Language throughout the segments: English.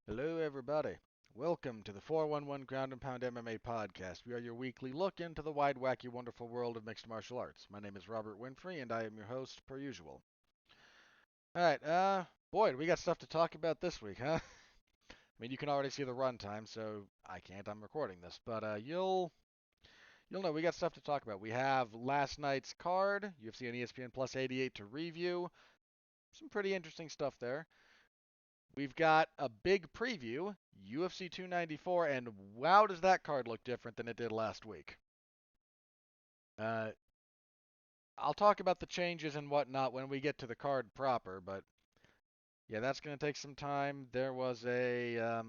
Hello, everybody. Welcome to the 411 Ground and Pound MMA podcast. We are your weekly look into the wide, wacky, wonderful world of mixed martial arts. My name is Robert Winfrey, and I am your host, per usual. All right, boy, we got stuff to talk about this week, huh? I mean, you can already see the runtime, so I can't. I'm recording this, but you'll know we got stuff to talk about. We have last night's card, UFC and ESPN Plus 88 to review. Some pretty interesting stuff there. We've got a big preview, UFC 294, and wow, does that card look different than it did last week. Uh, I'll talk about the changes and whatnot when we get to the card proper, but yeah, that's going to take some time. There was a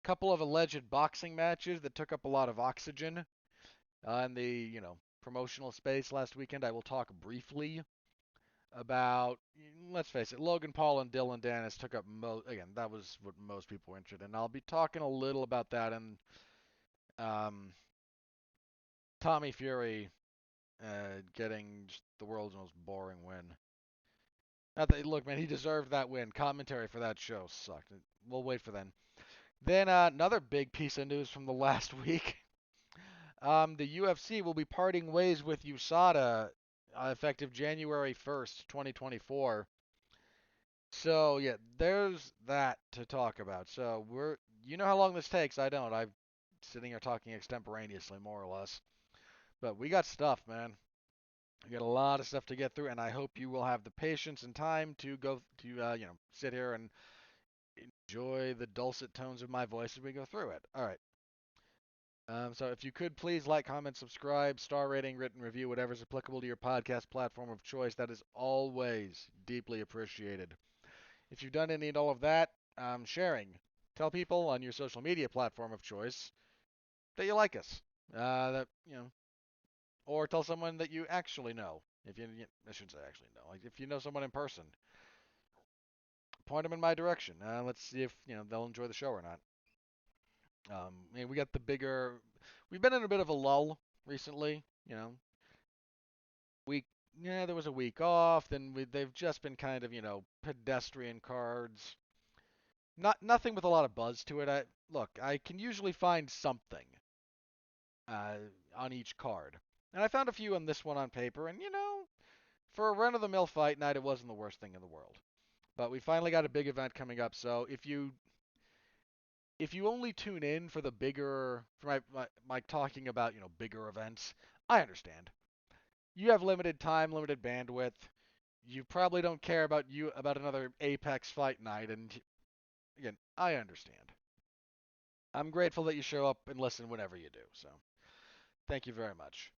couple of alleged boxing matches that took up a lot of oxygen in the, promotional space last weekend. I will talk briefly about, let's face it, Logan Paul and Dillon Danis took up again, that was what most people were interested in. I'll be talking a little about that and um, Tommy Fury getting just the world's most boring win. Not that, look, man, he deserved that win. Commentary for that show sucked. We'll wait for then. Then another big piece of news from the last week. The UFC will be parting ways with USADA effective January 1st, 2024. So yeah, there's that to talk about. So you know how long this takes. I don't. I'm sitting here talking extemporaneously, more or less. But we got stuff, man. We got a lot of stuff to get through, and I hope you will have the patience and time to go to sit here and enjoy the dulcet tones of my voice as we go through it. All right. So if you could please like, comment, subscribe, star rating, written review, whatever's applicable to your podcast platform of choice, that is always deeply appreciated. If you've done any and all of that, sharing. Tell people on your social media platform of choice that you like us. Or tell someone that you actually know. If you, I shouldn't say actually know. Like if you know someone in person, point them in my direction. Let's see if they'll enjoy the show or not. We got the bigger. We've been in a bit of a lull recently. Week. Yeah, there was a week off. Then they've just been kind of pedestrian cards. Nothing with a lot of buzz to it. Look, I can usually find something uh, on each card, and I found a few on this one on paper. And for a run-of-the-mill fight night, it wasn't the worst thing in the world. But we finally got a big event coming up. So if you only tune in for the bigger for my talking about bigger events, I understand. You have limited time, limited bandwidth. You probably don't care about another Apex fight night, and again, I understand. I'm grateful that you show up and listen whenever you do. So thank you very much.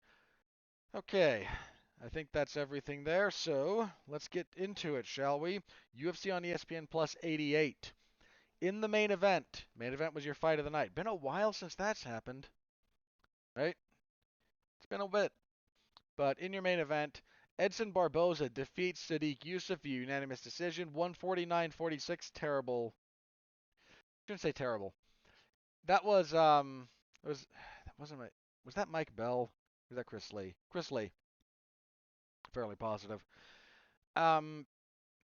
Okay, I think that's everything there. So let's get into it, shall we? UFC on ESPN Plus 88. In the main event was your fight of the night. Been a while since that's happened, right? It's been a bit. But in your main event, Edson Barboza defeats Sadiq Yusuff via unanimous decision, 149-46. Terrible. Shouldn't say terrible. That was it was that wasn't my was that Mike Bell? Or was that Chris Lee? Chris Lee. Fairly positive. Um,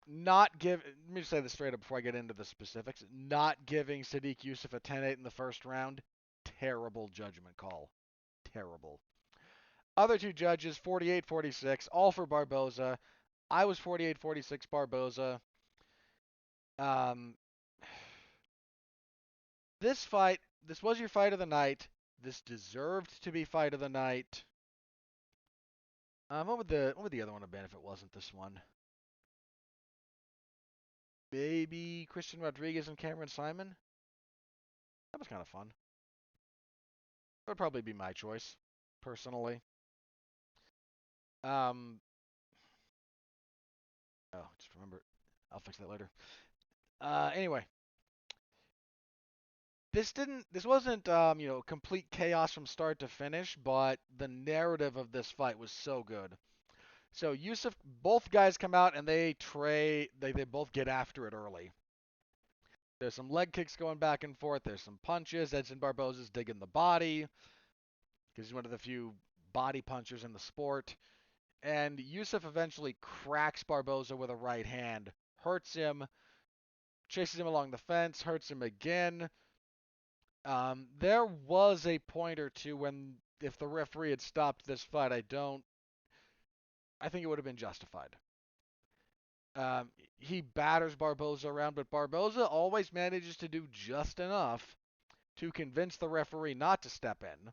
not give. Let me just say this straight up before I get into the specifics. Not giving Sadiq Yusuff a 10-8 in the first round. Terrible judgment call. Terrible. Other two judges, 48-46, all for Barboza. I was 48-46 Barboza. Um, this was your fight of the night. This deserved to be fight of the night. What would the other one have been if it wasn't this one? Maybe Christian Rodriguez and Cameron Simon. That was kind of fun. That would probably be my choice, personally. Um, just remember, I'll fix that later. Anyway, this wasn't complete chaos from start to finish, but the narrative of this fight was so good. So Yusuf, both guys come out and they both get after it early. There's some leg kicks going back and forth. There's some punches. Edson Barboza's digging the body because he's one of the few body punchers in the sport. And Yusuf eventually cracks Barboza with a right hand, hurts him, chases him along the fence, hurts him again. There was a point or two when, if the referee had stopped this fight, I think it would have been justified. He batters Barboza around, but Barboza always manages to do just enough to convince the referee not to step in,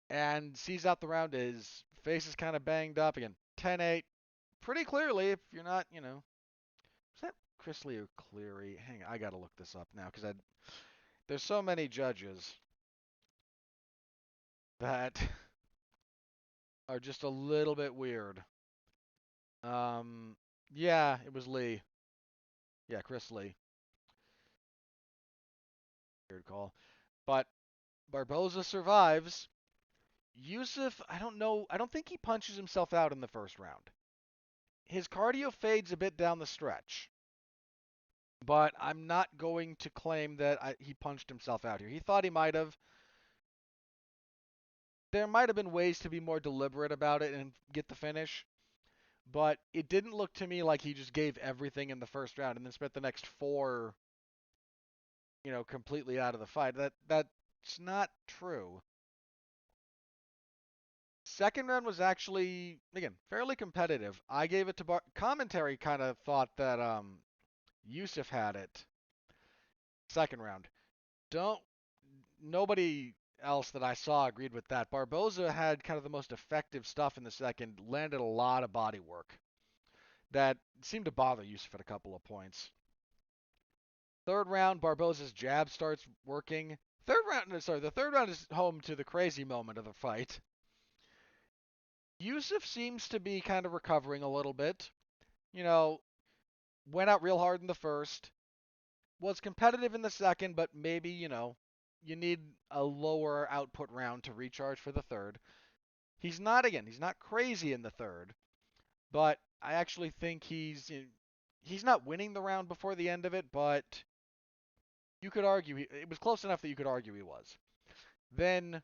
and sees out the round. His face is kind of banged up again. 10-8, pretty clearly. If you're not, is that Chrisley or Cleary? Hang on, I gotta look this up now because there's so many judges that are just a little bit weird. Yeah, it was Lee. Yeah, Chris Lee. Weird call. But Barboza survives. Yusuf, I don't know. I don't think he punches himself out in the first round. His cardio fades a bit down the stretch. But I'm not going to claim that he punched himself out here. He thought he might have. There might have been ways to be more deliberate about it and get the finish. But it didn't look to me like he just gave everything in the first round and then spent the next four, completely out of the fight. That's not true. Second round was actually, again, fairly competitive. I gave it to commentary kind of thought that Yusuf had it. Second round. Don't Nobody else that I saw agreed with that. Barboza had kind of the most effective stuff in the second, landed a lot of body work that seemed to bother Yusuf at a couple of points. Third round, Barboza's jab starts working. The third round is home to the crazy moment of the fight. Yusuf seems to be kind of recovering a little bit. Went out real hard in the first, was competitive in the second, but maybe, you need a lower output round to recharge for the third. He's not crazy in the third, but I actually think he's not winning the round before the end of it, but you could argue it was close enough that you could argue he was. Then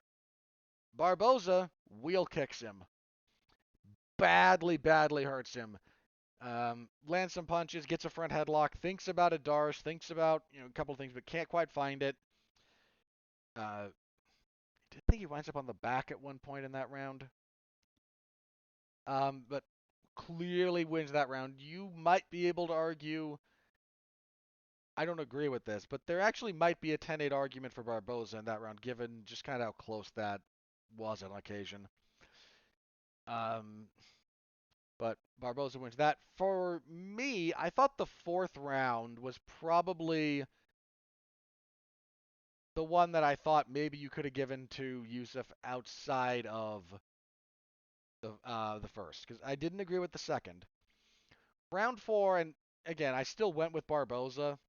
Barboza wheel kicks him. Badly, badly hurts him. Lands some punches, gets a front headlock, thinks about a Darce, thinks about a couple of things, but can't quite find it. I think he winds up on the back at one point in that round. But clearly wins that round. You might be able to argue, I don't agree with this, but there actually might be a 10-8 argument for Barboza in that round, given just kind of how close that was on occasion. But Barboza wins that. For me, I thought the fourth round was probably the one that I thought maybe you could have given to Yusuf outside of the first, because I didn't agree with the second. Round four, and again, I still went with Barboza.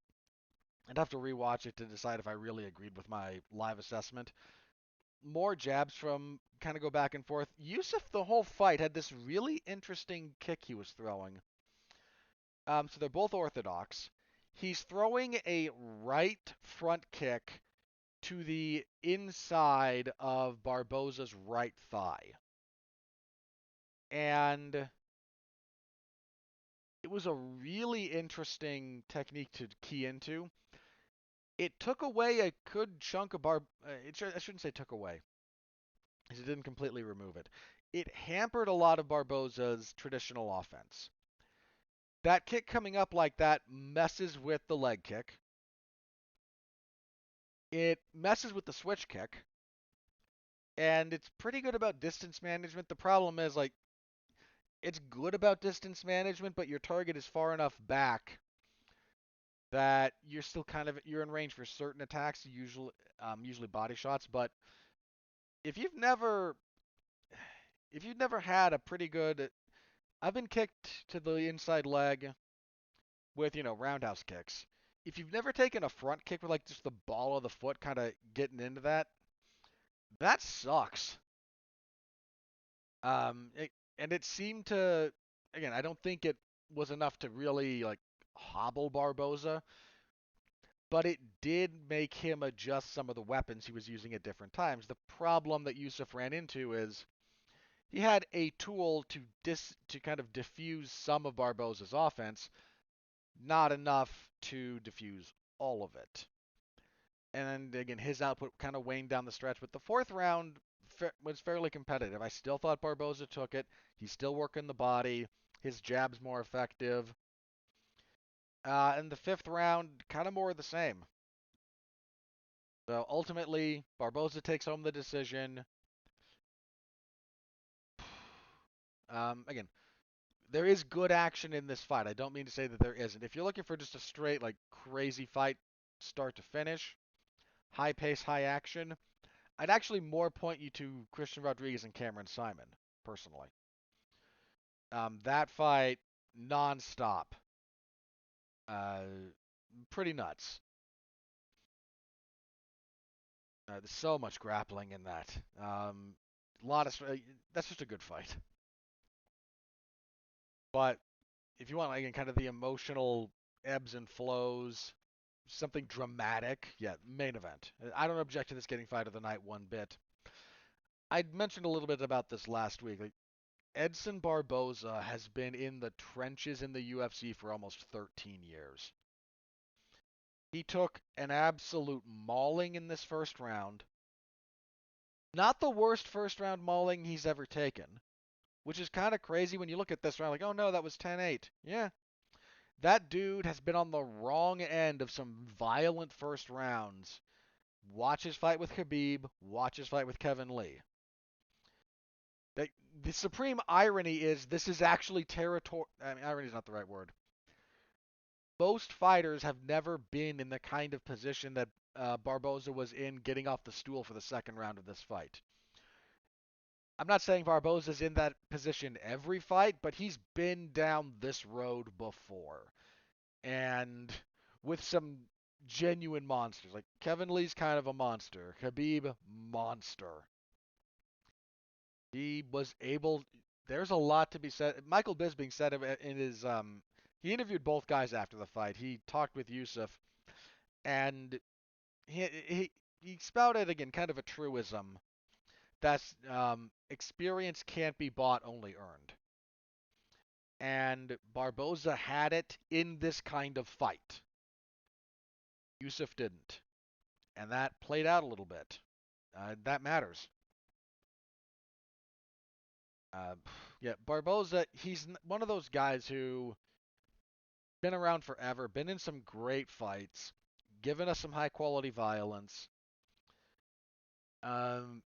I'd have to rewatch it to decide if I really agreed with my live assessment. More jabs from kind of go back and forth. Yusuf, the whole fight, had this really interesting kick he was throwing. So they're both orthodox. He's throwing a right front kick to the inside of Barboza's right thigh. And it was a really interesting technique to key into. It took away a good chunk of I shouldn't say took away, because it didn't completely remove it. It hampered a lot of Barboza's traditional offense. That kick coming up like that messes with the leg kick. It messes with the switch kick. And it's pretty good about distance management. The problem is, it's good about distance management, but your target is far enough back that you're still you're in range for certain attacks, usually body shots. But if you've never had a pretty good, I've been kicked to the inside leg with, roundhouse kicks. If you've never taken a front kick with just the ball of the foot kind of getting into that sucks. And it seemed to, again, I don't think it was enough to really hobble Barboza, but it did make him adjust some of the weapons he was using at different times. The problem that Yusuf ran into is he had a tool to kind of diffuse some of Barboza's offense, not enough to diffuse all of it. And then again, his output kind of waned down the stretch. But the fourth round was fairly competitive. I still thought Barboza took it. He's still working the body. His jab's more effective. And the fifth round, kind of more of the same. So ultimately, Barboza takes home the decision. Again, there is good action in this fight. I don't mean to say that there isn't. If you're looking for just a straight, like, crazy fight, start to finish, high pace, high action, I'd actually more point you to Christian Rodriguez and Cameron Simon, personally. That fight, nonstop. Uh, Pretty nuts. There's so much grappling in that. A lot of that's just a good fight. But if you want, like, again, kind of the emotional ebbs and flows, something dramatic, yeah, main event. I don't object to this getting fight of the night one bit. I mentioned a little bit about this last week. Like, Edson Barboza has been in the trenches in the UFC for almost 13 years. He took an absolute mauling in this first round. Not the worst first round mauling he's ever taken, which is kind of crazy when you look at this round like, oh no, that was 10-8. Yeah, that dude has been on the wrong end of some violent first rounds. Watch his fight with Khabib, watch his fight with Kevin Lee. The supreme irony is this is actually territory. I mean, irony is not the right word. Most fighters have never been in the kind of position that Barboza was in getting off the stool for the second round of this fight. I'm not saying Barboza's in that position every fight, but he's been down this road before. And with some genuine monsters. Like, Kevin Lee's kind of a monster. Khabib, monster. He was able. There's a lot to be said. Michael Bisping said it in his. He interviewed both guys after the fight. He talked with Yusuf, and he spouted again kind of a truism that's experience can't be bought, only earned. And Barboza had it in this kind of fight. Yusuf didn't, and that played out a little bit. That matters. Uh, yeah, Barboza, he's one of those guys who been around forever, been in some great fights, given us some high quality violence. Um,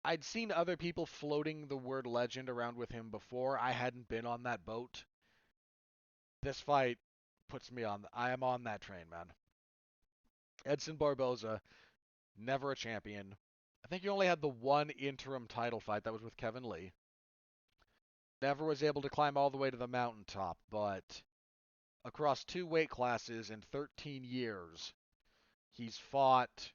I'd seen other people floating the word legend around with him before. I hadn't been on that boat. This fight puts me on. I am on that train, man. Edson Barboza, never a champion. I think he only had the one interim title fight that was with Kevin Lee. Never was able to climb all the way to the mountaintop, but across two weight classes in 13 years, he's fought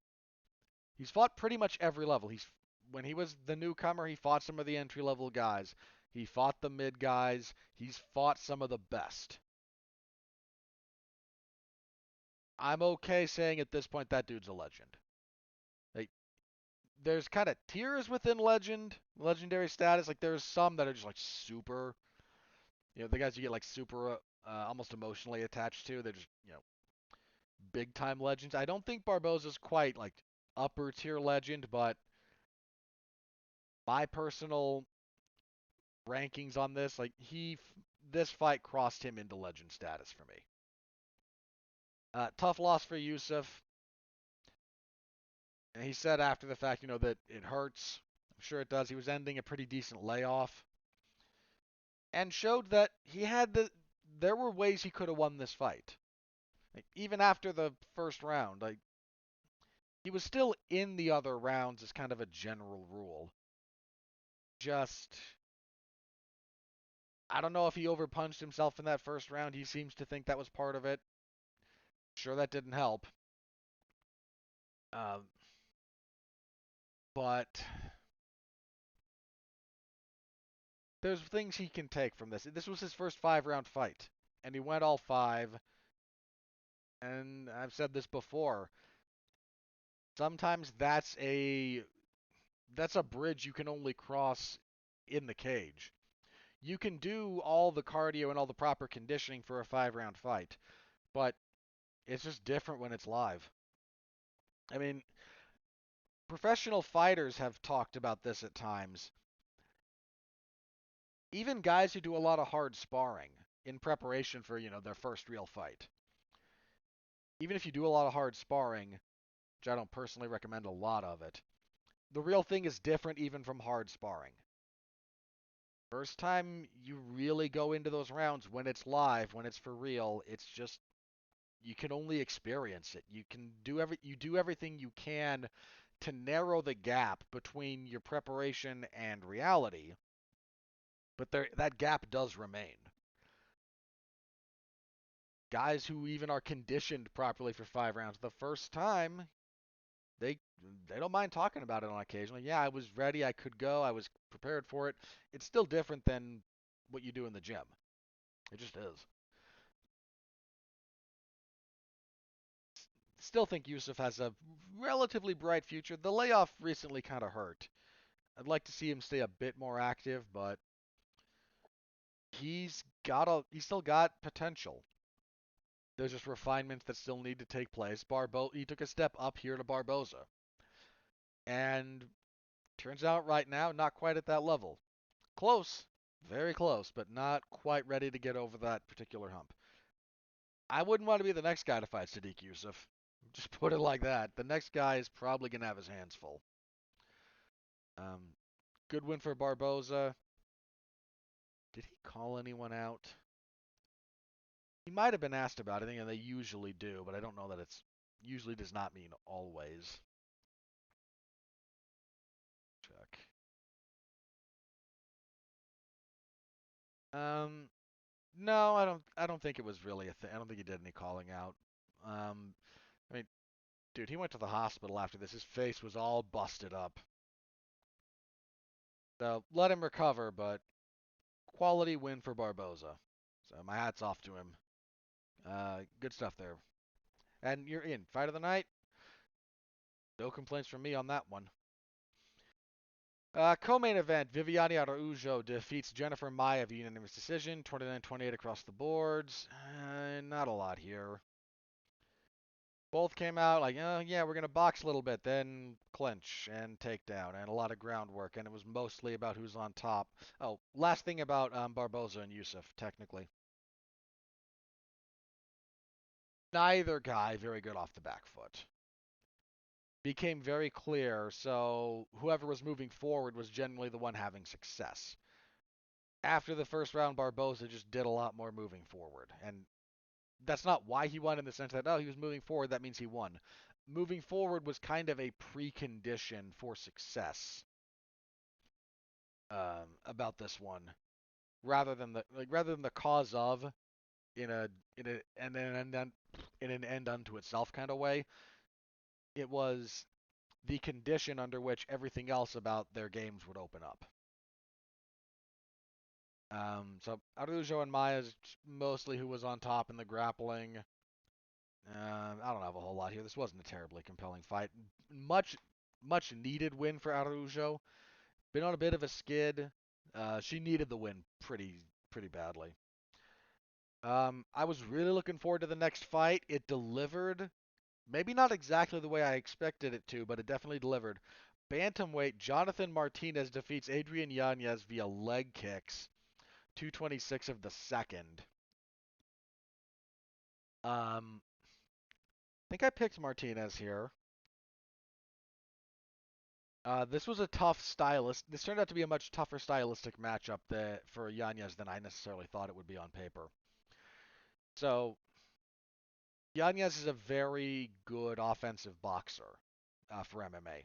he's fought pretty much every level. He's When he was the newcomer, he fought some of the entry level guys. He fought the mid guys. He's fought some of the best. I'm okay saying at this point that dude's a legend. Like, there's kind of tiers within legendary status. Like, there's some that are just like super, the guys you get like super almost emotionally attached to. They're just, big time legends. I don't think Barboza's quite like upper tier legend, but my personal rankings on this, like, this fight crossed him into legend status for me. Tough loss for Yusuf. And he said after the fact, that it hurts. I'm sure it does. He was ending a pretty decent layoff and showed that there were ways he could have won this fight. Like, even after the first round, like, he was still in the other rounds as kind of a general rule. Just, I don't know if he overpunched himself in that first round. He seems to think that was part of it. Sure, that didn't help. Um, but there's things he can take from this. This was his first 5 round fight, and he went all five. And I've said this before. Sometimes that's a bridge you can only cross in the cage. You can do all the cardio and all the proper conditioning for a 5-round fight, but it's just different when it's live. I mean, professional fighters have talked about this at times. Even guys who do a lot of hard sparring in preparation for, their first real fight. Even if you do a lot of hard sparring, which I don't personally recommend a lot of it, the real thing is different even from hard sparring. First time you really go into those rounds when it's live, when it's for real, it's just you can only experience it. You do everything you can to narrow the gap between your preparation and reality, but that gap does remain. Guys who even are conditioned properly for 5 rounds the first time, they they don't mind talking about it on occasion. Yeah, I was ready, I could go, I was prepared for it. It's still different than what you do in the gym. It just is. Still think Yusuf has a relatively bright future. The layoff recently kind of hurt. I'd like to see him stay a bit more active, but he's still got potential. There's just refinements that still need to take place. He took a step up here to Barboza, and turns out right now not quite at that level. Close, very close, but not quite ready to get over that particular hump. I wouldn't want to be the next guy to fight Sadiq Yusuf. Just put it like that. The next guy is probably gonna have his hands full. Um, Good win for Barboza. Did he call anyone out? He might have been asked about it, and they usually do, but I don't know that it's usually does not mean always. Check. Um, no, I don't think it was really a thing. I don't think he did any calling out. Um, I mean, dude, he went to the hospital after this. His face was all busted up. So let him recover, but quality win for Barboza. So my hat's off to him. Good stuff there. And you're in. Fight of the night. No complaints from me on that one. Co-main event, Viviane Araújo defeats Jennifer Maia via unanimous decision, 29-28 across the boards. Not a lot here. Both came out like, oh, yeah, we're going to box a little bit, then clinch and takedown, and a lot of groundwork, and it was mostly about who's on top. Oh, last thing about Barboza and Yusuf, technically. Neither guy very good off the back foot. Became very clear, so whoever was moving forward was generally the one having success. After the first round, Barboza just did a lot more moving forward, and that's not why he won in the sense that, oh, he was moving forward, that means he won. Moving forward was kind of a precondition for success about this one, rather than the cause of in a in a and then in an end unto itself kind of way. It was the condition under which everything else about their games would open up. So Araujo and Maya is mostly who was on top in the grappling. I don't have a whole lot here. This wasn't a terribly compelling fight. Much needed win for Araujo. Been on a bit of a skid. She needed the win pretty badly. I was really looking forward to the next fight. It delivered. Maybe not exactly the way I expected it to, but it definitely delivered. Bantamweight Jonathan Martinez defeats Adrian Yanez via leg kicks. 226 of the second. I think I picked Martinez here. This was a tough stylist. This turned out to be a much tougher stylistic matchup for Yanez than I necessarily thought it would be on paper. So Yanez is a very good offensive boxer for MMA.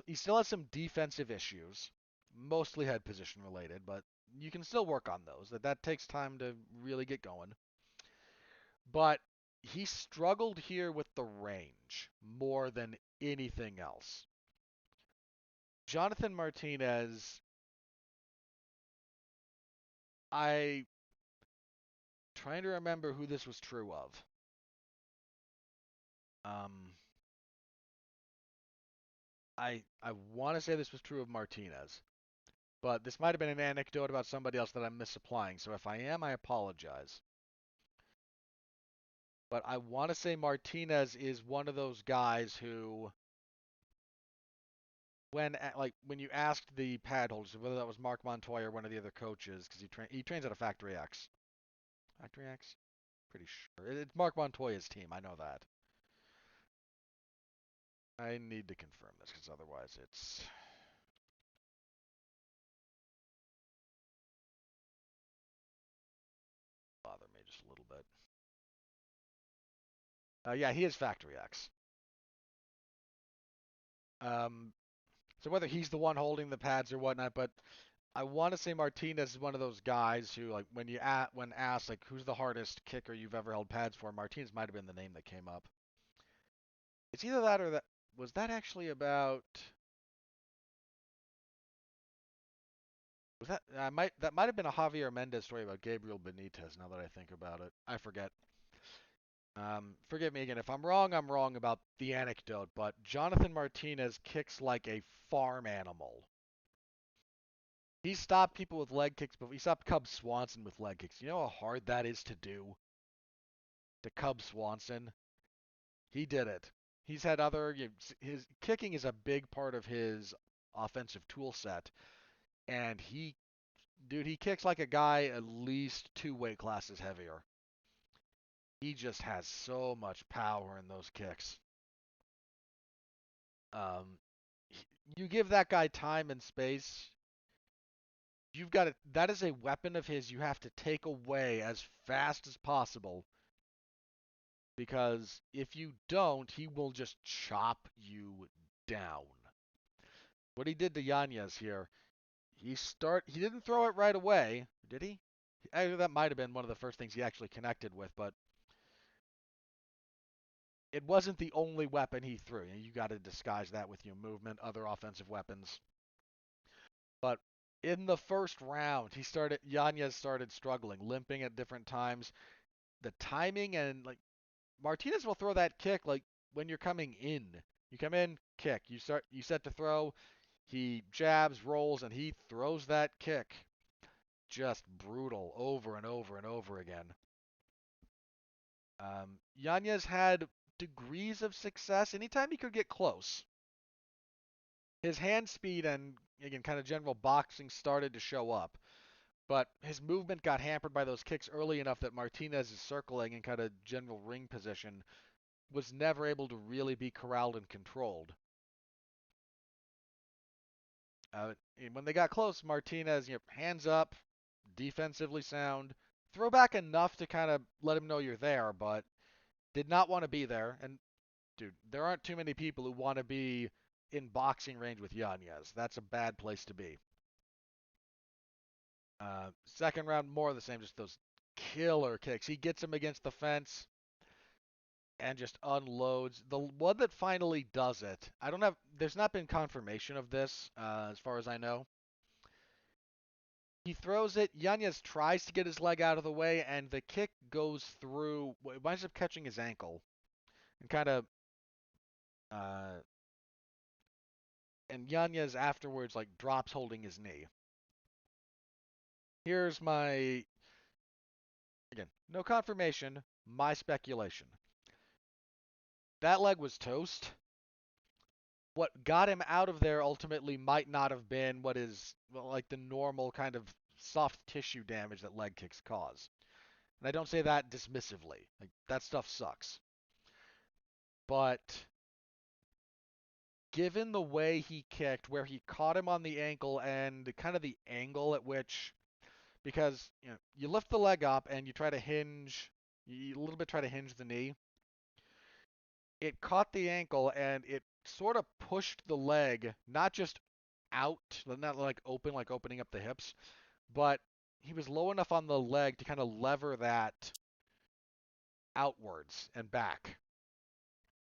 He still has some defensive issues, mostly head position related, but you can still work on those. That takes time to really get going. But he struggled here with the range more than anything else. Jonathan Martinez, I trying to remember who this was true of. Um, I want to say this was true of Martinez, but this might have been an anecdote about somebody else that I'm misapplying. So if I am, I apologize. But I want to say Martinez is one of those guys who, when you asked the pad holders, whether that was Mark Montoya or one of the other coaches, because he trains at a Factory X. Factory X? Pretty sure. It's Mark Montoya's team. I know that. I need to confirm this because otherwise it's bother me just a little bit. Yeah, he is Factory X. So whether he's the one holding the pads or whatnot, but I want to say Martinez is one of those guys who, like, when asked like who's the hardest kicker you've ever held pads for, Martinez might have been the name that came up. It's either that or that. Was that actually about? Was that might have been a Javier Mendez story about Gabriel Benitez? Now that I think about it, I forget. Forgive me again if I'm wrong. I'm wrong about the anecdote, but Jonathan Martinez kicks like a farm animal. He stopped people with leg kicks, but he stopped Cub Swanson with leg kicks. You know how hard that is to do? To Cub Swanson? He did it. He's had his kicking is a big part of his offensive tool set, and he kicks like a guy at least 2 weight classes heavier. He just has so much power in those kicks. Um, you give that guy time and space, you've got it. That is a weapon of his you have to take away as fast as possible because if you don't, he will just chop you down. What he did to Yanez here, he didn't throw it right away, did he? That might have been one of the first things he actually connected with, but it wasn't the only weapon he threw. You got to disguise that with your movement, other offensive weapons. But in the first round, Yanez started struggling, limping at different times. The timing and like Martinez will throw that kick like when you're coming in. You come in, kick. You set to throw. He jabs, rolls, and he throws that kick. Just brutal over and over and over again. Yanez had degrees of success anytime he could get close. His hand speed and, again, kind of general boxing started to show up. But his movement got hampered by those kicks early enough that Martinez's circling and kind of general ring position was never able to really be corralled and controlled. When they got close, Martinez, hands up, defensively sound, throw back enough to kind of let him know you're there, but did not want to be there. And, dude, there aren't too many people who want to be in boxing range with Yanez. That's a bad place to be. Second round, more of the same, just those killer kicks. He gets him against the fence and just unloads. The one that finally does it, there's not been confirmation of this, as far as I know. He throws it, Yanez tries to get his leg out of the way, and the kick goes through, it winds up catching his ankle, and uh, and Yanez afterwards, like, drops holding his knee. Here's again, no confirmation, my speculation. That leg was toast. What got him out of there ultimately might not have been what is, well, like the normal kind of soft tissue damage that leg kicks cause. And I don't say that dismissively. Like, that stuff sucks. But given the way he kicked, where he caught him on the ankle and kind of the angle at which, because you lift the leg up and you try to hinge, you a little bit try to hinge the knee. It caught the ankle and it sort of pushed the leg not just out, not like opening up the hips, but he was low enough on the leg to kind of lever that outwards and back.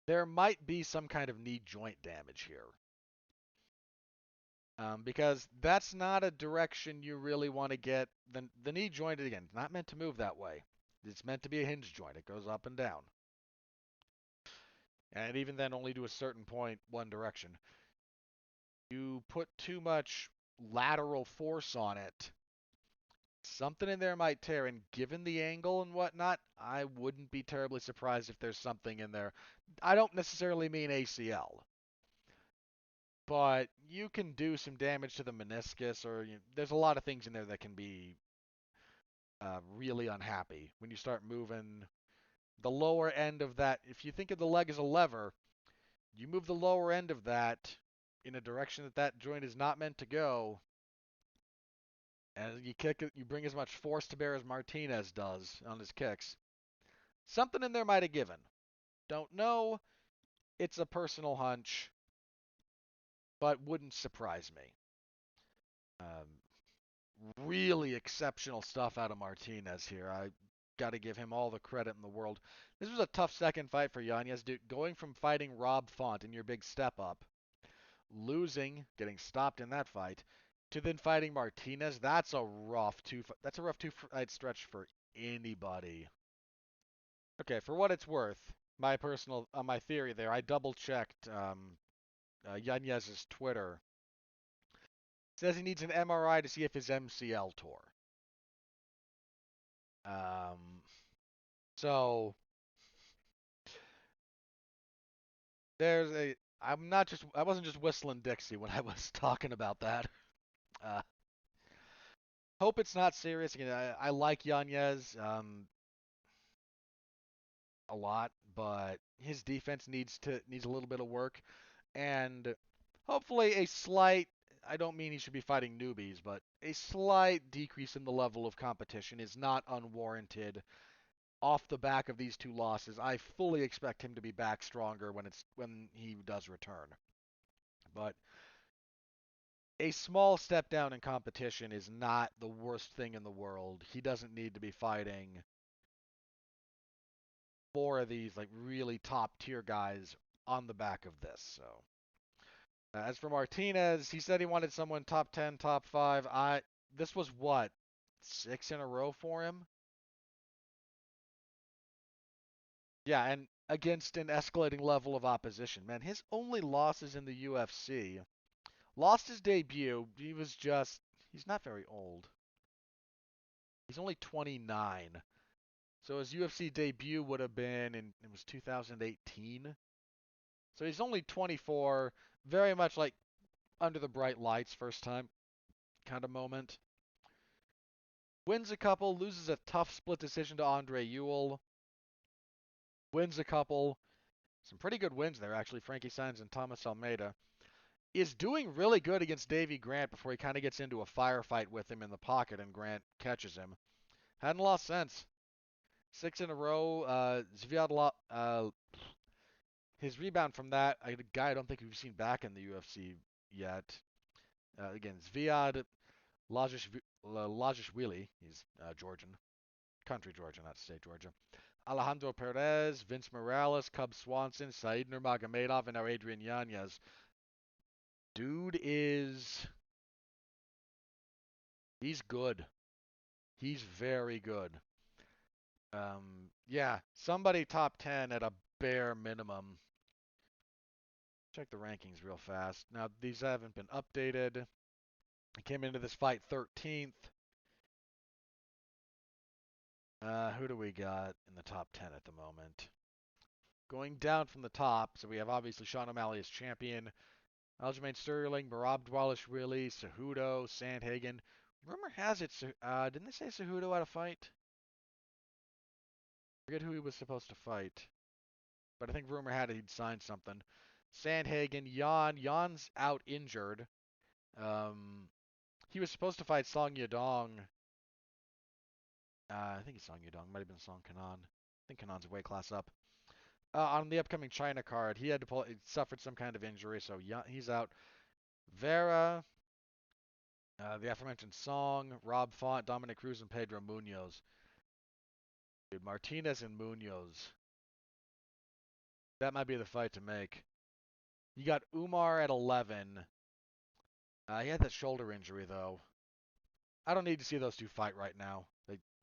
There might be some kind of knee joint damage here. Because that's not a direction you really want to get. The knee joint, again, not meant to move that way. It's meant to be a hinge joint. It goes up and down. And even then, only to a certain point, one direction. You put too much lateral force on it, something in there might tear. And given the angle and whatnot, I wouldn't be terribly surprised if there's something in there. I don't necessarily mean ACL, but you can do some damage to the meniscus, or there's a lot of things in there that can be really unhappy when you start moving the lower end of that. If you think of the leg as a lever, you move the lower end of that in a direction that that joint is not meant to go, and you kick it, you bring as much force to bear as Martinez does on his kicks. Something in there might have given. Don't know. It's a personal hunch, but wouldn't surprise me. Really exceptional stuff out of Martinez here. I got to give him all the credit in the world. This was a tough second fight for Yanez, dude. Going from fighting Rob Font in your big step up, losing, getting stopped in that fight, to then fighting Martinez. That's a rough two-fight stretch for anybody. Okay, for what it's worth, my theory there, I double checked Yanez's Twitter. Says he needs an MRI to see if his MCL tore. Um, so there's a. I wasn't just whistling Dixie when I was talking about that. Uh, hope it's not serious. Again, I like Yanez a lot, but his defense needs a little bit of work, and hopefully a slight. I don't mean he should be fighting newbies, but a slight decrease in the level of competition is not unwarranted off the back of these two losses. I fully expect him to be back stronger when he does return. But a small step down in competition is not the worst thing in the world. He doesn't need to be fighting four of these like really top tier guys on the back of this. So as for Martinez, he said he wanted someone top 10, top 5. This was what, 6 in a row for him? Yeah, and against an escalating level of opposition. Man, his only losses in the UFC, lost his debut. He's not very old. He's only 29. So his UFC debut would have been it was 2018. So he's only 24, very much like under the bright lights first time kind of moment. Wins a couple, loses a tough split decision to Andre Ewell. Wins a couple. Some pretty good wins there, actually. Frankie Saenz and Thomas Almeida. Is doing really good against Davey Grant before he kind of gets into a firefight with him in the pocket and Grant catches him. Hadn't lost since. 6 in a row. His rebound from that, a guy I don't think we've seen back in the UFC yet. Again, Zviad Lajishvili. He's Georgian. Country Georgia, not state Georgia. Alejandro Perez, Vince Morales, Cub Swanson, Said Nurmagomedov, and now Adrian Yanez. Dude he's good. He's very good. Yeah, somebody top 10 at a bare minimum. Check the rankings real fast. Now, these haven't been updated. He came into this fight 13th. Who do we got in the top 10 at the moment? Going down from the top, so we have obviously Sean O'Malley as champion, Aljamain Sterling, Merab Dvalishvili, Cejudo, Sandhagen. Rumor has it, didn't they say Cejudo had a fight? I forget who he was supposed to fight, but I think rumor had it he'd signed something. Sandhagen, Jan's out injured. He was supposed to fight Song Yadong. I think it's Song Yadong. Might have been Song Kanan. I think Kanan's a weight class up. On the upcoming China card, he suffered some kind of injury, so he's out. Vera, the aforementioned Song, Rob Font, Dominic Cruz, and Pedro Munoz. Dude, Martinez and Munoz. That might be the fight to make. You got Umar at 11. He had that shoulder injury, though. I don't need to see those two fight right now.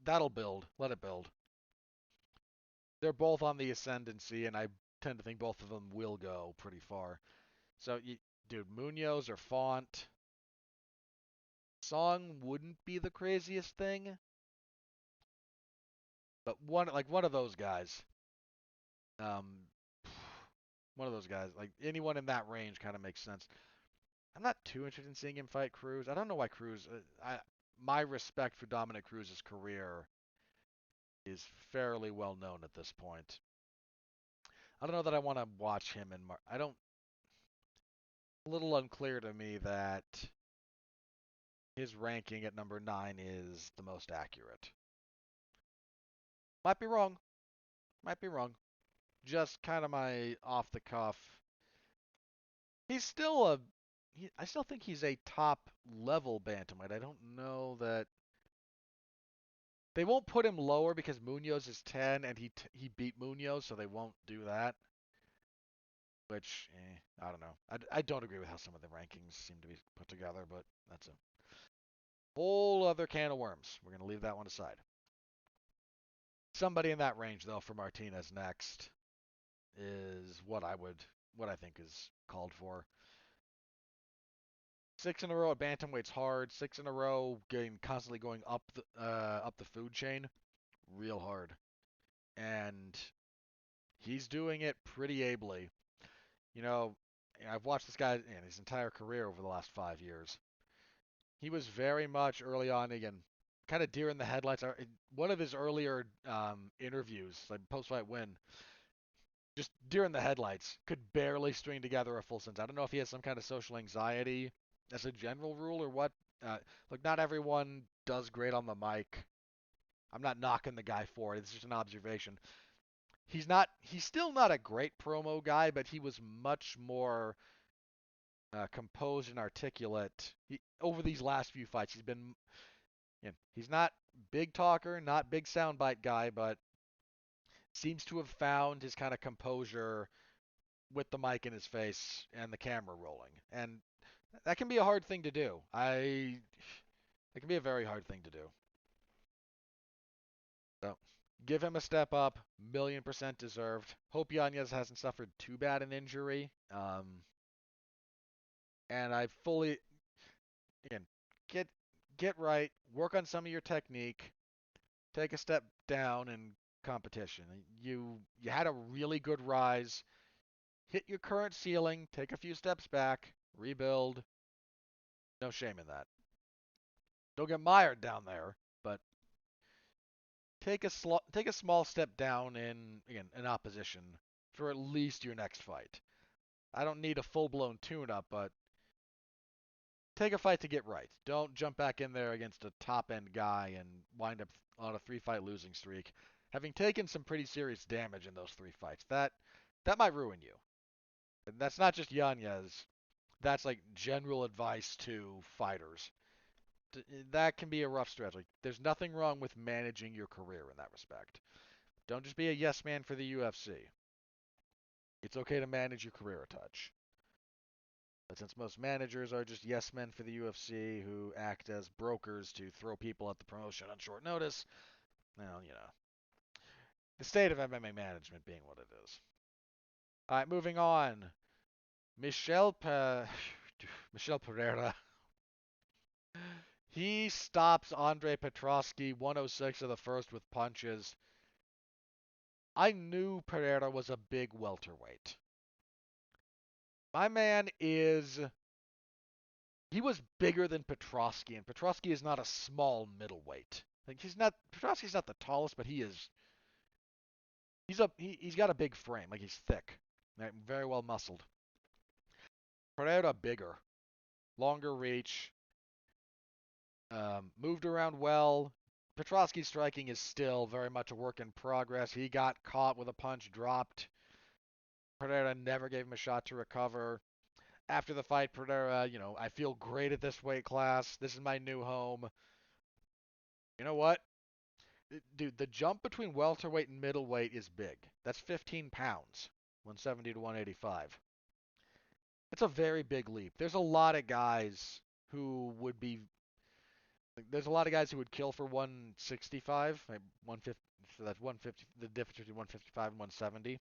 That'll build. Let it build. They're both on the ascendancy, and I tend to think both of them will go pretty far. So, dude, Munoz or Font. Song wouldn't be the craziest thing, but one of those guys. Um, one of those guys, like anyone in that range, kind of makes sense. I'm not too interested in seeing him fight Cruz. I don't know why Cruz. My respect for Dominic Cruz's career is fairly well known at this point. I don't know that I want to watch him in. I don't. A little unclear to me that his ranking at number 9 is the most accurate. Might be wrong. Might be wrong. Just kind of my off the cuff. He's still a. I still think he's a top level bantamweight. I don't know that they won't put him lower because Munoz is 10 and he beat Munoz, so they won't do that. Which I don't know. I don't agree with how some of the rankings seem to be put together, but that's a whole other can of worms. We're gonna leave that one aside. Somebody in that range though for Martinez next is what I think is called for. 6 in a row at bantamweight's hard. 6 in a row, constantly going up the food chain, real hard. And he's doing it pretty ably. You know, I've watched this guy in his entire career over the last 5 years. He was very much early on again, kind of deer in the headlights. One of his earlier interviews, like post-fight win, just deer in the headlights. Could barely string together a full sentence. I don't know if he has some kind of social anxiety as a general rule or what. Look, not everyone does great on the mic. I'm not knocking the guy for it. It's just an observation. He's not. He's still not a great promo guy, but he was much more composed and articulate. Over these last few fights, he's been. He's not big talker, not big soundbite guy, but seems to have found his kind of composure with the mic in his face and the camera rolling. And that can be a hard thing to do. It can be a very hard thing to do. So give him a step up, 1,000,000% deserved. Hope Yanez hasn't suffered too bad an injury. And I fully again get get right, work on some of your technique, take a step down in competition. You had a really good rise, hit your current ceiling, take a few steps back, rebuild. No shame in that. Don't get mired down there, but take a small step down in opposition for at least your next fight. I don't need a full-blown tune-up, but take a fight to get right. Don't jump back in there against a top-end guy and wind up on a 3-fight losing streak, having taken some pretty serious damage in those 3 fights. That might ruin you. And that's not just Yanez. That's like general advice to fighters. That can be a rough stretch. Like, there's nothing wrong with managing your career in that respect. Don't just be a yes man for the UFC. It's okay to manage your career a touch. But since most managers are just yes men for the UFC who act as brokers to throw people at the promotion on short notice, well, the state of MMA management being what it is. All right, moving on. Michel Pereira. He stops Andre Petroski 106 of the first with punches. I knew Pereira was a big welterweight. My man he was bigger than Petroski, and Petroski is not a small middleweight. Like Petroski's not the tallest, but he's got a big frame, like he's thick, right? Very well muscled. Pereira bigger, longer reach, moved around well. Petroski's striking is still very much a work in progress. He got caught with a punch dropped. Pereira never gave him a shot to recover. After the fight, Pereira, I feel great at this weight class. This is my new home. You know what? Dude, the jump between welterweight and middleweight is big. That's 15 pounds, 170 to 185. It's a very big leap. There's a lot of guys who would kill for 165, like 150. So that's 150. The difference between 155 and 170.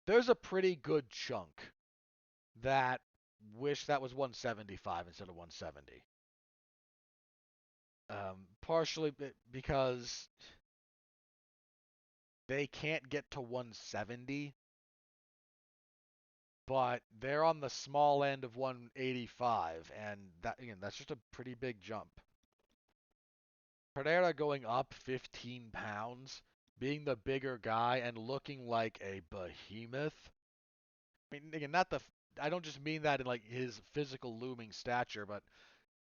There's a pretty good chunk that wish that was 175 instead of 170. Partially because they can't get to 170, but they're on the small end of 185, and that again, that's just a pretty big jump. Pereira going up 15 pounds, being the bigger guy and looking like a behemoth. I mean, again, not the. I don't just mean that in like his physical looming stature, but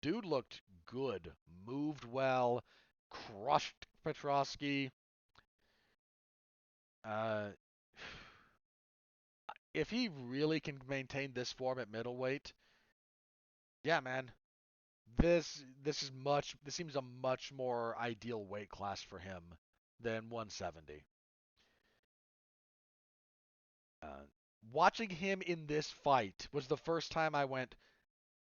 dude looked good, moved well, crushed Petrosky. Uh, if he really can maintain this form at middleweight, yeah, man, this seems a much more ideal weight class for him than 170. Uh, Watching him in this fight was the first time I went,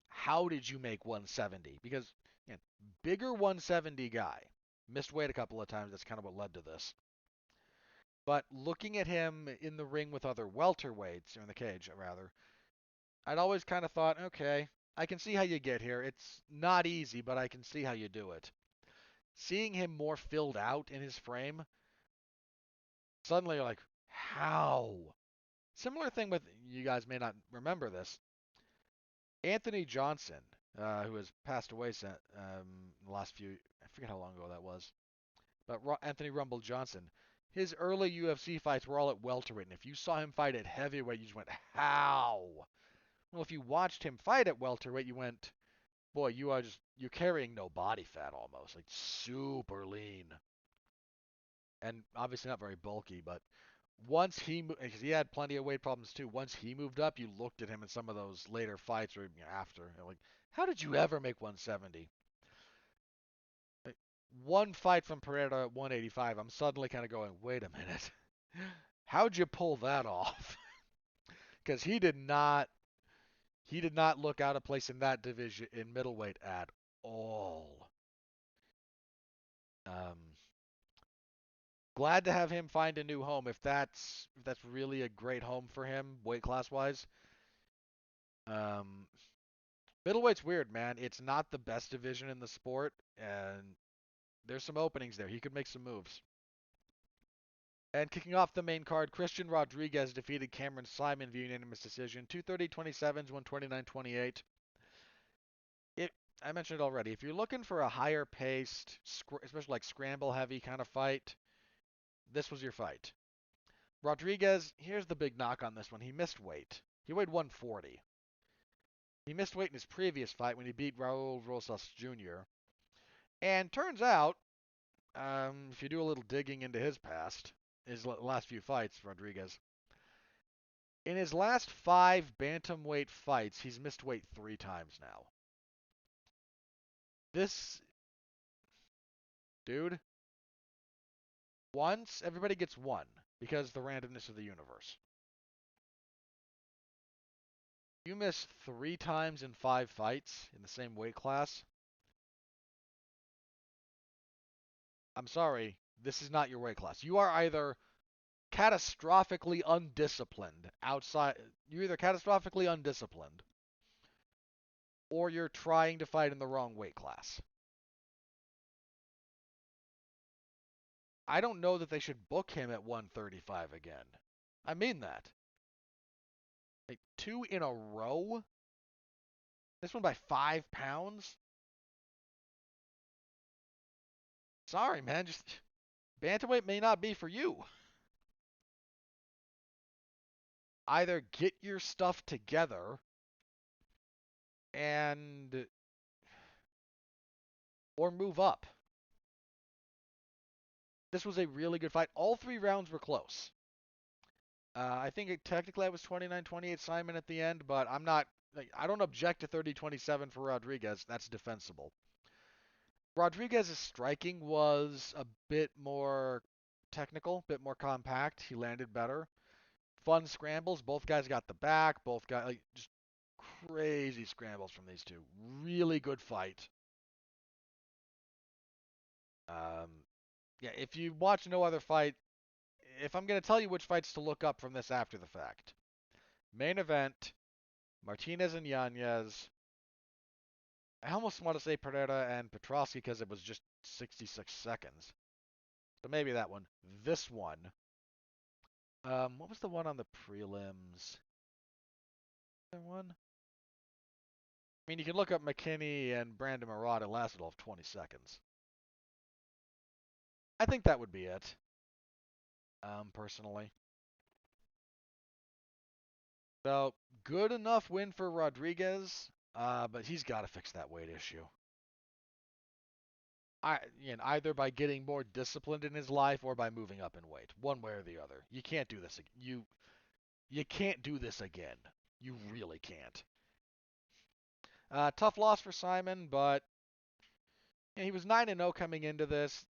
how did you make 170? Because again, bigger 170 guy, missed weight a couple of times. That's kind of what led to this. But looking at him in the ring with other welterweights, or in the cage rather, I'd always kind of thought, okay, I can see how you get here. It's not easy, but I can see how you do it. Seeing him more filled out in his frame, suddenly you're like, how? Similar thing with, you guys may not remember this, Anthony Johnson, who has passed away in the last few, I forget how long ago that was, but Anthony Rumble Johnson, his early UFC fights were all at welterweight, and if you saw him fight at heavyweight, you just went, how? Well, if you watched him fight at welterweight, you went, boy, you're carrying no body fat almost, like super lean. And obviously not very bulky, but once because he had plenty of weight problems too. Once he moved up, you looked at him in some of those later fights or after, and like, how did you ever make 170? Like, one fight from Pereira at 185, I'm suddenly kind of going, wait a minute, how'd you pull that off? Because he did not look out of place in that division in middleweight at all. Um, Glad to have him find a new home if that's really a great home for him weight class wise. Um, Middleweight's weird, man. It's not the best division in the sport, and there's some openings there. He could make some moves. And kicking off the main card, Christian Rodriguez defeated Cameron Simon via unanimous decision, 230-27, 129-28. It, I mentioned it already. If you're looking for a higher paced, especially like scramble heavy kind of fight, this was your fight. Rodriguez, here's the big knock on this one. He missed weight. He weighed 140. He missed weight in his previous fight when he beat Raul Rosas Jr. And turns out, if you do a little digging into his past, his last few fights, Rodriguez, in his last 5 bantamweight fights, he's missed weight 3 times now. This dude, once everybody gets one because the randomness of the universe. You miss 3 times in 5 fights in the same weight class. I'm sorry, this is not your weight class. You are either catastrophically undisciplined outside. You're either catastrophically undisciplined or you're trying to fight in the wrong weight class. I don't know that they should book him at 135 again. I mean that. Like 2 in a row? This one by 5 pounds? Sorry, man. Just bantamweight may not be for you. Either get your stuff together and or move up. This was a really good fight. All 3 rounds were close. I think technically I was 29-28 Simon at the end, but I'm not like I don't object to 30-27 for Rodriguez. That's defensible. Rodriguez's striking was a bit more technical, a bit more compact. He landed better. Fun scrambles. Both guys got the back. Both guys like just crazy scrambles from these two. Really good fight. Um, yeah, if you watch no other fight, if I'm gonna tell you which fights to look up from this after the fact, main event: Martinez and Yanez, I almost want to say Pereira and Petrosky because it was just 66 seconds. So maybe that one. This one. What was the one on the prelims? That one? I mean, you can look up McKinney and Brandon Marat. It lasted all of 20 seconds. I think that would be it. Personally. So, good enough win for Rodriguez, but he's got to fix that weight issue. Either by getting more disciplined in his life or by moving up in weight, one way or the other. You can't do this. You can't do this again. You really can't. Tough loss for Simon, but he was 9-0 coming into this.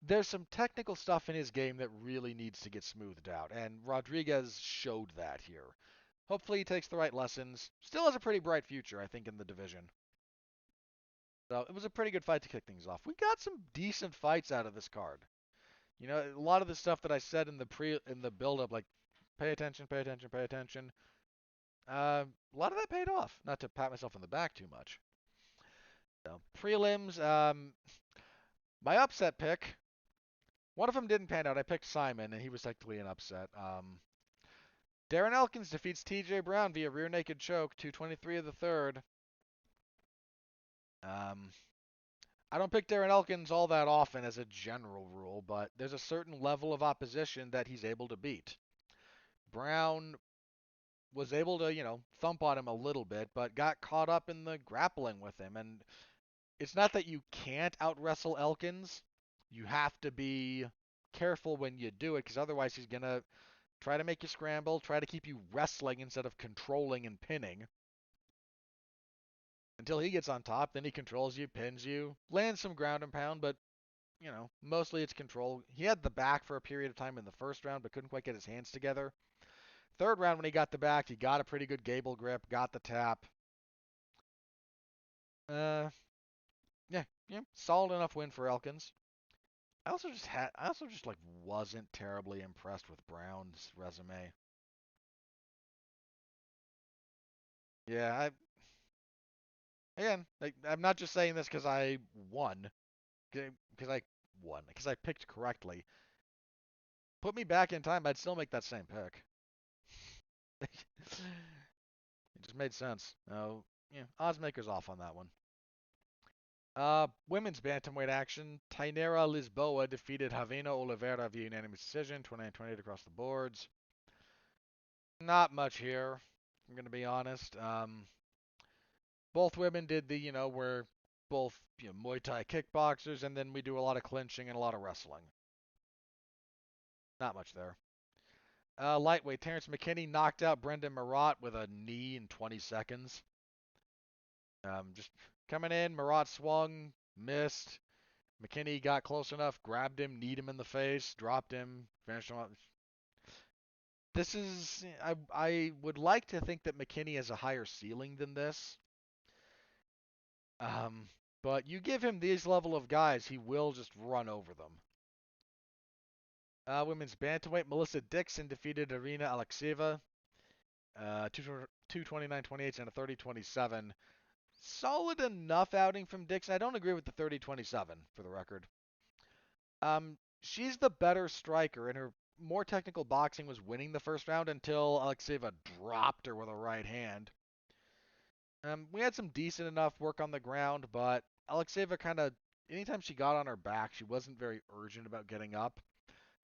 There's some technical stuff in his game that really needs to get smoothed out, and Rodriguez showed that here. Hopefully he takes the right lessons. Still has a pretty bright future, I think, in the division. So it was a pretty good fight to kick things off. We got some decent fights out of this card. A lot of the stuff that I said in the build up, like pay attention, pay attention, pay attention. A lot of that paid off. Not to pat myself on the back too much. So prelims, my upset pick. One of them didn't pan out. I picked Simon, and he was technically an upset. Darren Elkins defeats T.J. Brown via rear naked choke, 223 of the third. I don't pick Darren Elkins all that often as a general rule, but there's a certain level of opposition that he's able to beat. Brown was able to, thump on him a little bit, but got caught up in the grappling with him. And it's not that you can't out wrestle Elkins. You have to be careful when you do it, because otherwise he's going to try to make you scramble, try to keep you wrestling instead of controlling and pinning. Until he gets on top, then he controls you, pins you, lands some ground and pound, but mostly it's control. He had the back for a period of time in the first round, but couldn't quite get his hands together. Third round, when he got the back, he got a pretty good Gable grip, got the tap. Yeah, solid enough win for Elkins. I also just like wasn't terribly impressed with Brown's resume. Yeah, I'm not just saying this because I won, because I picked correctly. Put me back in time, I'd still make that same pick. It just made sense. Oh, yeah, oddsmakers off on that one. Women's bantamweight action. Tainara Lisboa defeated Havana Oliveira via unanimous decision, 29-28 across the boards. Not much here, I'm going to be honest. Both women did we're both Muay Thai kickboxers, and then we do a lot of clinching and a lot of wrestling. Not much there. Lightweight, Terrence McKinney knocked out Brendan Marat with a knee in 20 seconds. Just coming in, Marat swung, missed. McKinney got close enough, grabbed him, kneed him in the face, dropped him, finished him up. I would like to think that McKinney has a higher ceiling than this. But you give him these level of guys, he will just run over them. Women's bantamweight, Melissa Dixon defeated Irina Alexeyeva. 229-28 and a 30-27. Solid enough outing from Dixon. I don't agree with the 30-27 for the record. She's the better striker, and her more technical boxing was winning the first round until Alexeyeva dropped her with a right hand. We had some decent enough work on the ground, but Alexeyeva kind of, anytime she got on her back, she wasn't very urgent about getting up.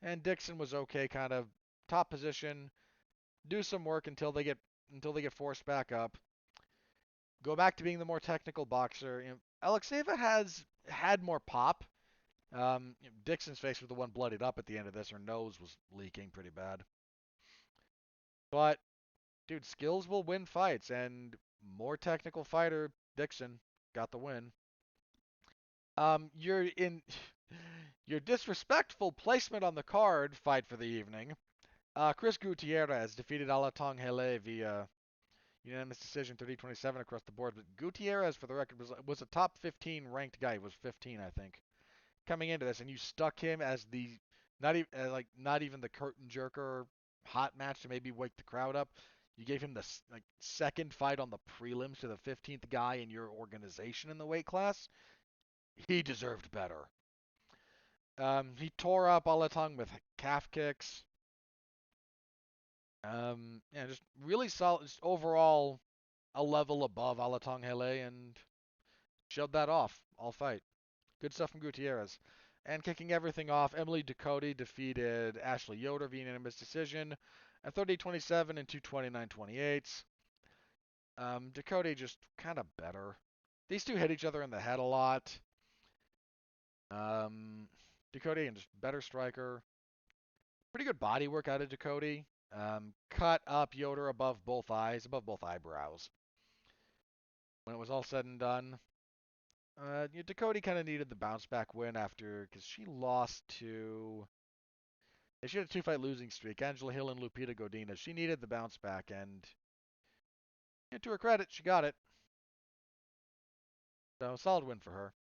And Dixon was okay, kind of top position, do some work until they get forced back up. Go back to being the more technical boxer. Alexeyeva has had more pop. Dixon's face was the one bloodied up at the end of this. Her nose was leaking pretty bad. But, dude, skills will win fights, and more technical fighter, Dixon, got the win. You're in your disrespectful placement on the card fight for the evening. Chris Gutierrez defeated Alatong Hele via unanimous decision, 30-27 across the board. But Gutierrez, for the record, was a top 15 ranked guy. He was 15, I think, coming into this, and you stuck him as the not even the curtain jerker hot match to maybe wake the crowd up. You gave him the second fight on the prelims to the 15th guy in your organization in the weight class. He deserved better. He tore up Alatong with calf kicks. Yeah, just really solid. Just overall, a level above Alatong Hele, and showed that off all fight. Good stuff from Gutierrez. And kicking everything off, Emily Ducote defeated Ashley Yoder via unanimous decision at 30-27 and 2 29-28. Ducote just kind of better. These two hit each other in the head a lot. Ducote and just better striker. Pretty good body work out of Ducote. Cut up Yoder above both eyes, above both eyebrows. When it was all said and done, Ducote kind of needed the bounce back win after, because she lost to. She had a two-fight losing streak. Angela Hill and Lupita Godinez. She needed the bounce back, and to her credit, she got it. So solid win for her.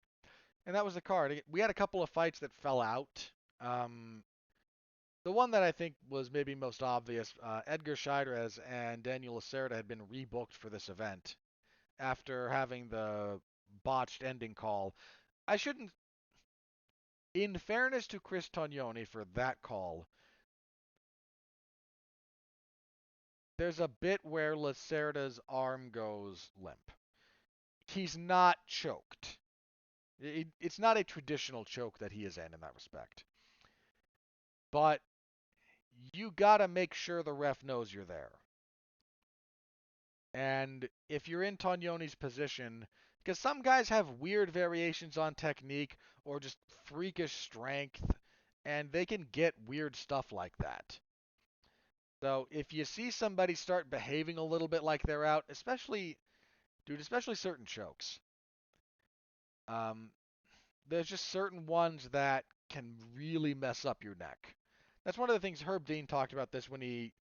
And that was the card. We had a couple of fights that fell out. The one that I think was maybe most obvious, Edgar Scheidrez and Daniel Lacerda had been rebooked for this event after having the botched ending call. I shouldn't, in fairness to Chris Tognoni for that call, there's a bit where Lacerda's arm goes limp. He's not choked. It's not a traditional choke that he is in that respect. But you gotta make sure the ref knows you're there. And if you're in Tognoni's position, because some guys have weird variations on technique or just freakish strength, and they can get weird stuff like that. So if you see somebody start behaving a little bit like they're out, especially certain chokes, um, there's just certain ones that can really mess up your neck. That's one of the things Herb Dean talked about this when he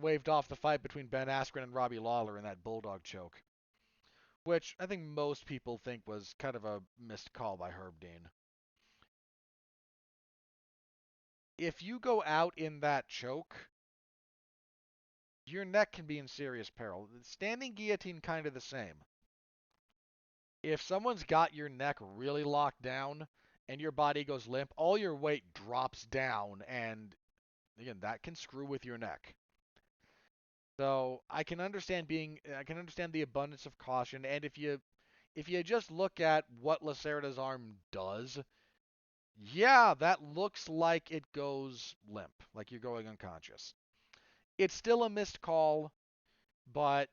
waved off the fight between Ben Askren and Robbie Lawler in that Bulldog choke, which I think most people think was kind of a missed call by Herb Dean. If you go out in that choke, your neck can be in serious peril. Standing guillotine, kind of the same. If someone's got your neck really locked down and your body goes limp, all your weight drops down, and again, that can screw with your neck. So I can understand the abundance of caution, and if you just look at what Lacerda's arm does, yeah, that looks like it goes limp, like you're going unconscious. It's still a missed call, but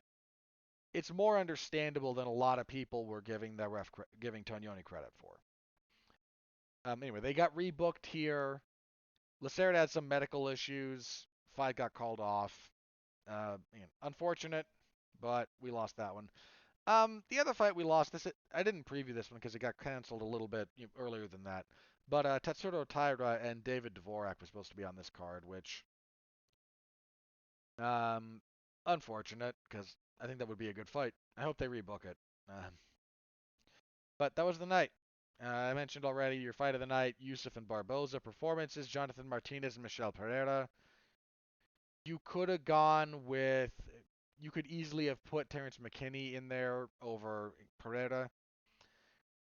it's more understandable than a lot of people were giving giving Tognoni credit for. Anyway, they got rebooked here. Lacerda had some medical issues. Fight got called off. Unfortunate, but we lost that one. The other fight we lost, I didn't preview this one because it got canceled a little bit earlier than that. But Tetsuro Taira and David Dvorak were supposed to be on this card, which unfortunate because I think that would be a good fight. I hope they rebook it. But that was the night. I mentioned already your fight of the night, Yusuf and Barboza performances, Jonathan Martinez and Michel Pereira. You could have gone with, you could easily have put Terrence McKinney in there over Pereira,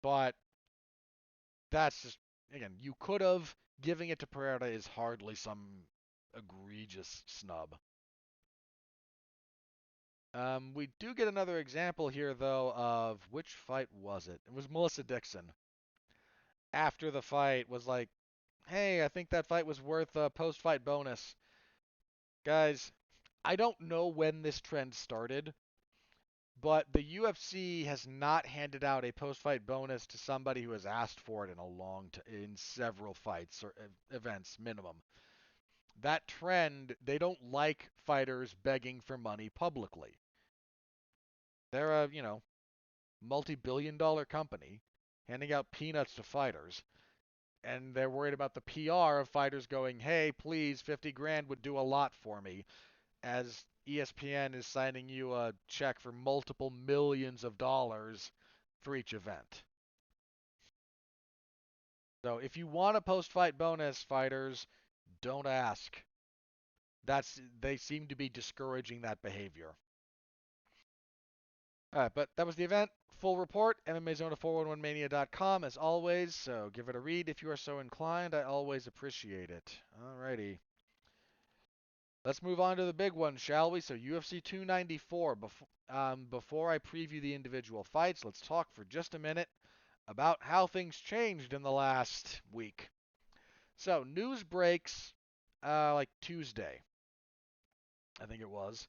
but that's just, again, you could have. Giving it to Pereira is hardly some egregious snub. We do get another example here, though, of which fight was it? It was Melissa Dixon. After the fight, was like, hey, I think that fight was worth a post-fight bonus. Guys, I don't know when this trend started, but the UFC has not handed out a post-fight bonus to somebody who has asked for it in several fights or events minimum. That trend, they don't like fighters begging for money publicly. They're a, multi-billion dollar company handing out peanuts to fighters, and they're worried about the PR of fighters going, hey, please, 50 grand would do a lot for me, as ESPN is signing you a check for multiple millions of dollars for each event. So if you want a post-fight bonus, fighters, don't ask. They seem to be discouraging that behavior. All right, but that was the event. Full report, MMAZone411mania.com as always, so give it a read if you are so inclined. I always appreciate it. Alrighty. Let's move on to the big one, shall we? So UFC 294. Before I preview the individual fights, let's talk for just a minute about how things changed in the last week. So news breaks like Tuesday, I think it was.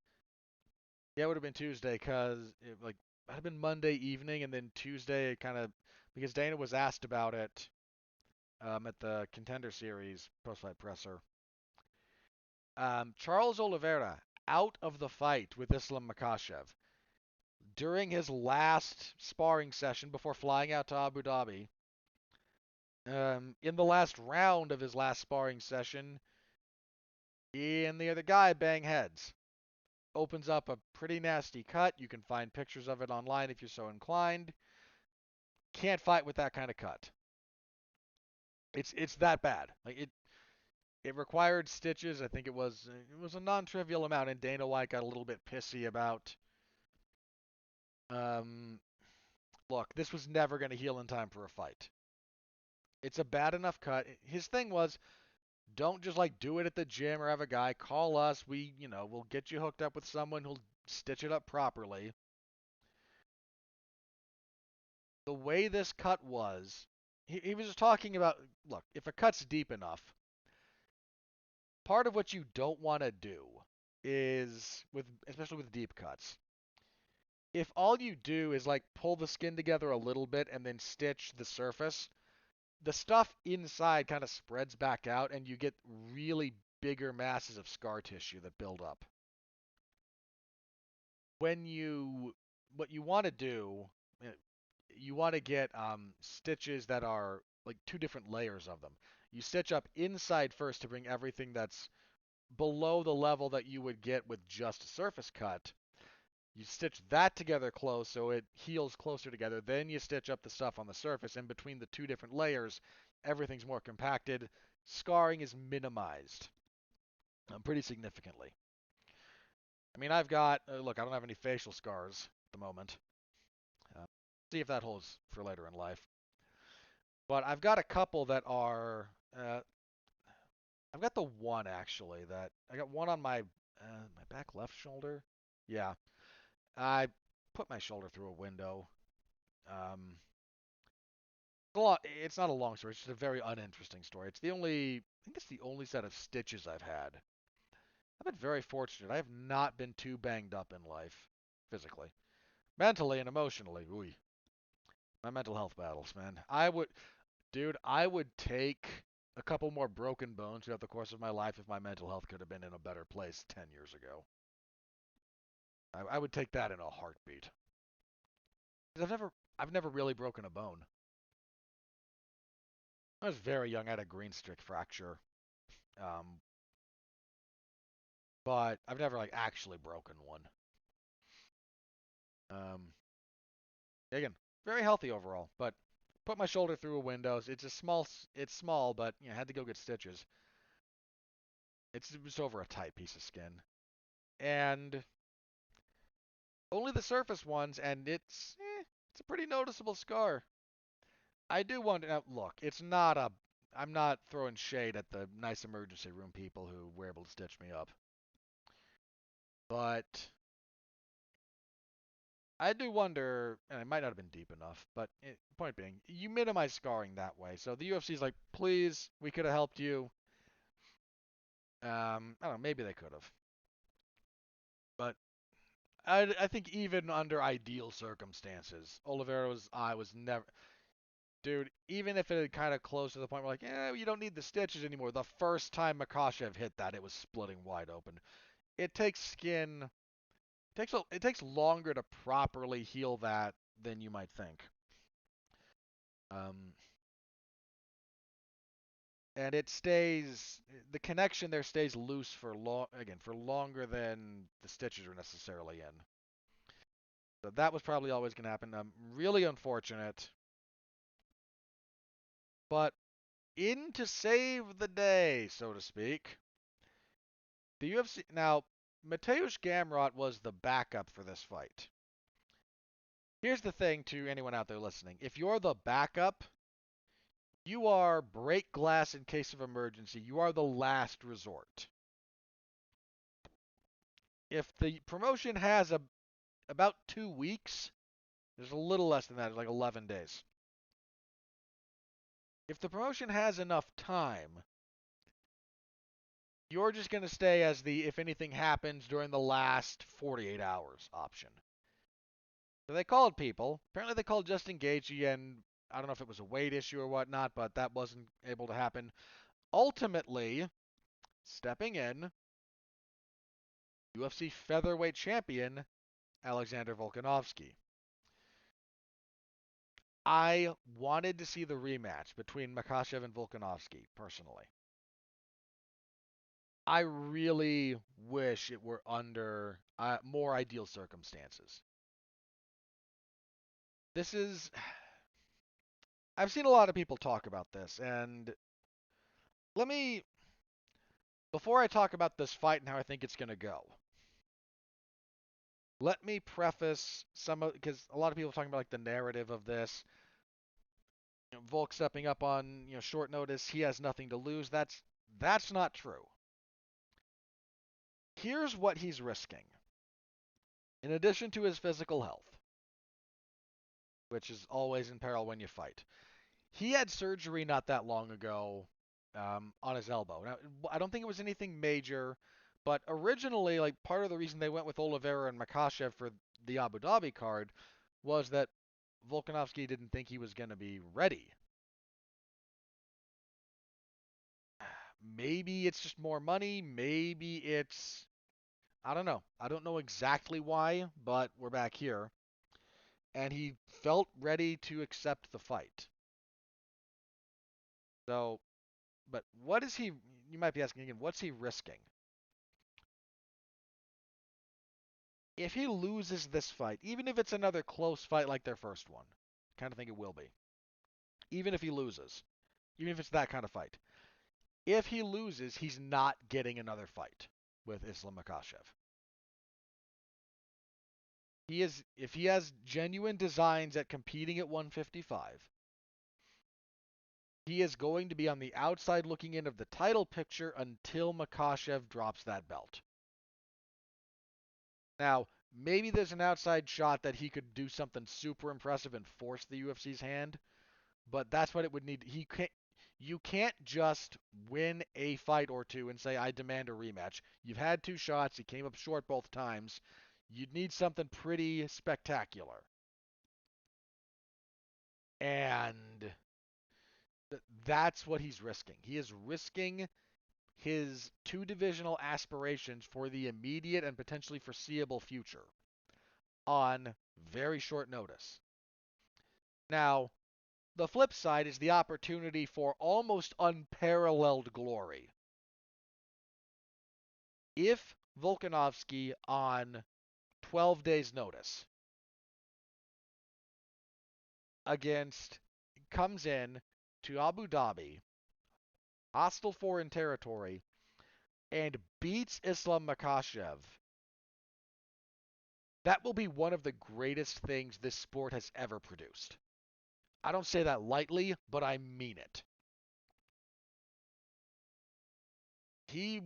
Yeah, it would have been Tuesday because it like might have been Monday evening, and then Tuesday it kind of because Dana was asked about it at the Contender Series post-fight presser. Charles Oliveira out of the fight with Islam Makhachev during his last sparring session before flying out to Abu Dhabi. In the last round of his last sparring session, he and the other guy bang heads. Opens up a pretty nasty cut. You can find pictures of it online if you're so inclined. Can't fight with that kind of cut. It's that bad. Like it required stitches. I think it was a non-trivial amount, and Dana White got a little bit pissy about. Um, Look, this was never going to heal in time for a fight. It's a bad enough cut. His thing was, don't just like do it at the gym or have a guy call us. We'll get you hooked up with someone who'll stitch it up properly. The way this cut was, he was just talking about, look, if a cut's deep enough, part of what you don't want to do is especially with deep cuts. If all you do is like pull the skin together a little bit and then stitch the surface, the stuff inside kind of spreads back out and you get really bigger masses of scar tissue that build up. What you want to do, eh, you want to get stitches that are like two different layers of them. You stitch up inside first to bring everything that's below the level that you would get with just a surface cut. You stitch that together close so it heals closer together. Then you stitch up the stuff on the surface. In between the two different layers, everything's more compacted. Scarring is minimized pretty significantly. I mean, look, I don't have any facial scars at the moment. Uh, See if that holds for later in life. But I've got a couple that are. I've got the one actually that I got one on my back left shoulder. Yeah, I put my shoulder through a window. Um, it's not a long story. It's just a very uninteresting story. I think it's the only set of stitches I've had. I've been very fortunate. I have not been too banged up in life, physically, mentally, and emotionally. Ooh, my mental health battles, man. I would take a couple more broken bones throughout the course of my life if my mental health could have been in a better place 10 years ago. I would take that in a heartbeat. 'Cause I've never really broken a bone. I was very young. I had a green stick fracture. Um, but I've never like actually broken one. Um, Again, very healthy overall, but put my shoulder through a window. It's small, but had to go get stitches. It's just over a tight piece of skin, and only the surface ones, and it's a pretty noticeable scar. I do wonder. Now, look, it's not a. I'm not throwing shade at the nice emergency room people who were able to stitch me up, but I do wonder, and it might not have been deep enough, but point being, you minimize scarring that way. So the UFC's like, please, we could have helped you. I don't know, maybe they could have. But I think even under ideal circumstances, Oliveira's eye was never. Dude, even if it had kind of close to the point where, like, you don't need the stitches anymore, the first time Makhachev hit that, it was splitting wide open. It takes skin. It takes longer to properly heal that than you might think. Um, and the connection there stays loose for longer than the stitches are necessarily in. So that was probably always going to happen. Really unfortunate, but in to save the day, so to speak, The UFC now, Mateusz Gamrot was the backup for this fight. Here's the thing to anyone out there listening. If you're the backup, you are break glass in case of emergency. You are the last resort. If the promotion has about 2 weeks, there's a little less than that, it's like 11 days. If the promotion has enough time, you're just going to stay as the if anything happens during the last 48 hours option. So they called people. Apparently they called Justin Gaethje, and I don't know if it was a weight issue or whatnot, but that wasn't able to happen. Ultimately, stepping in, UFC featherweight champion Alexander Volkanovski. I wanted to see the rematch between Makhachev and Volkanovski, personally. I really wish it were under more ideal circumstances. This is. I've seen a lot of people talk about this, and let me. Before I talk about this fight and how I think it's going to go, let me preface some of. Because a lot of people are talking about like the narrative of this. Volk stepping up on short notice, he has nothing to lose. That's not true. Here's what he's risking. In addition to his physical health, which is always in peril when you fight, he had surgery not that long ago on his elbow. Now, I don't think it was anything major, but originally, like part of the reason they went with Oliveira and Makhachev for the Abu Dhabi card was that Volkanovski didn't think he was going to be ready. Maybe it's just more money. Maybe it's I don't know. I don't know exactly why, but we're back here. And he felt ready to accept the fight. So, but what is he? You might be asking again, what's he risking? If he loses this fight, even if it's another close fight like their first one, kind of think it will be. Even if he loses, even if it's that kind of fight, if he loses, he's not getting another fight with Islam Makhachev. If he has genuine designs at competing at 155, he is going to be on the outside looking in of the title picture until Makhachev drops that belt. Now, maybe there's an outside shot that he could do something super impressive and force the UFC's hand, but that's what it would need. You can't just win a fight or two and say I demand a rematch. You've had two shots, he came up short both times. You'd need something pretty spectacular. And that's what he's risking. He is risking his two divisional aspirations for the immediate and potentially foreseeable future on very short notice. Now, the flip side is the opportunity for almost unparalleled glory. If Volkanovski on 12 days notice against comes in to Abu Dhabi, hostile foreign territory, and beats Islam Makhachev, that will be one of the greatest things this sport has ever produced. I don't say that lightly, but I mean it. He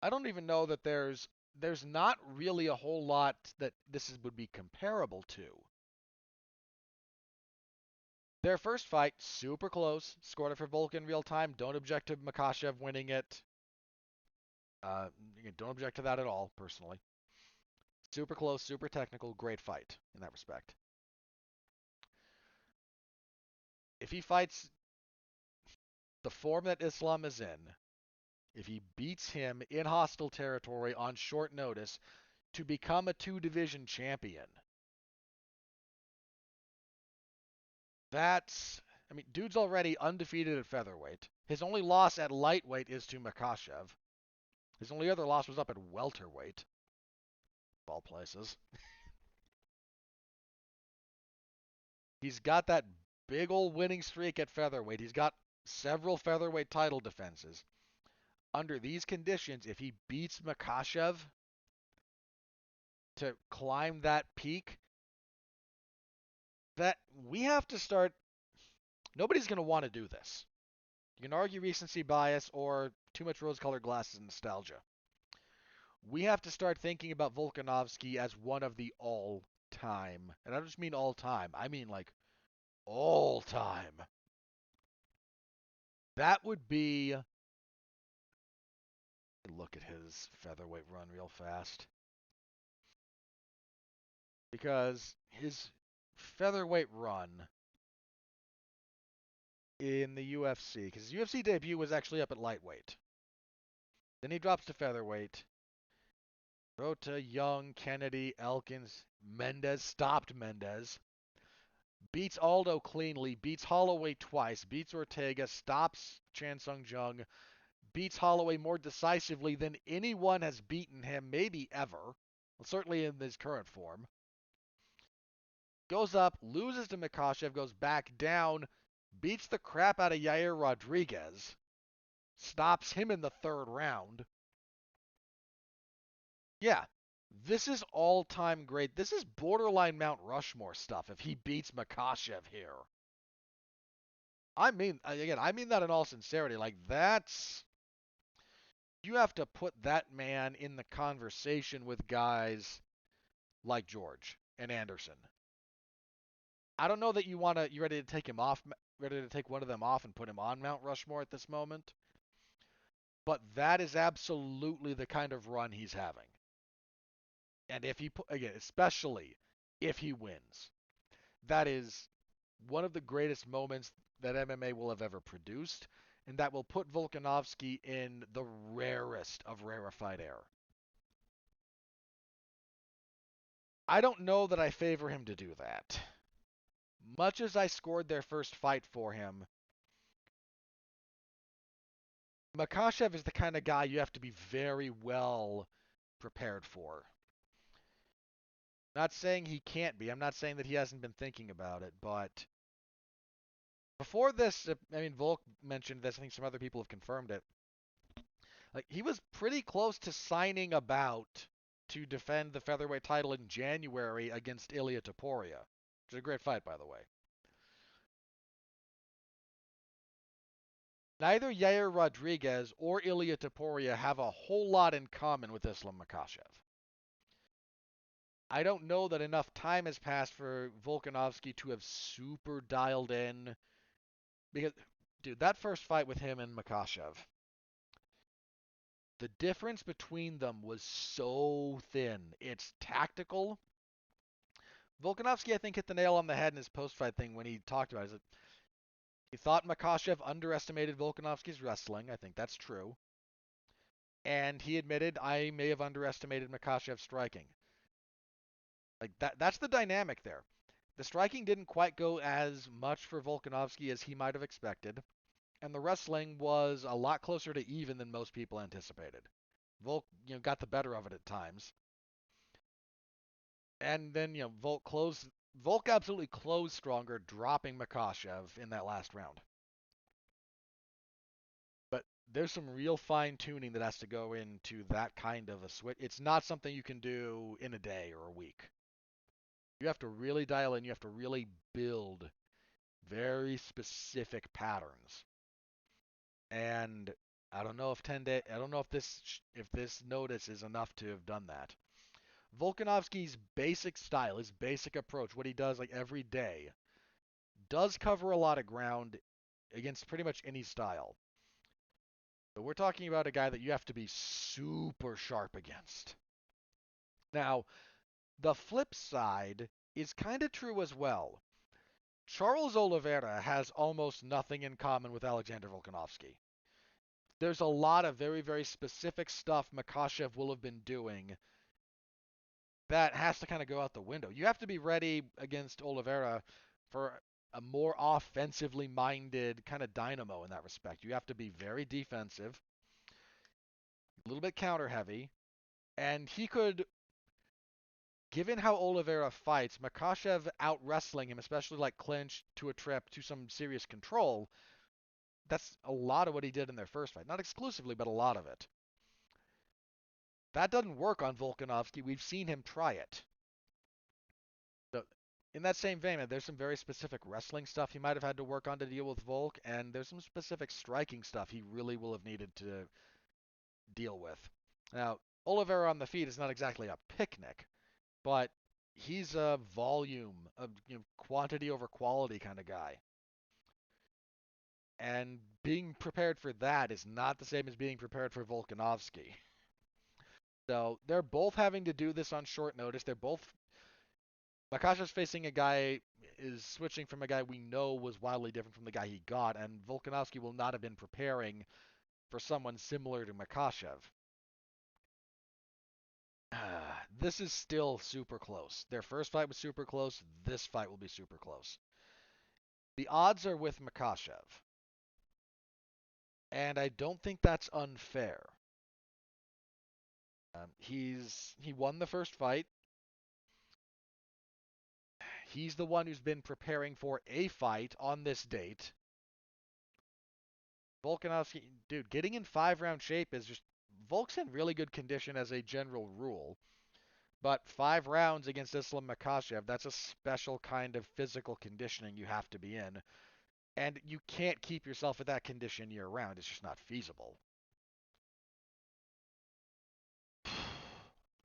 I don't even know that there's not really a whole lot that would be comparable to. Their first fight, super close, scored it for Volk in real time. Don't object to Makhachev winning it. Uh, don't object to that at all, personally. Super close, super technical, great fight in that respect. If he fights the form that Islam is in, if he beats him in hostile territory on short notice to become a two-division champion, dude's already undefeated at featherweight. His only loss at lightweight is to Makhachev. His only other loss was up at welterweight. Of all places. He's got that big old winning streak at featherweight. He's got several featherweight title defenses. under these conditions, if he beats Makhachev to climb that peak, that we have to start. Nobody's going to want to do this. You can argue recency bias or too much rose-colored glasses and nostalgia. We have to start thinking about Volkanovski as one of the all-time, and I don't just mean all-time, I mean like all-time. That would be, look at his featherweight run real fast. Because his featherweight run in the UFC, because his UFC debut was actually up at lightweight. Then he drops to featherweight. Rota, Young, Kennedy, Elkins, Mendez, stopped Mendez. Beats Aldo cleanly, beats Holloway twice, beats Ortega, stops Chan Sung Jung, beats Holloway more decisively than anyone has beaten him, maybe ever. Well, certainly in his current form. Goes up, loses to Makhachev, goes back down, beats the crap out of Yair Rodriguez, stops him in the third round. Yeah, this is all-time great. This is borderline Mount Rushmore stuff if he beats Makhachev here. I mean, again, I mean that in all sincerity. Like, that's... You have to put that man in the conversation with guys like George and Anderson. I don't know that you're ready to take him off, ready to take one of them off and put him on Mount Rushmore at this moment. But that is absolutely the kind of run he's having. And if he, again, especially if he wins, that is one of the greatest moments that MMA will have ever produced, and that will put Volkanovski in the rarest of rarefied air. I don't know that I favor him to do that. Much as I scored their first fight for him, Makhachev is the kind of guy you have to be very well prepared for. Not saying he can't be. I'm not saying that he hasn't been thinking about it, but before this, I mean, Volk mentioned this. I think some other people have confirmed it. Like, he was pretty close to signing a bout to defend the featherweight title in January against Ilia Topuria, which is a great fight, by the way. Neither Yair Rodriguez or Ilia Topuria have a whole lot in common with Islam Makhachev. I don't know that enough time has passed for Volkanovski to have super dialed in. Because, dude, that first fight with him and Makhachev, the difference between them was so thin. It's tactical. Volkanovski, I think, hit the nail on the head in his post-fight thing when he talked about it. He thought Makhachev underestimated Volkanovski's wrestling. I think that's true. And he admitted, I may have underestimated Makhachev's striking. Like, that's the dynamic there. The striking didn't quite go as much for Volkanovski as he might have expected, and the wrestling was a lot closer to even than most people anticipated. Volk, got the better of it at times. And then, Volk absolutely closed stronger, dropping Makhachev in that last round. But there's some real fine tuning that has to go into that kind of a switch. It's not something you can do in a day or a week. You have to really dial in. You have to really build very specific patterns. And I don't know if 10 day, I don't know if this notice is enough to have done that. Volkanovski's basic style, his basic approach, what he does like every day, does cover a lot of ground against pretty much any style. But we're talking about a guy that you have to be super sharp against. Now, the flip side is kind of true as well. Charles Oliveira has almost nothing in common with Alexander Volkanovski. There's a lot of very, very specific stuff Makhachev will have been doing that has to kind of go out the window. You have to be ready against Oliveira for a more offensively minded kind of dynamo in that respect. You have to be very defensive, a little bit counter heavy, and he could, given how Oliveira fights, Makhachev out wrestling him, especially like clinch to a trip to some serious control, that's a lot of what he did in their first fight. Not exclusively, but a lot of it. That doesn't work on Volkanovski. We've seen him try it. So, in that same vein, there's some very specific wrestling stuff he might have had to work on to deal with Volk, and there's some specific striking stuff he really will have needed to deal with. Now, Oliveira on the feet is not exactly a picnic, but he's a volume, of quantity over quality kind of guy. And being prepared for that is not the same as being prepared for Volkanovski. So they're both having to do this on short notice. They're both. Makhachev's facing a guy, is switching from a guy we know was wildly different from the guy he got, and Volkanovski will not have been preparing for someone similar to Makhachev. This is still super close. Their first fight was super close. This fight will be super close. The odds are with Makhachev, and I don't think that's unfair. He won the first fight. He's the one who's been preparing for a fight on this date. Volkanovski, dude, getting in 5-round shape is just Volk's in really good condition as a general rule. But 5 rounds against Islam Makhachev, that's a special kind of physical conditioning you have to be in. And you can't keep yourself at that condition year round. It's just not feasible.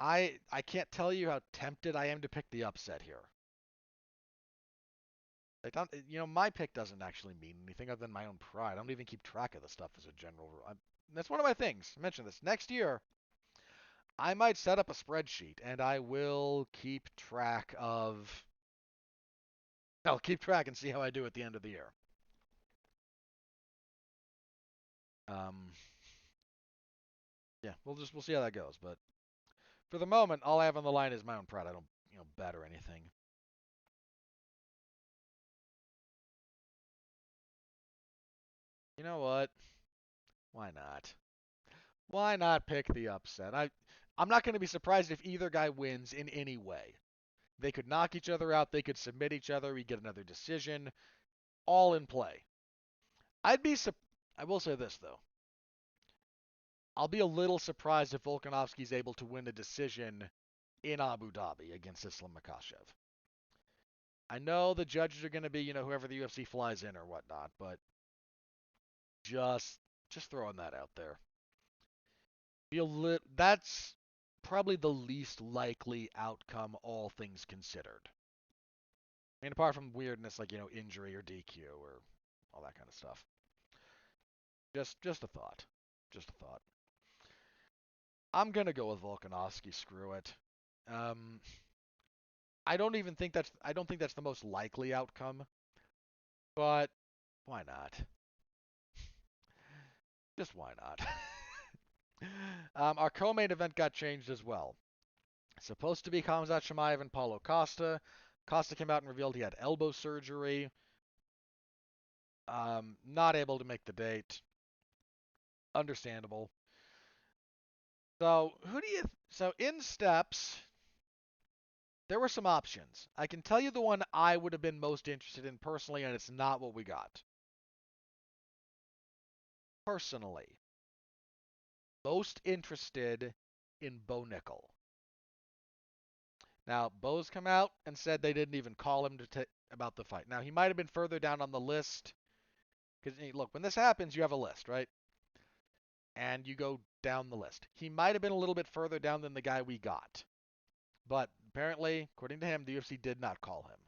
I can't tell you how tempted I am to pick the upset here. Like, my pick doesn't actually mean anything other than my own pride. I don't even keep track of the stuff as a general rule. That's one of my things. I mentioned this. Next year, I might set up a spreadsheet and I will keep track of. I'll keep track and see how I do at the end of the year. Um, yeah, we'll see how that goes. But for the moment, all I have on the line is my own pride. I don't bet or anything. You know what? Why not? Why not pick the upset? I'm not going to be surprised if either guy wins in any way. They could knock each other out. They could submit each other. We get another decision. All in play. I will say this though. I'll be a little surprised if Volkanovski is able to win a decision in Abu Dhabi against Islam Makhachev. I know the judges are going to be, whoever the UFC flies in or whatnot, but just throwing that out there. That's probably the least likely outcome, all things considered. I mean, apart from weirdness like injury or DQ or all that kind of stuff. Just a thought. Just a thought. I'm gonna go with Volkanovski. Screw it. Um, I don't think that's the most likely outcome, but why not? Just why not? Our co-main event got changed as well. Supposed to be Khamzat Chimaev and Paulo Costa. Costa came out and revealed he had elbow surgery. Not able to make the date. Understandable. So in steps, there were some options. I can tell you the one I would have been most interested in personally, and it's not what we got. Personally, most interested in Bo Nickel. Now, Bo's come out and said they didn't even call him about the fight. Now, he might have been further down on the list. Because, look, when this happens, you have a list, right? And you go down the list. He might have been a little bit further down than the guy we got. But apparently, according to him, the UFC did not call him.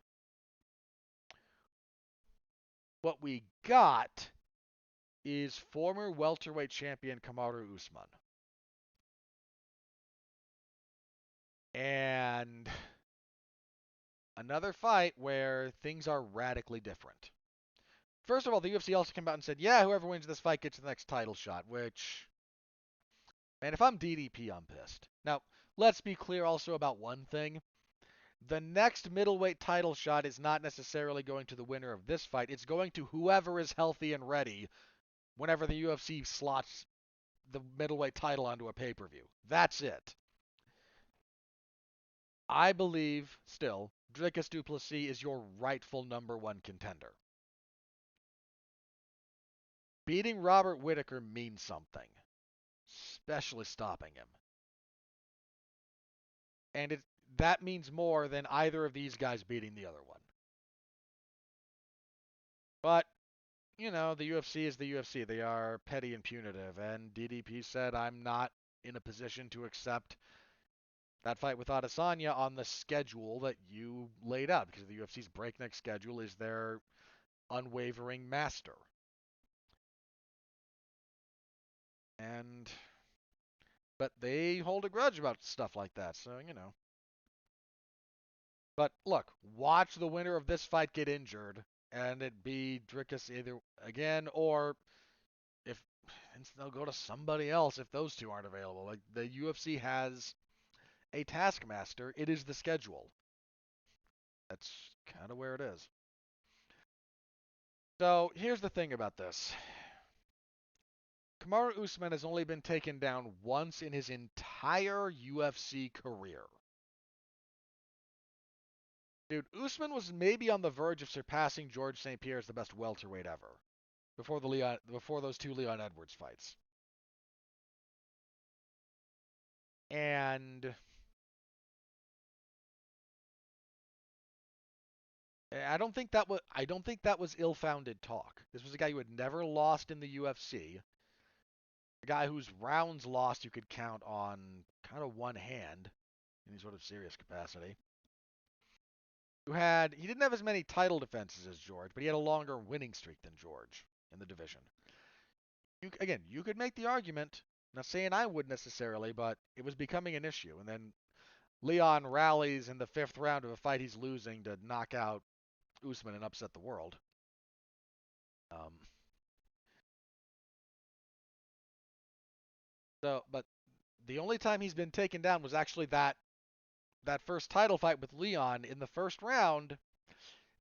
What we got is former welterweight champion Kamaru Usman. And another fight where things are radically different. First of all, the UFC also came out and said, yeah, whoever wins this fight gets the next title shot, which, man, if I'm DDP, I'm pissed. Now, let's be clear also about one thing. The next middleweight title shot is not necessarily going to the winner of this fight. It's going to whoever is healthy and ready whenever the UFC slots the middleweight title onto a pay-per-view. That's it. I believe, still, Dricus du Plessis is your rightful number one contender. beating Robert Whittaker means something, especially stopping him. And that means more than either of these guys beating the other one. But, the UFC is the UFC. They are petty and punitive, and DDP said, I'm not in a position to accept that fight with Adesanya on the schedule that you laid out, because the UFC's breakneck schedule is their unwavering master. But they hold a grudge about stuff like that, so. But look, watch the winner of this fight get injured, and it be Dricus either again, or if they'll go to somebody else if those two aren't available. Like, the UFC has a taskmaster. It is the schedule. That's kind of where it is. So here's the thing about this. Kamaru Usman has only been taken down once in his entire UFC career. Dude, Usman was maybe on the verge of surpassing George St. Pierre as the best welterweight ever before those two Leon Edwards fights. And I don't think that was ill-founded talk. This was a guy who had never lost in the UFC, a guy whose rounds lost you could count on kind of one hand in any sort of serious capacity. He didn't have as many title defenses as George, but he had a longer winning streak than George in the division. You could make the argument, not saying I would necessarily, but it was becoming an issue. And then Leon rallies in the 5th round of a fight he's losing to knock out Usman and upset the world. But the only time he's been taken down was actually that first title fight with Leon. In the 1st round,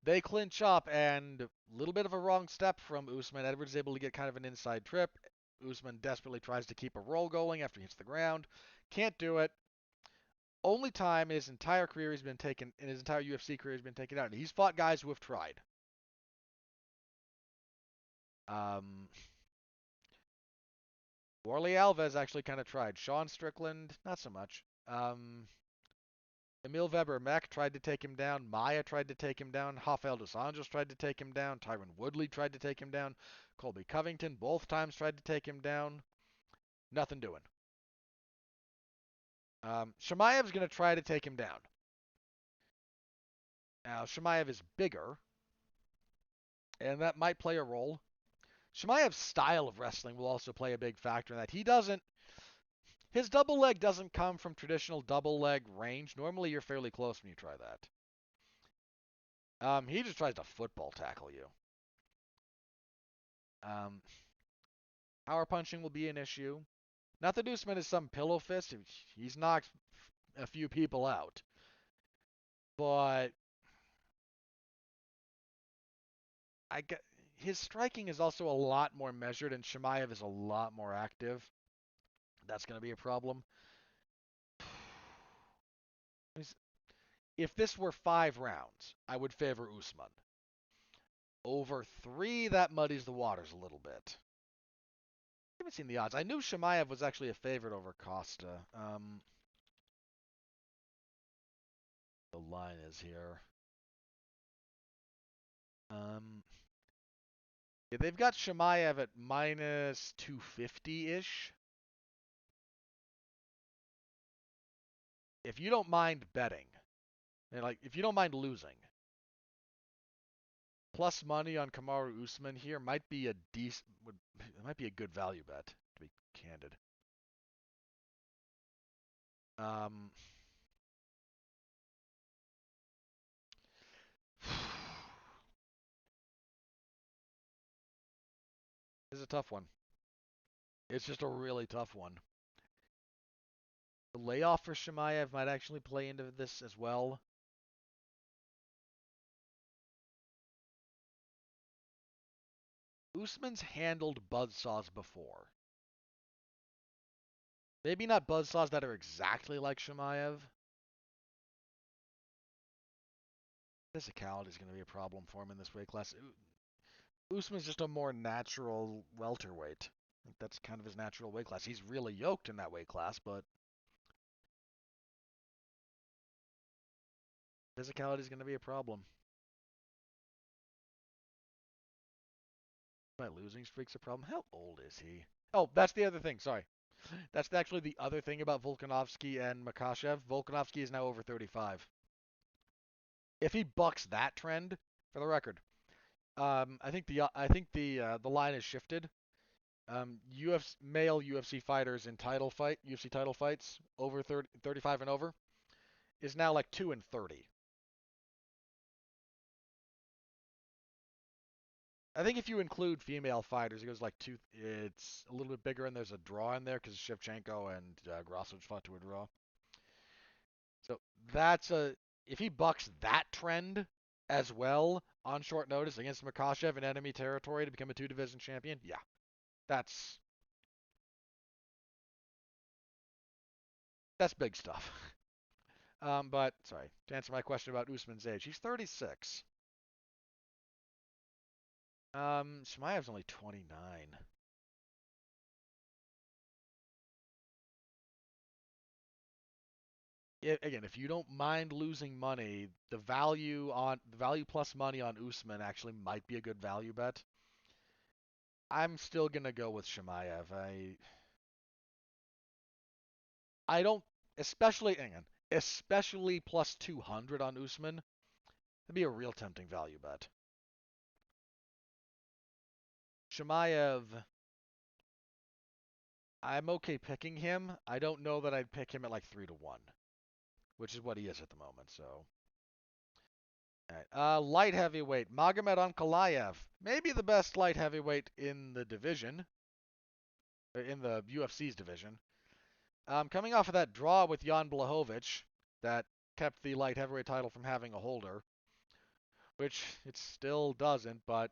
they clinch up, and a little bit of a wrong step from Usman. Edwards is able to get kind of an inside trip. Usman desperately tries to keep a roll going after he hits the ground. Can't do it. Only time in his entire UFC career he's been taken out. And he's fought guys who have tried. Warley Alves actually kind of tried. Sean Strickland, not so much. Emil Weber-Mech tried to take him down. Maia tried to take him down. Rafael dos Anjos tried to take him down. Tyron Woodley tried to take him down. Colby Covington both times tried to take him down. Nothing doing. Chimaev's going to try to take him down. Now, Chimaev is bigger, and that might play a role. Chimaev's style of wrestling will also play a big factor in that. His double leg doesn't come from traditional double leg range. Normally, you're fairly close when you try that. He just tries to football tackle you. Power punching will be an issue. Not that Usman is some pillow fist. He's knocked a few people out. But his striking is also a lot more measured, and Chimaev is a lot more active. That's going to be a problem. If this were 5 rounds, I would favor Usman. Over 3, that muddies the waters a little bit. I haven't seen the odds. I knew Chimaev was actually a favorite over Costa. The line is here. Yeah, they've got Chimaev at minus 250-ish. If you don't mind betting, and if you don't mind losing, plus money on Kamaru Usman here might be a good value bet, to be candid. This is a tough one. It's just a really tough one. The layoff for Chimaev might actually play into this as well. Usman's handled buzzsaws before. Maybe not buzzsaws that are exactly like Chimaev. Physicality is going to be a problem for him in this weight class. Usman's just a more natural welterweight. I think that's kind of his natural weight class. He's really yoked in that weight class, but physicality is going to be a problem. My losing streak's a problem. How old is he? Oh, that's the other thing. Sorry. That's actually the other thing about Volkanovski and Makhachev. Volkanovski is now over 35. If he bucks that trend, for the record, I think the line has shifted. Male UFC fighters in UFC title fights over 35 and over is now like 2-30. I think if you include female fighters, it goes like two. It's a little bit bigger, and there's a draw in there because Shevchenko and Grosovich fought to a draw. So that's a if he bucks that trend as well on short notice against Makhachev in enemy territory to become a two-division champion, yeah, that's that's big stuff. But sorry to answer my question about Usman's age, he's 36. Chimaev's only 29. Again, if you don't mind losing money, the value plus money on Usman actually might be a good value bet. I'm still gonna go with Chimaev. I don't, especially again, especially plus 200 on Usman. That'd be a real tempting value bet. Chimaev, I'm okay picking him. I don't know that I'd pick him at like 3-1, which is what he is at the moment. So, all right. Light heavyweight, Magomed Ankalaev, maybe the best light heavyweight in the division, in the UFC's division. Coming off of that draw with Jan Blachowicz that kept the light heavyweight title from having a holder, which it still doesn't. But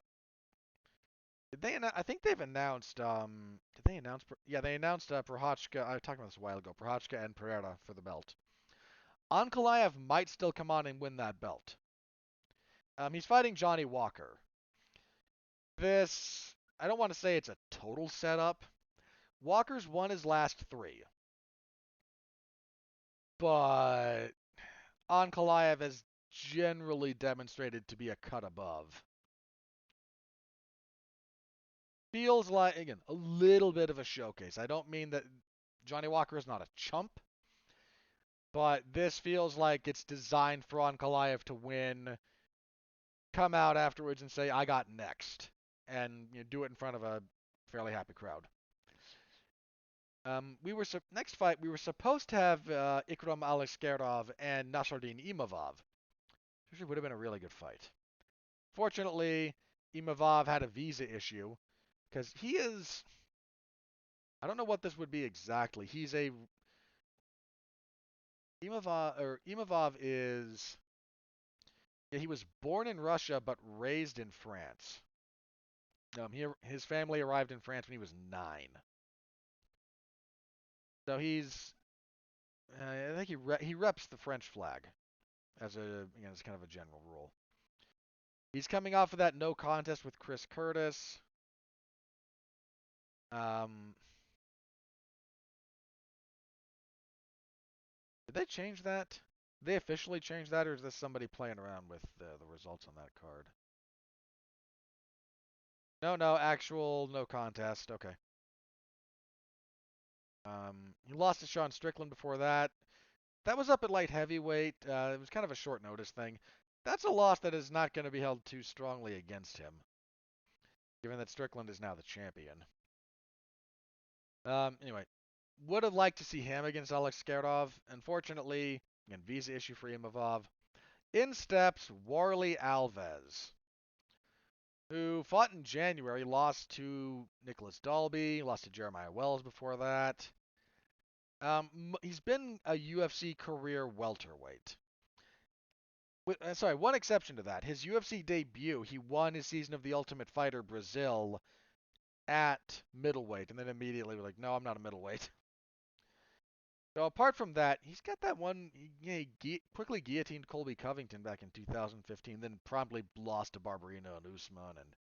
did they? I think they've announced. Did they announce? Yeah, they announced Prochazka. I was talking about this a while ago. Prochazka and Pereira for the belt. Ankalaev might still come on and win that belt. He's fighting Johnny Walker. This, I don't want to say it's a total setup. Walker's won his last three, but Ankalaev has generally demonstrated to be a cut above. Feels like, again, a little bit of a showcase. I don't mean that Johnny Walker is not a chump, but this feels like it's designed for Ankalaev to win, come out afterwards and say, I got next, and do it in front of a fairly happy crowd. Next fight, we were supposed to have Ikram Aliskerov and Nasruddin Imavov. Which would have been a really good fight. Fortunately, Imavov had a visa issue because he is. I don't know what this would be exactly. He's a Imavov is. Yeah, he was born in Russia but raised in France. His family arrived in France when he was 9. So he's. I think he reps the French flag as kind of a general rule. He's coming off of that no contest with Chris Curtis. Um, Did they change that? Did they officially change that, or is this somebody playing around with the results on that card? No, actual no contest. Okay. He lost to Sean Strickland before that. That was up at light heavyweight. It was kind of a short notice thing. That's a loss that is not going to be held too strongly against him, given that Strickland is now the champion. Anyway, would have liked to see him against Alex Skarov. Unfortunately, again, visa issue for Imavov. In steps Warley Alves, who fought in January, lost to Nicholas Dalby, lost to Jeremiah Wells before that. He's been a UFC career welterweight. Sorry, one exception to that. His UFC debut, he won his season of The Ultimate Fighter Brazil at middleweight, and then immediately was like, no, I'm not a middleweight. So apart from that, he's got that one. He quickly guillotined Colby Covington back in 2015, then promptly lost to Barberino and Usman, and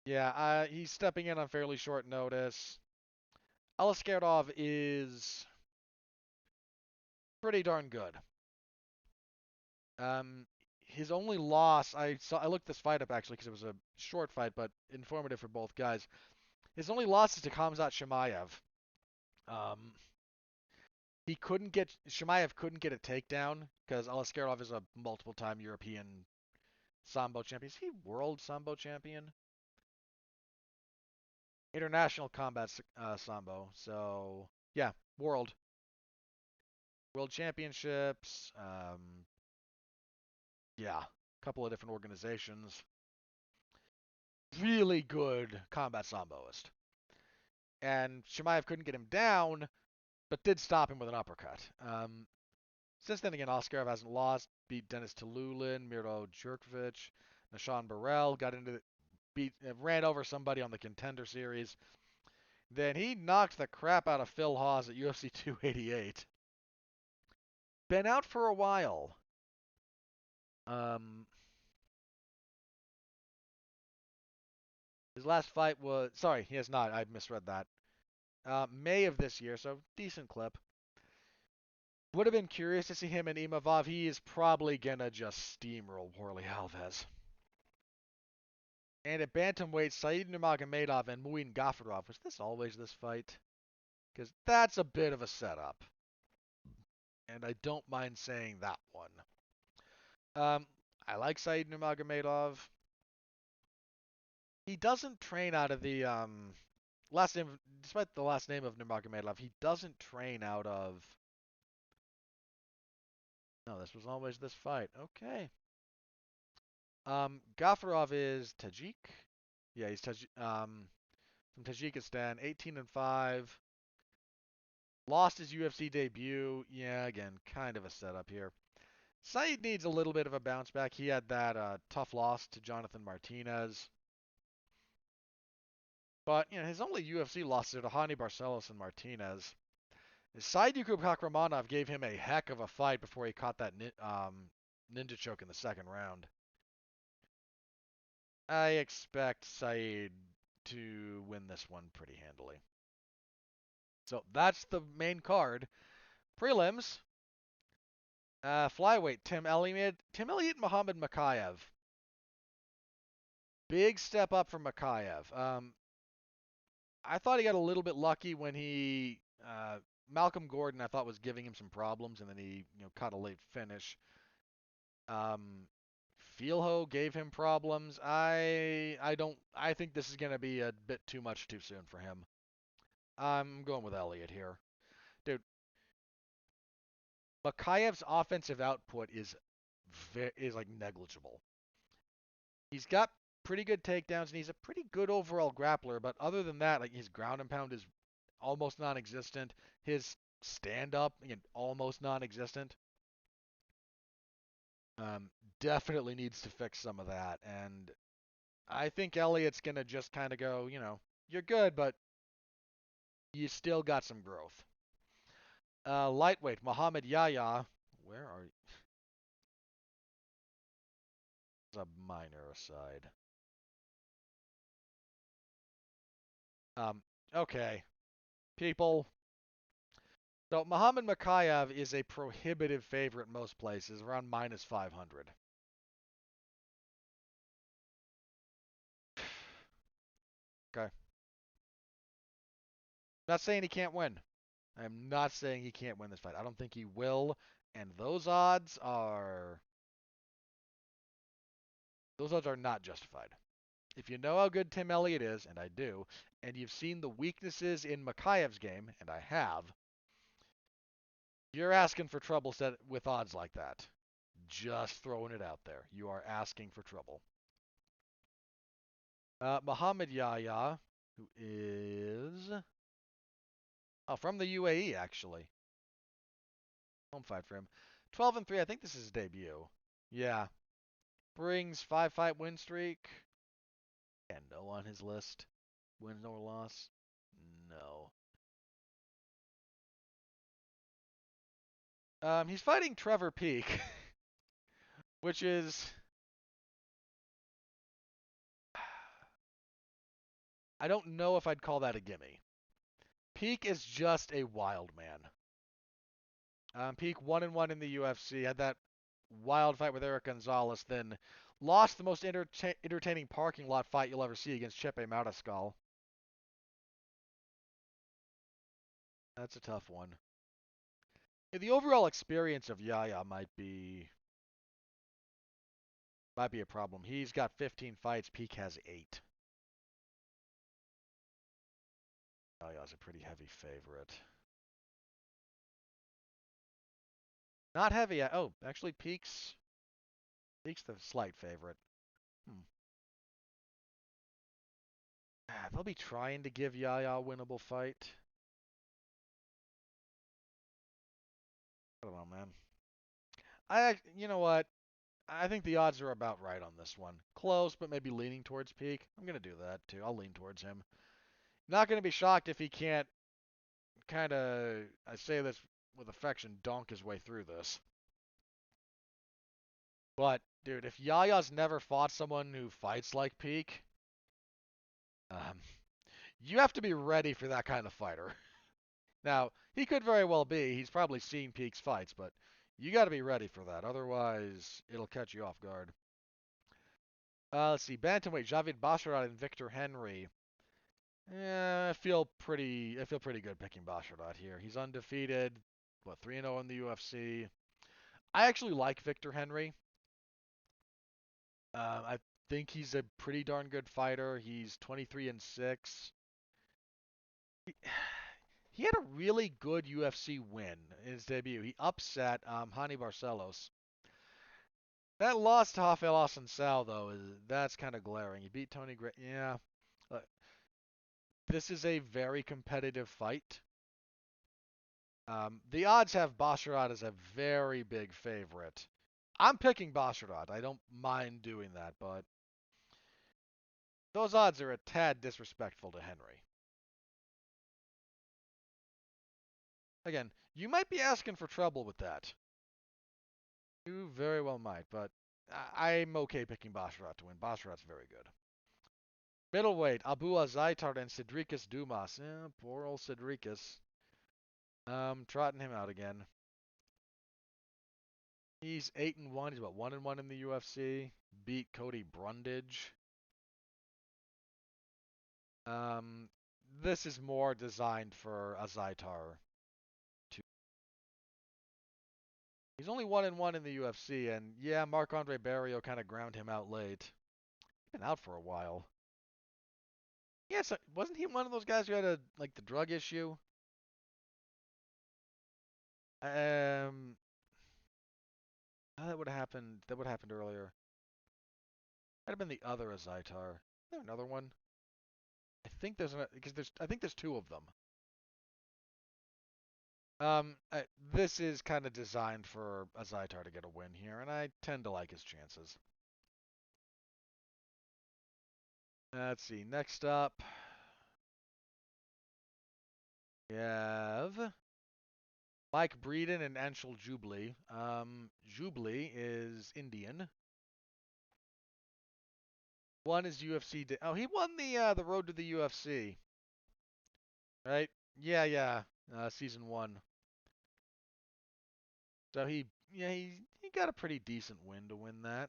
Yeah, he's stepping in on fairly short notice. Alexander is pretty darn good. Um, his only loss, I looked this fight up actually because it was a short fight, but informative for both guys. His only loss is to Khamzat Chimaev. Um, he couldn't get Chimaev couldn't get a takedown because Alexander is a multiple-time European Sambo champion. Is he world Sambo champion? International combat Sambo. So yeah, world championships. Yeah, a couple of different organizations. Really good combat Samboist. And Chimaev couldn't get him down, but did stop him with an uppercut. Since then, again, Oscarov hasn't lost. Beat Denis Tululin, Miro Djurkovic, Nashawn Burrell. Ran over somebody on the Contender Series. Then he knocked the crap out of Phil Hawes at UFC 288. Been out for a while. Um, his last fight was, sorry, he has not. I misread that. May of this year, so decent clip. Would have been curious to see him and Imavov. He is probably gonna just steamroll Warley Alves. And at bantamweight, Said Nurmagomedov and Muin Gafurov. Was this always this fight? Because that's a bit of a setup, and I don't mind saying that one. Um, I like Said Nurmagomedov. He doesn't train out of the last name, despite the last name of Nurmagomedov. He doesn't train out of. No, this was always this fight. Okay. Gafurov is Tajik. Yeah, he's from Tajikistan, 18-5. Lost his UFC debut. Yeah, again, kind of a setup here. Said needs a little bit of a bounce back. He had that tough loss to Jonathan Martinez. But, his only UFC losses are to Hani Barcelos and Martinez. Saidyokub Kakramanov gave him a heck of a fight before he caught that ninja choke in the second round. I expect Said to win this one pretty handily. So that's the main card. Prelims. Flyweight, Tim Elliott, Muhammad Makhachev. Big step up from Makhachev. I thought he got a little bit lucky when Malcolm Gordon, I thought, was giving him some problems, and then he caught a late finish. Um, Feelho gave him problems. I think this is going to be a bit too much too soon for him. I'm going with Elliott here. Dude, Makhayev's offensive output is like negligible. He's got pretty good takedowns and he's a pretty good overall grappler, but other than that, like his ground and pound is almost non-existent. His stand up, again, almost non-existent. Um, Definitely needs to fix some of that, and I think Elliott's gonna just kind of go, you're good, but you still got some growth. Lightweight, Muhammad Yahya. Where are you? A minor aside. Okay. People. So Muhammad Makhachev is a prohibitive favorite in most places, around minus 500. Okay. Not saying he can't win. I'm not saying he can't win this fight. I don't think he will, and those odds are not justified. If you know how good Tim Elliott is, and I do, and you've seen the weaknesses in Makhachev's game, and I have, you're asking for trouble with odds like that. Just throwing it out there. You are asking for trouble. Muhammad Yahya, who is from the UAE actually. Home fight for him. 12-3. I think this is his debut. Yeah. Brings 5-fight win streak. And no on his list. Win or loss? No. He's fighting Trevor Peek, which is I don't know if I'd call that a gimme. Peak is just a wild man. Peak 1-1 in the UFC, had that wild fight with Eric Gonzalez, then lost the most entertaining parking lot fight you'll ever see against Chepe Mariscal. That's a tough one. Yeah, the overall experience of Yaya might be a problem. He's got 15 fights, Peak has 8. Yaya's a pretty heavy favorite. Not heavy. Oh, actually, Peak's the slight favorite. Hmm. They'll be trying to give Yaya a winnable fight. I don't know, man. You know what? I think the odds are about right on this one. Close, but maybe leaning towards Peak. I'm gonna do that too. I'll lean towards him. Not gonna be shocked if he can't kind of, I say this with affection, donk his way through this. But dude, if Yaya's never fought someone who fights like Peak, um, you have to be ready for that kind of fighter. Now, he could very well be. He's probably seen Peak's fights, but you got to be ready for that. Otherwise, it'll catch you off guard. Let's see. Bantamweight, Javid Basharat and Victor Henry. I feel pretty good picking Basharat here. He's undefeated. What, 3-0 in the UFC. I actually like Victor Henry. I think he's a pretty darn good fighter. He's 23-6. He had a really good UFC win in his debut. He upset Hani Barcelos. That loss to Rafael Assunção, though, that's kind of glaring. He beat Tony Gray. Yeah, uh, this is a very competitive fight. The odds have Basharat as a very big favorite. I'm picking Basharat. I don't mind doing that, but those odds are a tad disrespectful to Henry. Again, you might be asking for trouble with that. You very well might, but I'm okay picking Basharat to win. Basharat's very good. Middleweight, Abu Azaitar and Cedricus Dumas. Poor old Cedricus. Trotting him out again. He's 8-1. He's about 1-1 in the UFC. Beat Cody Brundage. Um, this is more designed for Azaitar. He's only 1-1 in the UFC, and yeah, Marc-Andre Barrio kind of ground him out late. He's been out for a while. Yes, wasn't he one of those guys who had the drug issue? Um, that would have happened. That would have happened earlier. Might have been the other Azaitar. Is there another one? I think there's two of them. This is kind of designed for Azaitar to get a win here, and I tend to like his chances. Let's see. Next up, we have Mike Breeden and Anshul Jubli. Jubli is Indian. One is UFC. Oh, he won the road to the UFC, right? Yeah, yeah. Season 1. So he got a pretty decent win to win that.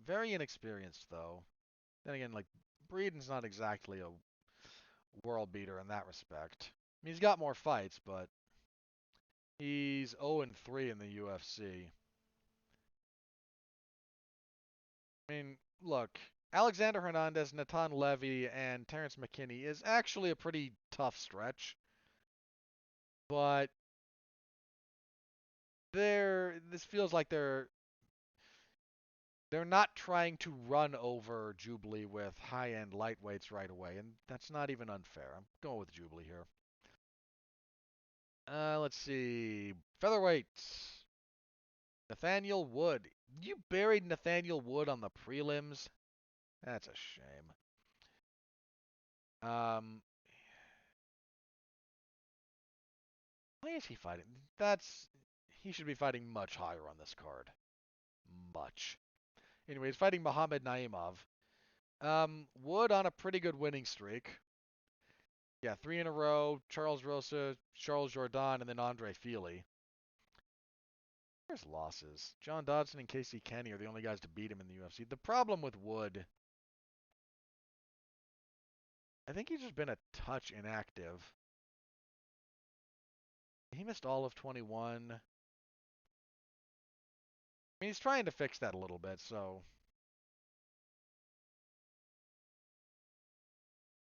Very inexperienced though. Then again, like Breeden's not exactly a world beater in that respect. I mean, he's got more fights, but he's 0-3 in the UFC. I mean, look, Alexander Hernandez, Natan Levy, and Terrence McKinney is actually a pretty tough stretch. But this feels like they're not trying to run over Jubilee with high-end lightweights right away, and that's not even unfair. I'm going with Jubilee here. Let's see. Featherweights. Nathaniel Wood. You buried Nathaniel Wood on the prelims? That's a shame. Um, why is he fighting? He should be fighting much higher on this card. Much. Anyway, he's fighting Muhammad Naimov. Wood on a pretty good winning streak. Yeah, three in a row. Charles Rosa, Charles Jourdain, and then Andre Fili. There's losses. John Dodson and Casey Kenny are the only guys to beat him in the UFC. The problem with Wood, I think he's just been a touch inactive. He missed all of 21. I mean, he's trying to fix that a little bit, so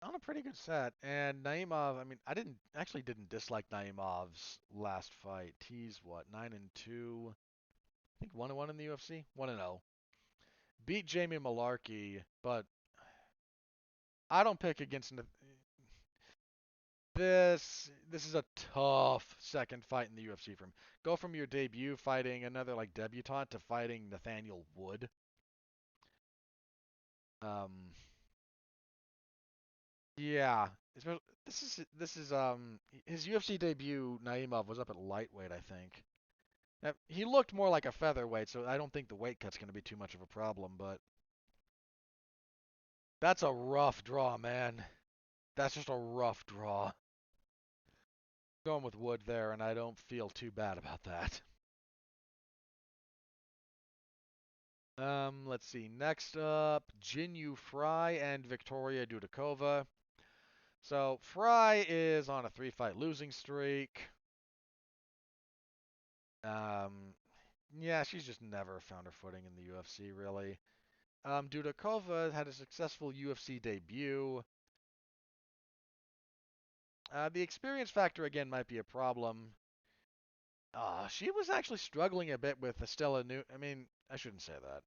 on a pretty good set. And Naimov, I mean, I didn't dislike Naimov's last fight. He's what, 9-2? I think 1-1 in the UFC, 1-0. Beat Jamie Malarkey, but I don't pick against this is a tough second fight in the UFC for him. Go from your debut fighting another like debutant to fighting Nathaniel Wood. Um, yeah, this is his UFC debut. Naimov was up at lightweight, I think. Now, he looked more like a featherweight, so I don't think the weight cut's going to be too much of a problem. But that's a rough draw, man. That's just a rough draw. Going with Wood there, and I don't feel too bad about that. Let's see. Next up, Jinyu Fry and Victoria Dudakova. So Fry is on a three-fight losing streak. Um, yeah, she's just never found her footing in the UFC, really. Dudakova had a successful UFC debut. The experience factor again might be a problem. She was actually struggling a bit with Estella New. I mean, I shouldn't say that.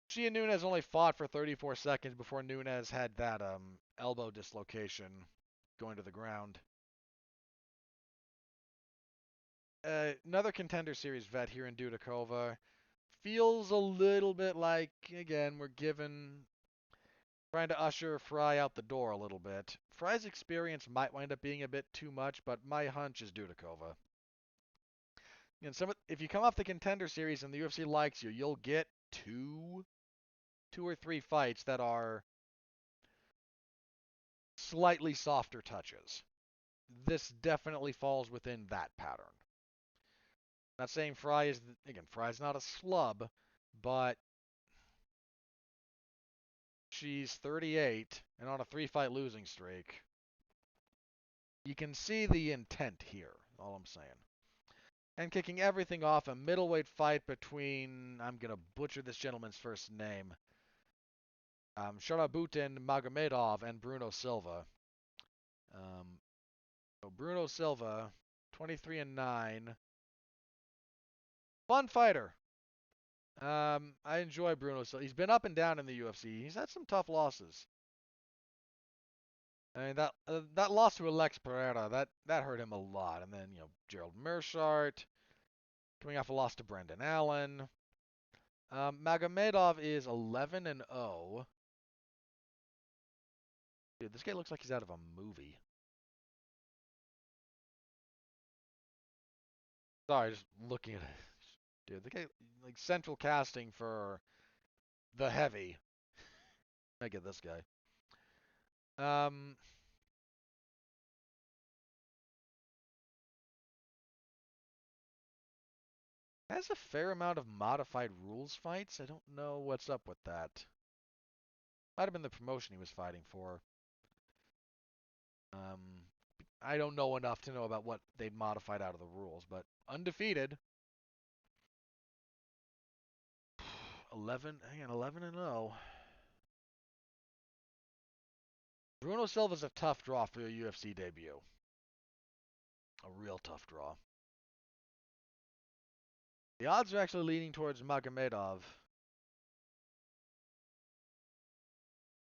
She and Nunes only fought for 34 seconds before Nunes had that elbow dislocation going to the ground. Another contender series vet here in Dudakova. Feels a little bit like, again, we're trying to usher Fry out the door a little bit. Fry's experience might wind up being a bit too much, but my hunch is Dudakova. And if you come off the contender series and the UFC likes you, you'll get two or three fights that are slightly softer touches. This definitely falls within that pattern. Not saying Fry's not a slub, but she's 38 and on a three-fight losing streak. You can see the intent here, all I'm saying. And kicking everything off, a middleweight fight between, I'm going to butcher this gentleman's first name, Sharabutin Magomedov and Bruno Silva. Um, so Bruno Silva, 23-9. Fun fighter. I enjoy Bruno Silva. He's been up and down in the UFC. He's had some tough losses. I mean that loss to Alex Pereira that hurt him a lot. And then Gerald Meerschaert coming off a loss to Brendan Allen. Magomedov is 11-0. Dude, this guy looks like he's out of a movie. Sorry, just looking at it. Dude, the guy like central casting for the heavy. I get this guy. Um, has a fair amount of modified rules fights. I don't know what's up with that. Might have been the promotion he was fighting for. Um, I don't know enough to know about what they'd modified out of the rules, but undefeated. 11-0. Bruno Silva's a tough draw for a UFC debut. A real tough draw. The odds are actually leaning towards Magomedov.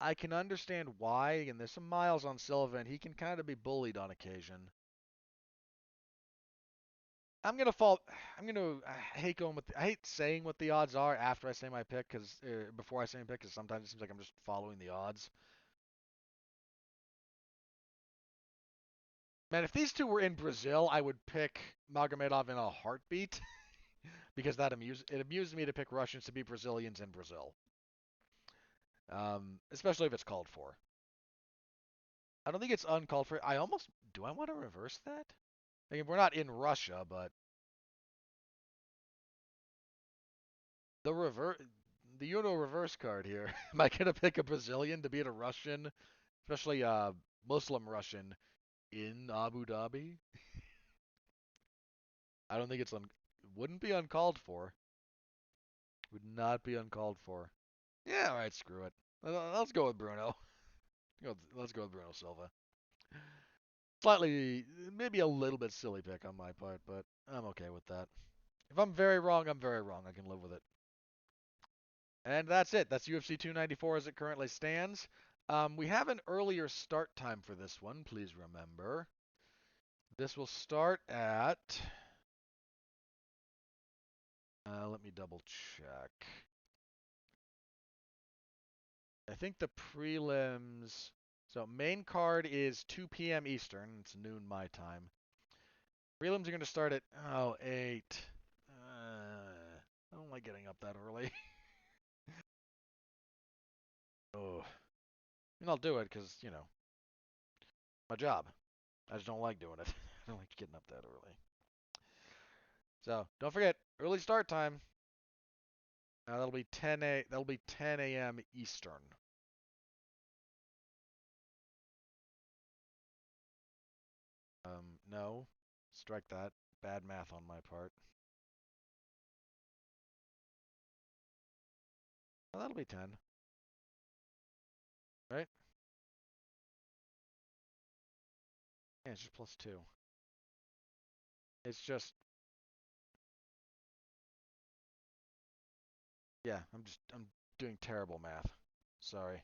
I can understand why, and there's some miles on Silva, and he can kind of be bullied on occasion. I'm gonna fall. I'm gonna. I hate going with. I hate saying what the odds are after I say my pick, because before I say my pick, because sometimes it seems like I'm just following the odds. Man, if these two were in Brazil, I would pick Magomedov in a heartbeat, because it amuses me to pick Russians to beat Brazilians in Brazil, especially if it's called for. I don't think it's uncalled for. Do I want to reverse that? I mean, we're not in Russia, but the reverse, the Uno reverse card here. Am I gonna pick a Brazilian to beat a Russian, especially Muslim Russian in Abu Dhabi? I don't think wouldn't be uncalled for. Would not be uncalled for. Yeah, all right, screw it. Let's go with Bruno. Let's go with Bruno Silva. Slightly, maybe a little bit silly pick on my part, but I'm okay with that. If I'm very wrong, I'm very wrong. I can live with it. And that's it. That's UFC 294 as it currently stands. We have an earlier start time for this one, please remember. This will start at. Let me double check. I think the prelims. So main card is 2 p.m. Eastern. It's noon my time. Prelims are going to start at 8. I don't like getting up that early. Oh, and I'll do it because my job. I just don't like doing it. I don't like getting up that early. So don't forget early start time. That'll be 10 a.m. Eastern. No, strike that. Bad math on my part. Well, that'll be 10, right? Yeah, it's just +2. It's just yeah. I'm doing terrible math. Sorry.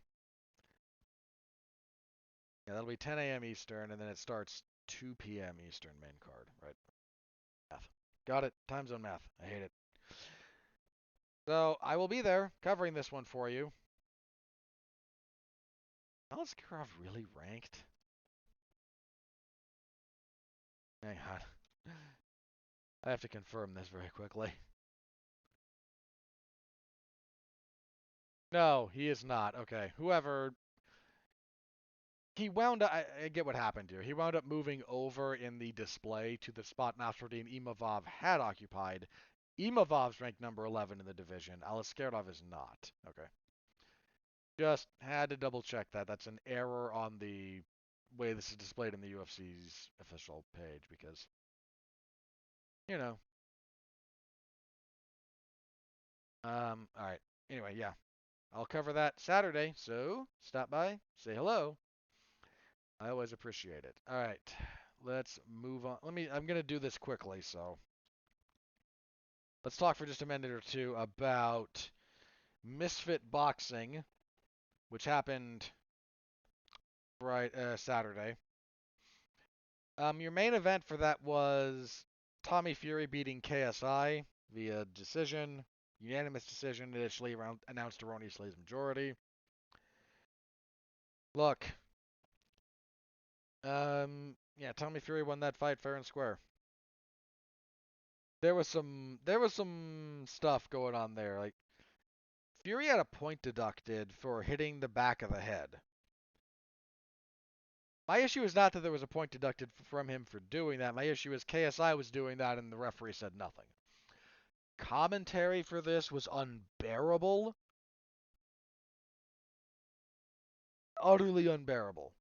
Yeah, that'll be 10 a.m. Eastern, and then it starts 2 p.m. Eastern main card, right? Math. Got it. Time zone math. I hate it. So I will be there covering this one for you. Alexander really ranked? Hang on. I have to confirm this very quickly. No, he is not. Okay. Whoever. He wound up. I get what happened here. He wound up moving over in the display to the spot Nasruddin Imavov had occupied. Imavov's ranked number 11 in the division. Aliskerov is not. Okay. Just had to double check that. That's an error on the way this is displayed in the UFC's official page because, you know. All right. Anyway, yeah. I'll cover that Saturday, so stop by, say hello. I always appreciate it. All right. Let's move on. I'm going to do this quickly, so let's talk for just a minute or two about Misfit Boxing, which happened Saturday. Your main event for that was Tommy Fury beating KSI via decision, unanimous decision, initially announced erroneously as majority. Look, yeah, Tommy Fury won that fight fair and square. There was some stuff going on there. Like Fury had a point deducted for hitting the back of the head. My issue is not that there was a point deducted from him for doing that. My issue is KSI was doing that and the referee said nothing. Commentary for this was unbearable. Utterly unbearable.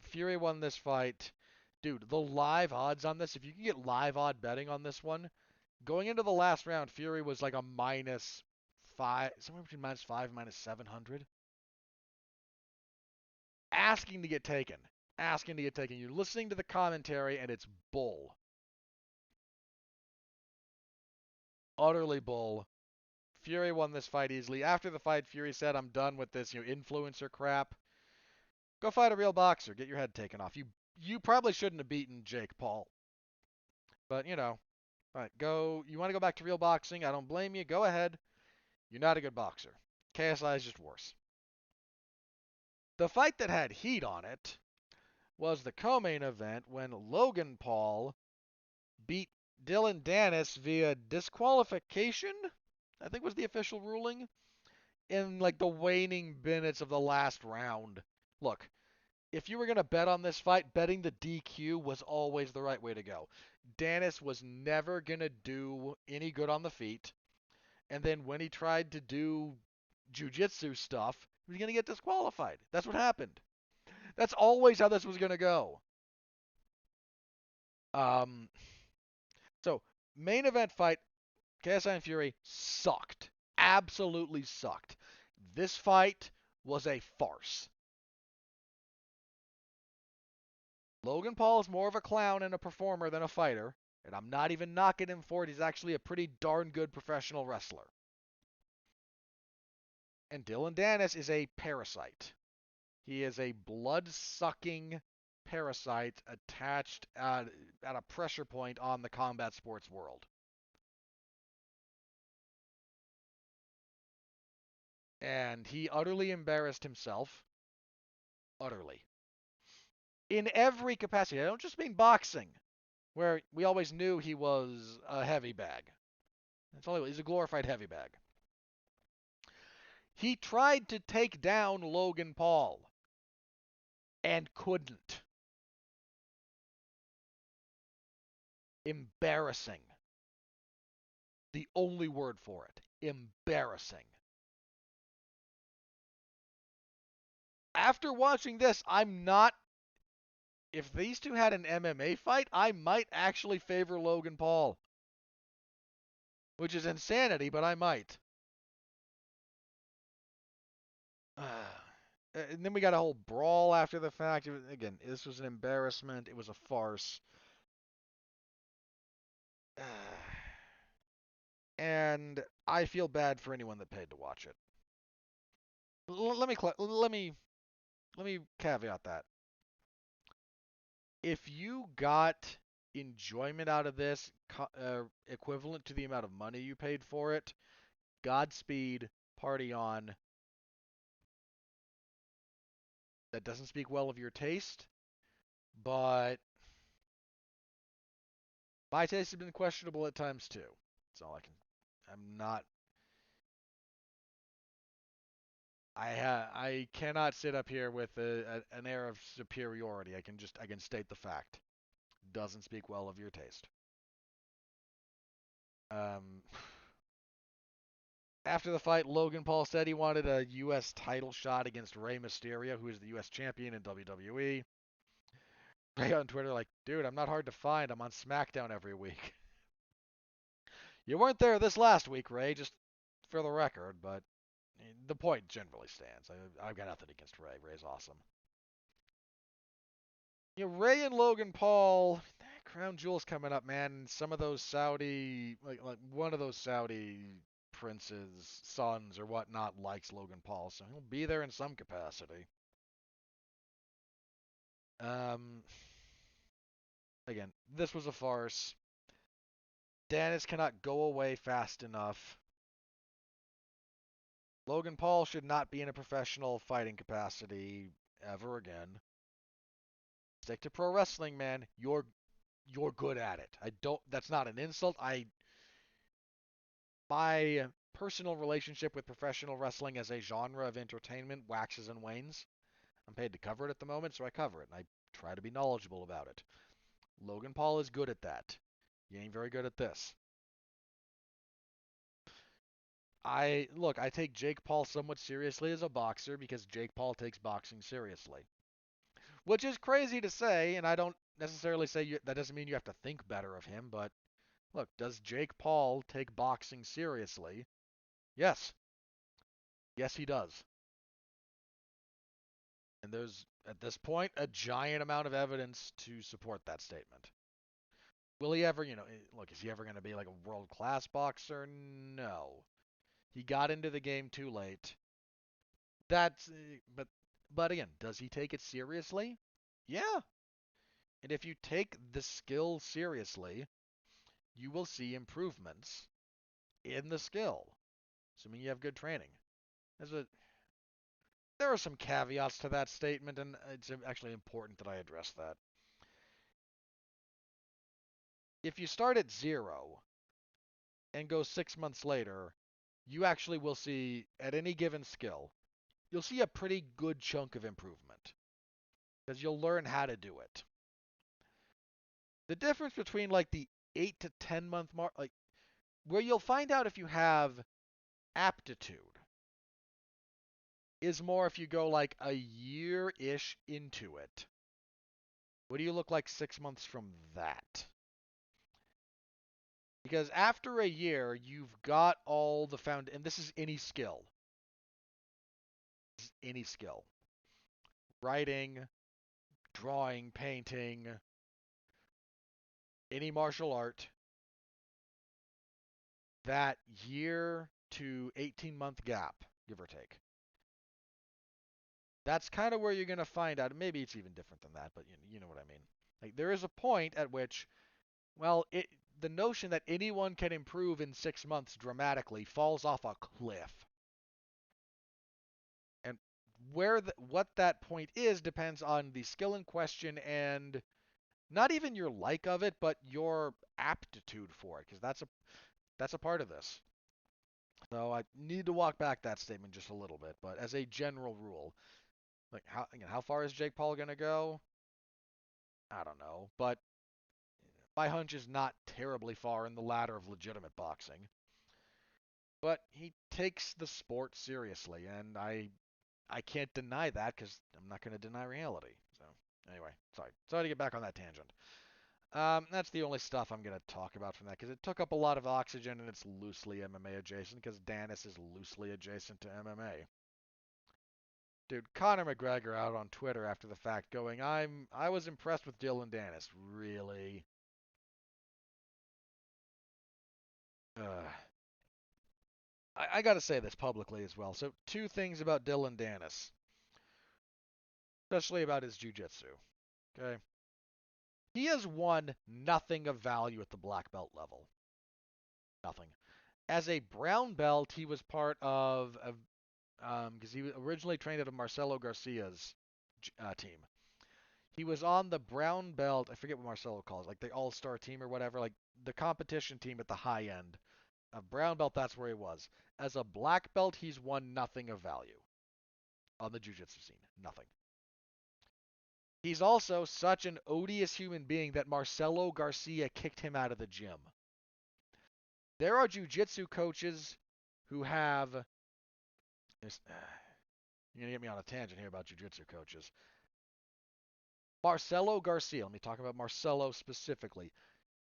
Fury won this fight. Dude, the live odds on this, if you can get live odd betting on this one, going into the last round, Fury was like a -5, somewhere between -5 and -700. Asking to get taken. Asking to get taken. You're listening to the commentary and it's bull. Utterly bull. Fury won this fight easily. After the fight, Fury said, I'm done with this, influencer crap. Go fight a real boxer. Get your head taken off. You probably shouldn't have beaten Jake Paul. But, all right, go. You want to go back to real boxing? I don't blame you. Go ahead. You're not a good boxer. KSI is just worse. The fight that had heat on it was the co-main event when Logan Paul beat Dillon Danis via disqualification, I think was the official ruling, in like the waning minutes of the last round. Look, if you were going to bet on this fight, betting the DQ was always the right way to go. Danis was never going to do any good on the feet. And then when he tried to do jiu-jitsu stuff, he was going to get disqualified. That's what happened. That's always how this was going to go. Um, so, main event fight, KSI and Fury sucked. Absolutely sucked. This fight was a farce. Logan Paul is more of a clown and a performer than a fighter, and I'm not even knocking him for it. He's actually a pretty darn good professional wrestler. And Dillon Danis is a parasite. He is a blood-sucking parasite attached at a pressure point on the combat sports world. And he utterly embarrassed himself. Utterly. In every capacity. I don't just mean boxing, where we always knew he was a heavy bag. That's all he was. He's a glorified heavy bag. He tried to take down Logan Paul and couldn't. Embarrassing. The only word for it. Embarrassing. After watching this, I'm not. If these two had an MMA fight, I might actually favor Logan Paul. Which is insanity, but I might. And then we got a whole brawl after the fact. Again, this was an embarrassment. It was a farce. And I feel bad for anyone that paid to watch it. Let me caveat that. If you got enjoyment out of this equivalent to the amount of money you paid for it, Godspeed, party on. That doesn't speak well of your taste, but my taste has been questionable at times too. That's all I can. I'm not. I cannot sit up here with an air of superiority. I can state the fact. Doesn't speak well of your taste. Um, After the fight, Logan Paul said he wanted a U.S. title shot against Rey Mysterio, who is the U.S. champion in WWE. Ray on Twitter like, dude, I'm not hard to find. I'm on SmackDown every week. You weren't there this last week, Ray, just for the record, but the point generally stands. I've got nothing against Ray. Ray's awesome. You know, Ray and Logan Paul, crown jewels coming up, man. Some of those Saudi, like one of those Saudi princes' sons or whatnot likes Logan Paul, so he'll be there in some capacity. Um, Again, this was a farce. Danis cannot go away fast enough. Logan Paul should not be in a professional fighting capacity ever again. Stick to pro wrestling, man. You're good at it. I don't. That's not an insult. My personal relationship with professional wrestling as a genre of entertainment waxes and wanes. I'm paid to cover it at the moment, so I cover it, and I try to be knowledgeable about it. Logan Paul is good at that. He ain't very good at this. I take Jake Paul somewhat seriously as a boxer because Jake Paul takes boxing seriously. Which is crazy to say, and I don't necessarily say that doesn't mean you have to think better of him, but look, does Jake Paul take boxing seriously? Yes. Yes, he does. And there's, at this point, a giant amount of evidence to support that statement. Will he ever, look, is he ever going to be like a world class boxer? No. He got into the game too late. That's, but again, does he take it seriously? Yeah. And if you take the skill seriously, you will see improvements in the skill, assuming you have good training. There are some caveats to that statement, and it's actually important that I address that. If you start at 0 and go 6 months later, you actually will see at any given skill, you'll see a pretty good chunk of improvement because you'll learn how to do it. The difference between like the 8 to 10 month mark, like where you'll find out if you have aptitude, is more if you go like a year-ish into it. What do you look like 6 months from that? Because after a year, you've got all the and this is any skill. This is any skill. Writing, drawing, painting, any martial art. That year to 18-month gap, give or take. That's kind of where you're going to find out. Maybe it's even different than that, but you know what I mean. Like there is a point at which, well, the notion that anyone can improve in 6 months dramatically falls off a cliff. And what that point is depends on the skill in question and not even your like of it, but your aptitude for it, because that's a part of this. So I need to walk back that statement just a little bit, but as a general rule, like how far is Jake Paul gonna go? I don't know, but my hunch is not terribly far in the ladder of legitimate boxing. But he takes the sport seriously, and I can't deny that because I'm not going to deny reality. So anyway, sorry to get back on that tangent. That's the only stuff I'm going to talk about from that because it took up a lot of oxygen and it's loosely MMA adjacent because Danis is loosely adjacent to MMA. Dude, Conor McGregor out on Twitter after the fact going, I was impressed with Dillon Danis. Really? I got to say this publicly as well. So two things about Dillon Danis, especially about his jiu-jitsu. Okay. He has won nothing of value at the black belt level. Nothing. As a brown belt, he was part of because he originally trained at Marcelo Garcia's team. He was on the brown belt. I forget what Marcelo calls it, like the all-star team or whatever, like the competition team at the high end. A brown belt, that's where he was. As a black belt, he's won nothing of value on the jiu-jitsu scene. Nothing. He's also such an odious human being that Marcelo Garcia kicked him out of the gym. There are jiu-jitsu coaches who have. You're going to get me on a tangent here about jiu-jitsu coaches. Marcelo Garcia, let me talk about Marcelo specifically,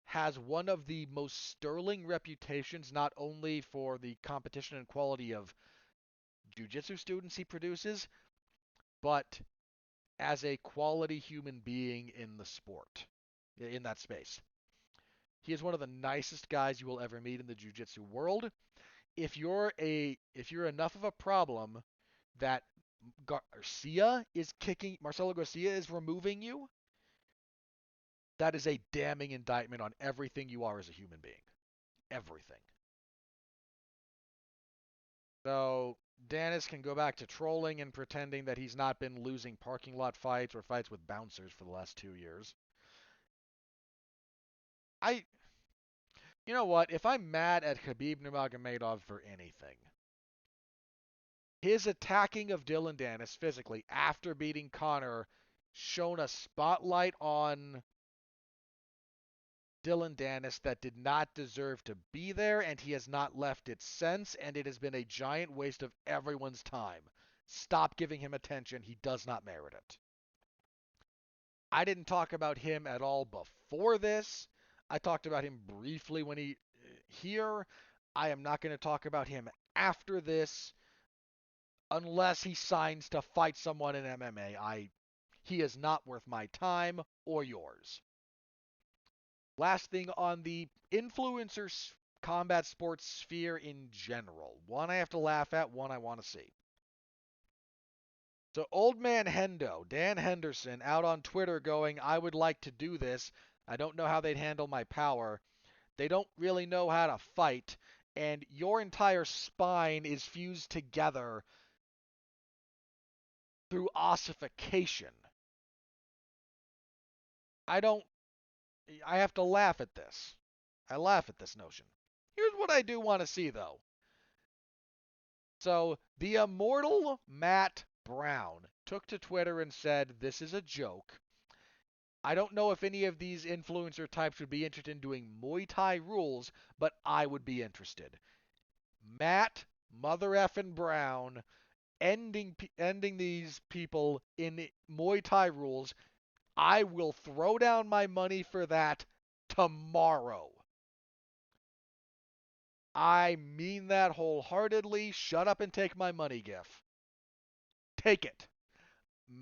has one of the most sterling reputations not only for the competition and quality of jiu-jitsu students he produces, but as a quality human being in the sport, in that space. He is one of the nicest guys you will ever meet in the jiu-jitsu world. If you're enough of a problem that Garcia is kicking, Marcelo Garcia is removing you, that is a damning indictment on everything you are as a human being. Everything. So Danis can go back to trolling and pretending that he's not been losing parking lot fights or fights with bouncers for the last 2 years. I, you know what? If I'm mad at Khabib Nurmagomedov for anything, his attacking of Dillon Danis physically after beating Conor shone a spotlight on Dillon Danis that did not deserve to be there, and he has not left it since, and it has been a giant waste of everyone's time. Stop giving him attention. He does not merit it. I didn't talk about him at all before this. I talked about him briefly when he here. I am not going to talk about him after this unless he signs to fight someone in MMA. He is not worth my time or yours. Last thing on the influencer combat sports sphere in general. One I have to laugh at, one I want to see. So old man Hendo, Dan Henderson, out on Twitter going, I would like to do this. I don't know how they'd handle my power. They don't really know how to fight. And your entire spine is fused together through ossification. I have to laugh at this. I laugh at this notion. Here's what I do want to see, though. So the immortal Matt Brown took to Twitter and said, "This is a joke. I don't know if any of these influencer types would be interested in doing Muay Thai rules, but I would be interested." Matt Mother effing Brown ending these people in Muay Thai rules. I will throw down my money for that tomorrow. I mean that wholeheartedly. Shut up and take my money, GIF. Take it.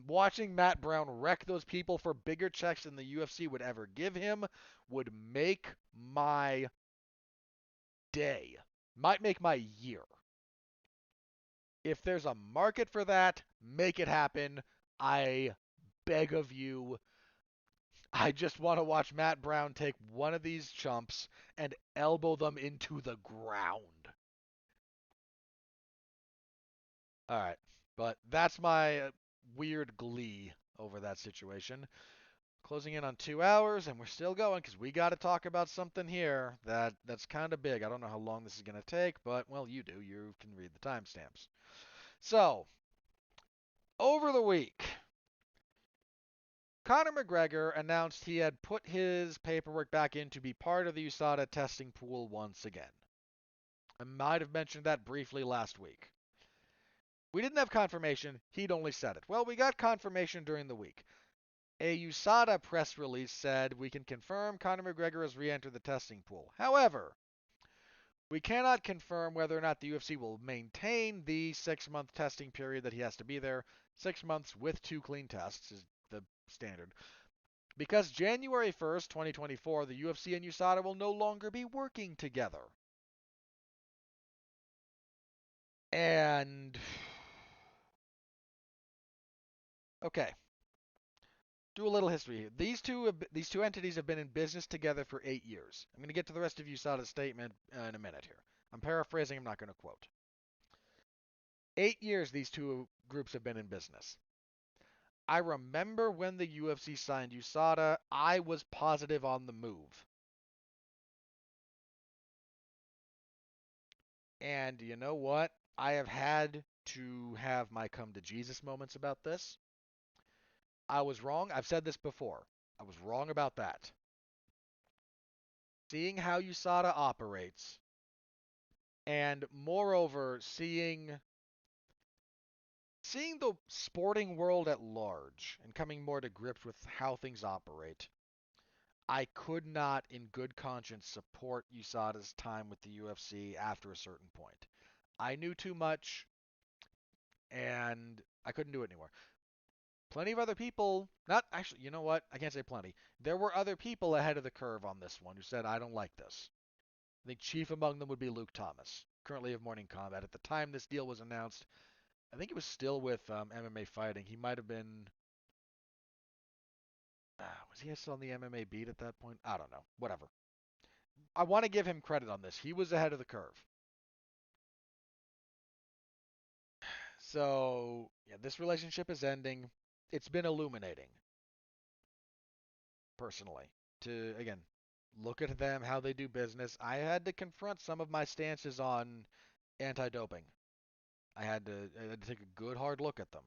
Watching Matt Brown wreck those people for bigger checks than the UFC would ever give him would make my day. Might make my year. If there's a market for that, make it happen. I beg of you. I just want to watch Matt Brown take one of these chumps and elbow them into the ground. All right. But that's my weird glee over that situation. Closing in on 2 hours, and we're still going because we got to talk about something here that's kind of big. I don't know how long this is going to take, but, well, you do. You can read the timestamps. So, over the week, Conor McGregor announced he had put his paperwork back in to be part of the USADA testing pool once again. I might have mentioned that briefly last week. We didn't have confirmation. He'd only said it. Well, we got confirmation during the week. A USADA press release said, "We can confirm Conor McGregor has re-entered the testing pool. However, we cannot confirm whether or not the UFC will maintain the 6-month testing period that he has to be there. 6 months with 2 clean tests is the standard. Because January 1st, 2024, the UFC and USADA will no longer be working together." And okay, do a little history here. These two entities have been in business together for 8 years. I'm going to get to the rest of USADA's statement in a minute here. I'm paraphrasing. I'm not going to quote. 8 years these two groups have been in business. I remember when the UFC signed USADA, I was positive on the move. And you know what? I have had to have my come to Jesus moments about this. I was wrong. I've said this before. I was wrong about that. Seeing how USADA operates, and moreover, seeing the sporting world at large and coming more to grips with how things operate, I could not, in good conscience, support USADA's time with the UFC after a certain point. I knew too much, and I couldn't do it anymore. Plenty of other people, not actually, you know what? I can't say plenty. There were other people ahead of the curve on this one who said, "I don't like this." I think chief among them would be Luke Thomas, currently of Morning Combat. At the time this deal was announced, I think it was still with MMA Fighting. He might have been. Was he still on the MMA beat at that point? I don't know. Whatever. I want to give him credit on this. He was ahead of the curve. So, yeah, this relationship is ending. It's been illuminating, personally, to, again, look at them, how they do business. I had to confront some of my stances on anti-doping. I had to take a good hard look at them.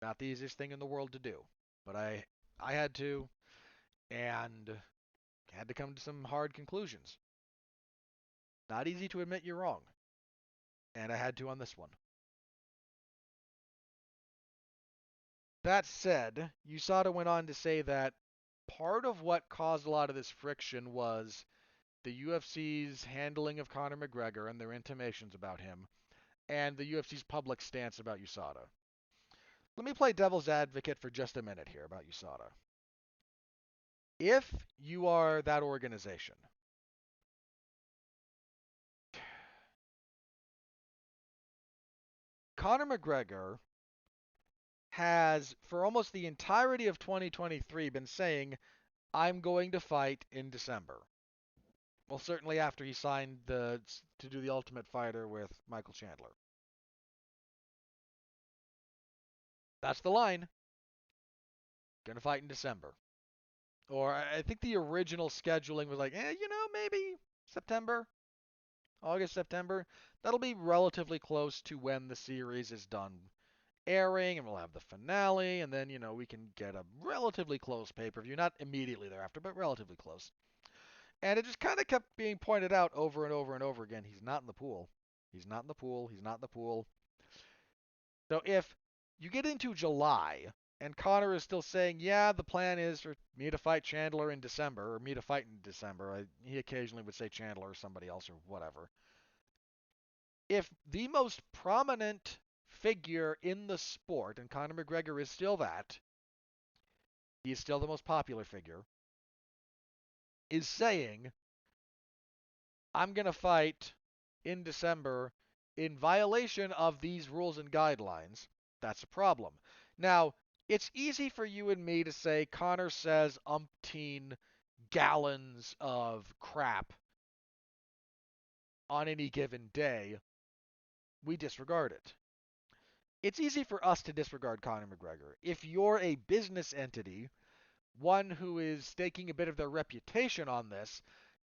Not the easiest thing in the world to do, but I had to, and had to come to some hard conclusions. Not easy to admit you're wrong, and I had to on this one. That said, USADA went on to say that part of what caused a lot of this friction was the UFC's handling of Conor McGregor and their intimations about him, and the UFC's public stance about USADA. Let me play devil's advocate for just a minute here about USADA. If you are that organization, Conor McGregor has, for almost the entirety of 2023, been saying, "I'm going to fight in December." Well, certainly after he signed to do the Ultimate Fighter with Michael Chandler. That's the line. Gonna fight in December. Or I think the original scheduling was like, maybe September. August, September. That'll be relatively close to when the series is done airing, and we'll have the finale, and then, we can get a relatively close pay-per-view. Not immediately thereafter, but relatively close. And it just kind of kept being pointed out over and over and over again. He's not in the pool. He's not in the pool. He's not in the pool. So if you get into July and Conor is still saying, yeah, the plan is for me to fight Chandler in December, or me to fight in December. He occasionally would say Chandler or somebody else or whatever. If the most prominent figure in the sport, and Conor McGregor is still that, he is still the most popular figure, is saying, I'm going to fight in December in violation of these rules and guidelines, that's a problem. Now, it's easy for you and me to say Conor says umpteen gallons of crap on any given day. We disregard it. It's easy for us to disregard Conor McGregor. If you're a business entity, one who is staking a bit of their reputation on this,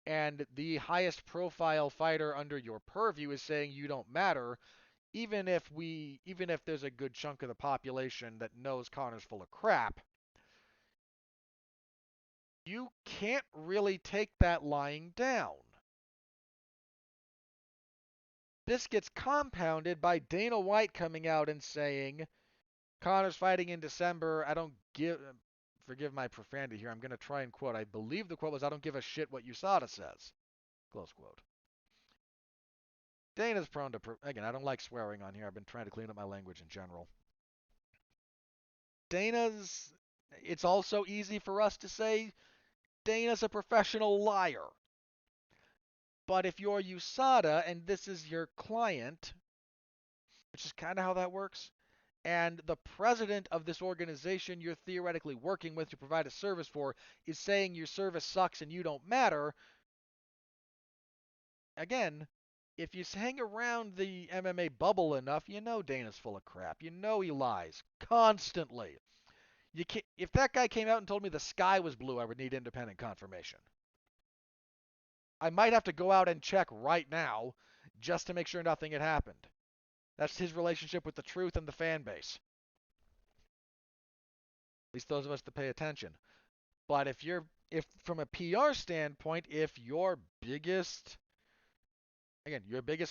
and the highest profile fighter under your purview is saying you don't matter, even if there's a good chunk of the population that knows Conor's full of crap, you can't really take that lying down. This gets compounded by Dana White coming out and saying Conor's fighting in December. I don't give forgive my profanity here. I'm going to try and quote. I believe the quote was, I don't give a shit what USADA says. Close quote. Dana's prone to, again, I don't like swearing on here. I've been trying to clean up my language in general. Dana's, it's also easy for us to say Dana's a professional liar. But if you're USADA and this is your client, which is kind of how that works, and the president of this organization you're theoretically working with to provide a service for is saying your service sucks and you don't matter, again, if you hang around the MMA bubble enough, you know Dana's full of crap. You know he lies constantly. If that guy came out and told me the sky was blue, I would need independent confirmation. I might have to go out and check right now just to make sure nothing had happened. That's his relationship with the truth and the fan base. At least those of us that pay attention. But if from a PR standpoint, if your biggest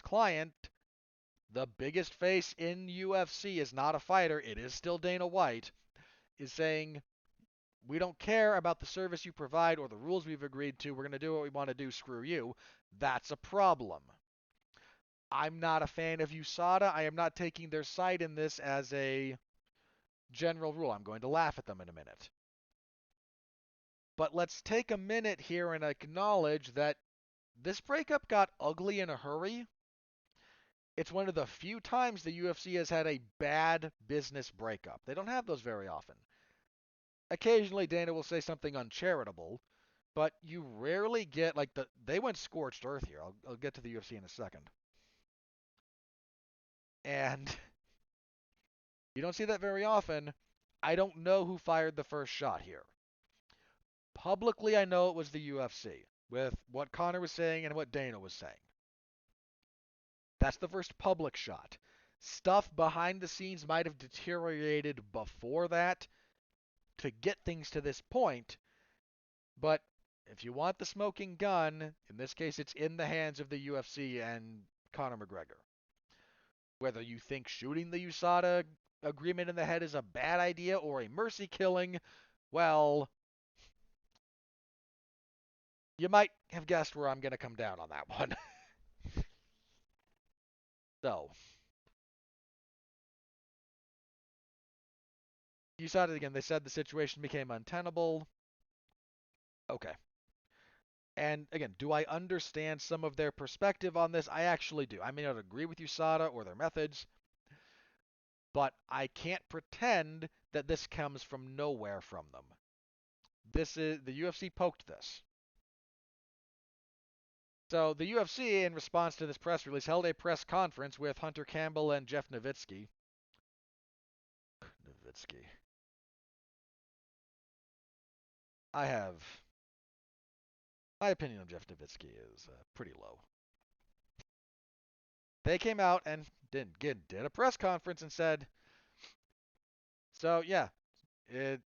client, the biggest face in UFC is not a fighter, it is still Dana White, is saying, we don't care about the service you provide or the rules we've agreed to, we're going to do what we want to do, screw you, that's a problem. I'm not a fan of USADA. I am not taking their side in this as a general rule. I'm going to laugh at them in a minute. But let's take a minute here and acknowledge that this breakup got ugly in a hurry. It's one of the few times the UFC has had a bad business breakup. They don't have those very often. Occasionally Dana will say something uncharitable, but you rarely get they went scorched earth here. I'll get to the UFC in a second. And you don't see that very often. I don't know who fired the first shot here. Publicly, I know it was the UFC, with what Conor was saying and what Dana was saying. That's the first public shot. Stuff behind the scenes might have deteriorated before that to get things to this point, but if you want the smoking gun, in this case it's in the hands of the UFC and Conor McGregor. Whether you think shooting the USADA agreement in the head is a bad idea or a mercy killing, well, you might have guessed where I'm going to come down on that one. So, USADA again, they said the situation became untenable. Okay. And again, do I understand some of their perspective on this? I actually do. I may not agree with USADA or their methods, but I can't pretend that this comes from nowhere from them. This is the UFC poked this. So the UFC, in response to this press release, held a press conference with Hunter Campbell and Jeff Nowitzki. Nowitzki. My opinion of Jeff Nowitzki is pretty low. They came out and did a press conference and said, so yeah, it,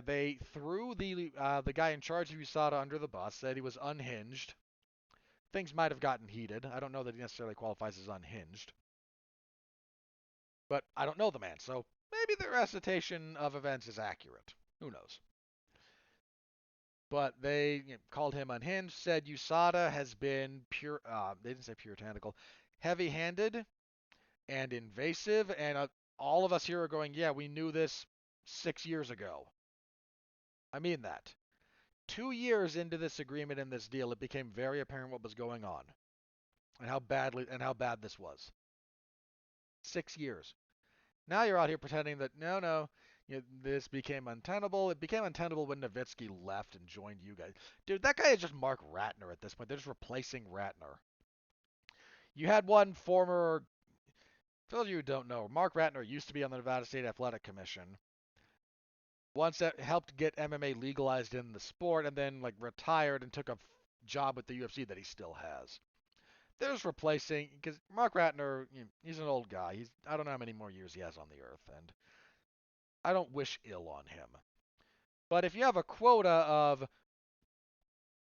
they threw the guy in charge of USADA under the bus, said he was unhinged. Things might have gotten heated. I don't know that he necessarily qualifies as unhinged, but I don't know the man, so maybe the recitation of events is accurate. Who knows? But they called him unhinged, said USADA has been they didn't say puritanical, heavy-handed and invasive, and all of us here are going, yeah, we knew this 6 years ago. I mean that. 2 years into this agreement and this deal, it became very apparent what was going on and how bad this was. 6 years. Now you're out here pretending that no, this became untenable. It became untenable when Nowitzki left and joined you guys. Dude, that guy is just Mark Ratner at this point. They're just replacing Ratner. You had one former, for those of you who don't know, Mark Ratner used to be on the Nevada State Athletic Commission. Once that helped get MMA legalized in the sport, and then retired and took a job with the UFC that he still has. They're just replacing, because Mark Ratner, he's an old guy. I don't know how many more years he has on the earth, and I don't wish ill on him. But if you have a quota of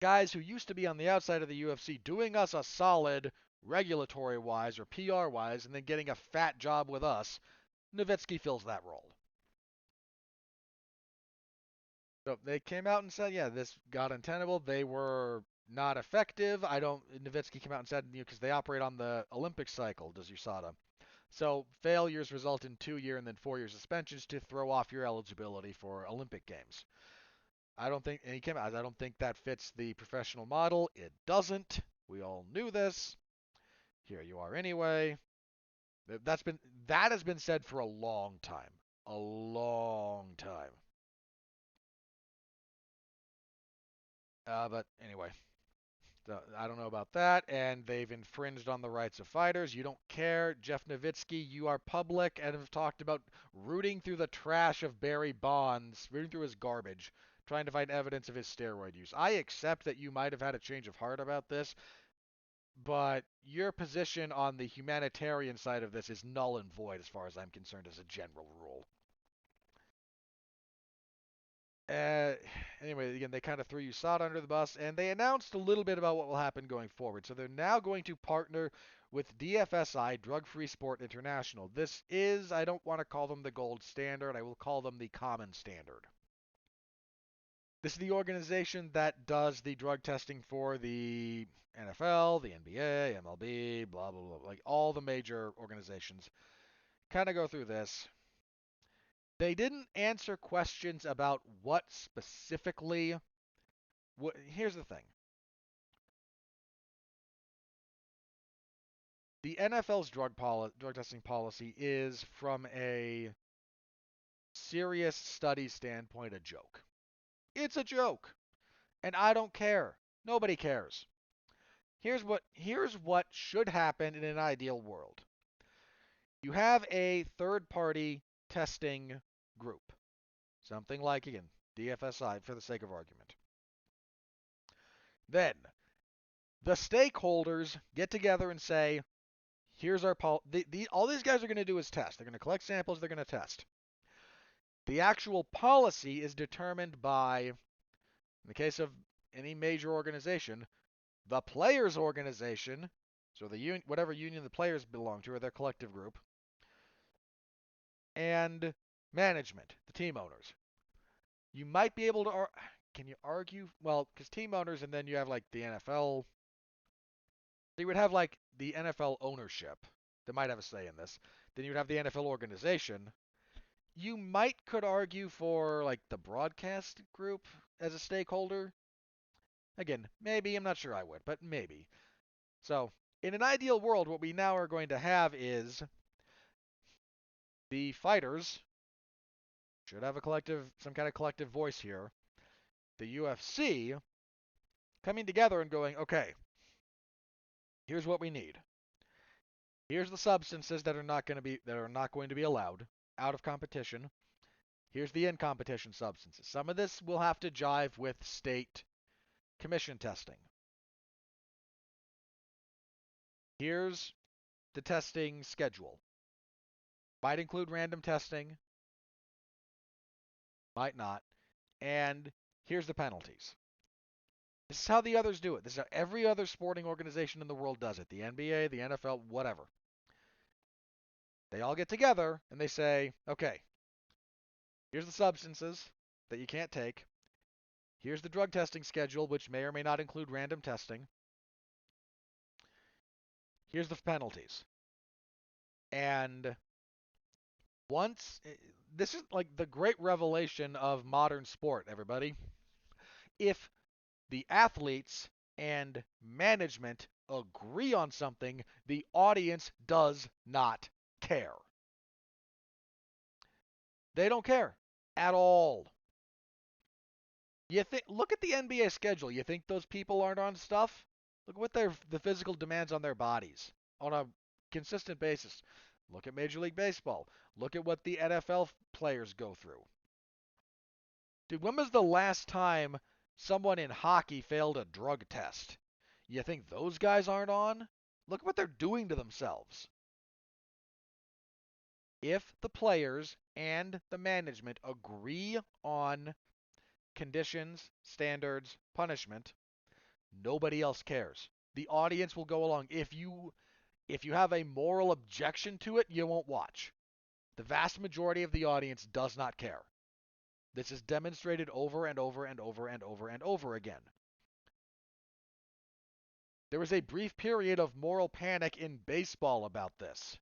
guys who used to be on the outside of the UFC doing us a solid regulatory wise or PR wise and then getting a fat job with us, Nowitzki fills that role. So they came out and said, yeah, this got untenable. They were not effective. Nowitzki came out and said, because they operate on the Olympic cycle, does USADA. So failures result in 2-year and then 4-year suspensions to throw off your eligibility for Olympic Games. I don't think, and he came out, I don't think that fits the professional model. It doesn't. We all knew this. Here you are anyway. That has been said for a long time. A long time. But anyway, I don't know about that. And they've infringed on the rights of fighters. You don't care. Jeff Nowitzki, you are public and have talked about rooting through the trash of Barry Bonds, rooting through his garbage, trying to find evidence of his steroid use. I accept that you might have had a change of heart about this, but your position on the humanitarian side of this is null and void as far as I'm concerned as a general rule. Uh, anyway, again, they kind of threw USADA under the bus, and they announced a little bit about what will happen going forward. So they're now going to partner with DFSI, Drug Free Sport International. This is, I don't want to call them the gold standard, I will call them the common standard. This is the organization that does the drug testing for the NFL, the NBA, MLB, blah, blah, blah, like all the major organizations. Kind of go through this. They didn't answer questions about what specifically. Here's the thing. The NFL's drug testing policy is, from a serious study standpoint, a joke. It's a joke, and I don't care. Nobody cares. Here's what should happen in an ideal world. You have a third-party testing group, something like, again, DFSI for the sake of argument. Then the stakeholders get together and say, here's our all these guys are going to do is test. They're going to collect samples, they're going to test. The actual policy is determined by, in the case of any major organization, the players' organization, so whatever union the players belong to or their collective group, and management, the team owners. You might be able to, can you argue? Well, because team owners, and then you have the NFL. So you would have the NFL ownership that might have a say in this. Then you would have the NFL organization. You could argue for the broadcast group as a stakeholder. Again, maybe, I'm not sure I would, but maybe. So, in an ideal world, what we now are going to have is the fighters should have some kind of collective voice here. The UFC coming together and going, okay, here's what we need. Here's the substances that are not going to be allowed out of competition. Here's the in-competition substances. Some of this will have to jive with state commission testing. Here's the testing schedule. Might include random testing, might not. And here's the penalties. This is how the others do it. This is how every other sporting organization in the world does it. The NBA, the NFL, whatever. They all get together and they say, okay, here's the substances that you can't take. Here's the drug testing schedule, which may or may not include random testing. Here's the penalties. And this is like the great revelation of modern sport, everybody. If the athletes and management agree on something, the audience does not care. They don't care at all. Look at the NBA schedule. You think those people aren't on stuff? Look what the physical demands on their bodies on a consistent basis. Look at Major League Baseball. Look at what the NFL players go through. Dude, when was the last time someone in hockey failed a drug test? You think those guys aren't on? Look what they're doing to themselves. If the players and the management agree on conditions, standards, punishment, nobody else cares. The audience will go along. If you have a moral objection to it, you won't watch. The vast majority of the audience does not care. This is demonstrated over and over and over and over and over again. There was a brief period of moral panic in baseball about this.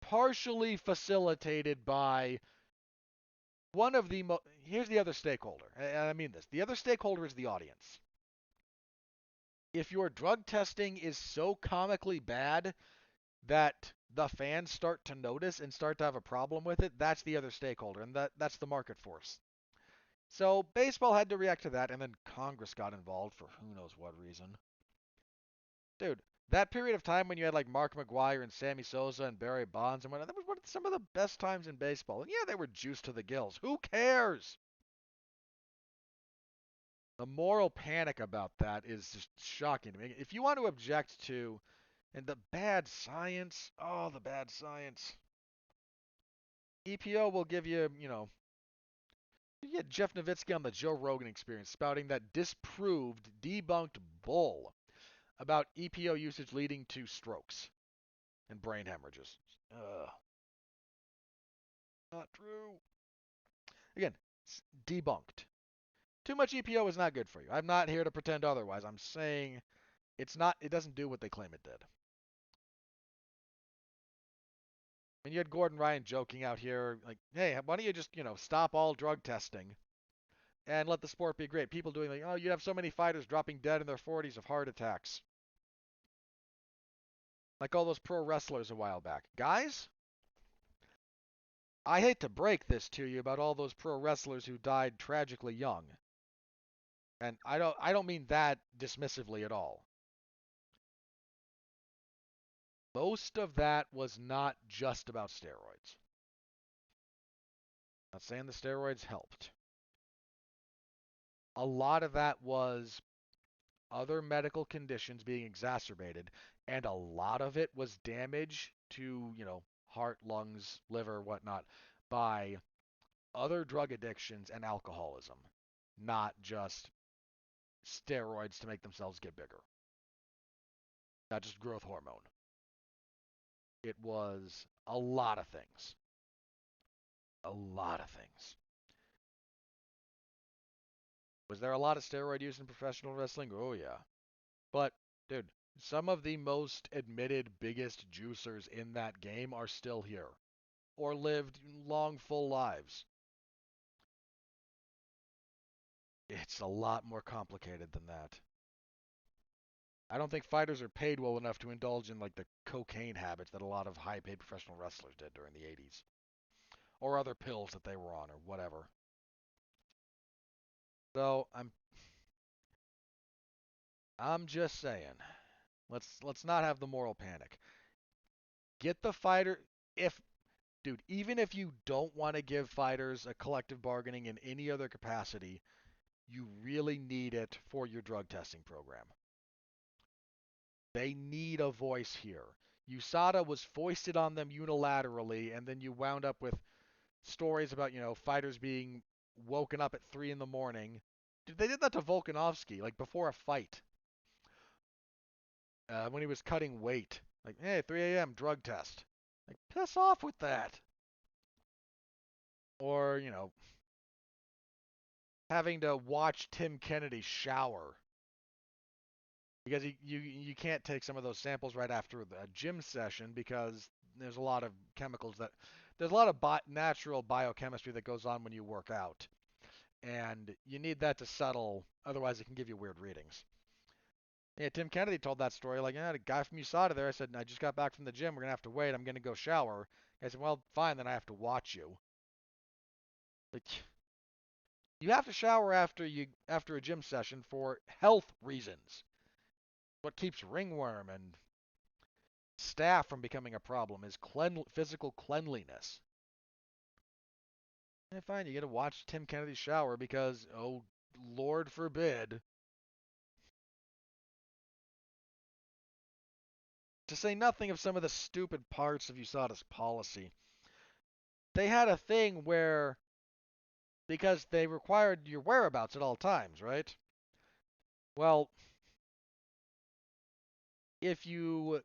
Partially facilitated by one of the here's the other stakeholder. And I mean this. The other stakeholder is the audience. If your drug testing is so comically bad that the fans start to notice and start to have a problem with it, that's the other stakeholder, and that's the market force. So baseball had to react to that, and then Congress got involved for who knows what reason. Dude, that period of time when you had like Mark McGwire and Sammy Sosa and Barry Bonds and whatnot, that was one of some of the best times in baseball. And yeah, they were juiced to the gills. Who cares? The moral panic about that is just shocking to me. If you want to object to, and the bad science, oh, the bad science. EPO will give you, you get Jeff Nowitzki on the Joe Rogan Experience spouting that disproved, debunked bull about EPO usage leading to strokes and brain hemorrhages. Ugh. Not true. Again, it's debunked. Too much EPO is not good for you. I'm not here to pretend otherwise. I'm saying it doesn't do what they claim it did. And you had Gordon Ryan joking out here, like, hey, why don't you just, stop all drug testing and let the sport be great? People doing like, oh, you have so many fighters dropping dead in their 40s of heart attacks. Like all those pro wrestlers a while back. Guys, I hate to break this to you about all those pro wrestlers who died tragically young. And I don't mean that dismissively at all. Most of that was not just about steroids. Not saying the steroids helped. A lot of that was other medical conditions being exacerbated, and a lot of it was damage to, heart, lungs, liver, whatnot, by other drug addictions and alcoholism, not just steroids to make themselves get bigger, not just growth hormone. It was a lot of things. A lot of things. Was there a lot of steroid use in professional wrestling? Oh, yeah. But, dude, some of the most admitted biggest juicers in that game are still here or lived long, full lives. It's a lot more complicated than that. I don't think fighters are paid well enough to indulge in like the cocaine habits that a lot of high-paid professional wrestlers did during the 80s, or other pills that they were on, or whatever. So I'm just saying, let's not have the moral panic. Get the fighter if dude, even if you don't want to give fighters a collective bargaining in any other capacity, you really need it for your drug testing program. They need a voice here. USADA was foisted on them unilaterally, and then you wound up with stories about, fighters being woken up at 3 in the morning. Dude, they did that to Volkanovski, like before a fight, when he was cutting weight. Like, hey, 3 a.m., drug test. Like, piss off with that. Or, having to watch Tim Kennedy shower. Because you can't take some of those samples right after a gym session because there's a lot of chemicals there's a lot of natural biochemistry that goes on when you work out. And you need that to settle, otherwise it can give you weird readings. Yeah, Tim Kennedy told that story, like, yeah, the guy from USADA there, I said, I just got back from the gym, we're going to have to wait, I'm going to go shower. I said, well, fine, then I have to watch you. Like, you have to shower after a gym session for health reasons. What keeps ringworm and staph from becoming a problem is physical cleanliness. And fine, you get to watch Tim Kennedy shower because, oh, Lord forbid. To say nothing of some of the stupid parts of USADA's policy. They had a thing where, because they required your whereabouts at all times, right? Well, if you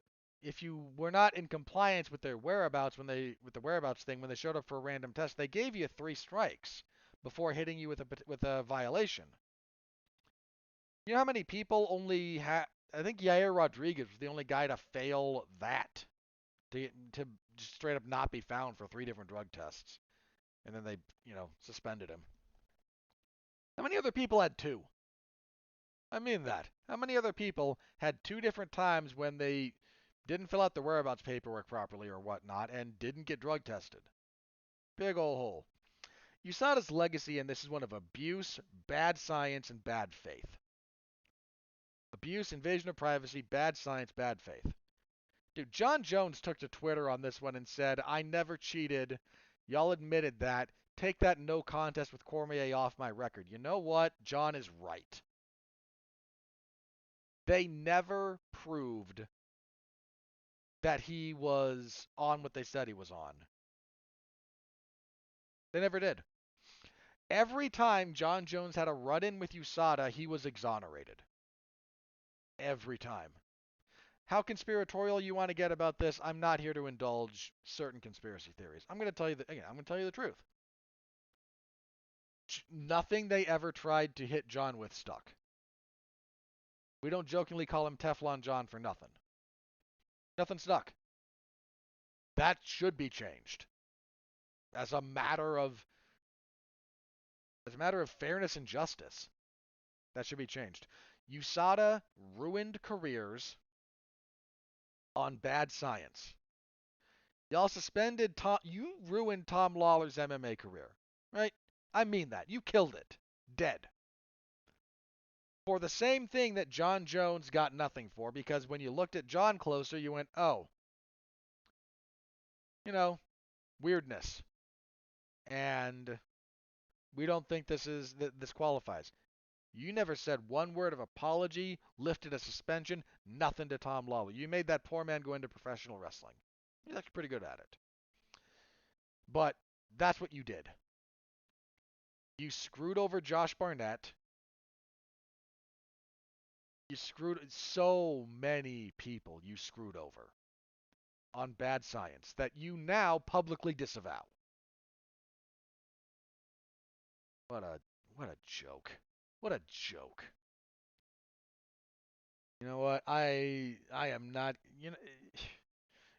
were not in compliance with their whereabouts with the whereabouts thing when they showed up for a random test, they gave you 3 strikes before hitting you with a violation. You know how many people only had? I think Yair Rodriguez was the only guy to fail that, to just straight up not be found for 3 different drug tests, and then they suspended him. How many other people had 2? I mean that. How many other people had 2 different times when they didn't fill out the whereabouts paperwork properly or whatnot and didn't get drug tested? Big ol' hole. USADA's legacy in this is one of abuse, bad science, and bad faith. Abuse, invasion of privacy, bad science, bad faith. Dude, John Jones took to Twitter on this one and said, I never cheated. Y'all admitted that. Take that no contest with Cormier off my record. You know what? John is right. They never proved that he was on what they said he was on. They never did. Every time John Jones had a run-in with USADA, he was exonerated. Every time. How conspiratorial you want to get about this, I'm not here to indulge certain conspiracy theories. I'm going to tell you I'm going to tell you the truth. Nothing they ever tried to hit John with stuck. We don't jokingly call him Teflon John for nothing. Nothing stuck. That should be changed. As a matter of fairness and justice. That should be changed. USADA ruined careers on bad science. Y'all suspended you ruined Tom Lawler's MMA career. Right? I mean that. You killed it. Dead. For the same thing that John Jones got nothing for, because when you looked at John closer, you went, oh, weirdness. And we don't think this qualifies. You never said one word of apology, lifted a suspension, nothing to Tom Lawler. You made that poor man go into professional wrestling. He's actually pretty good at it. But that's what you did. You screwed over Josh Barnett. You screwed so many people you screwed over on bad science that you now publicly disavow. What a joke. What a joke. You know what? I am not,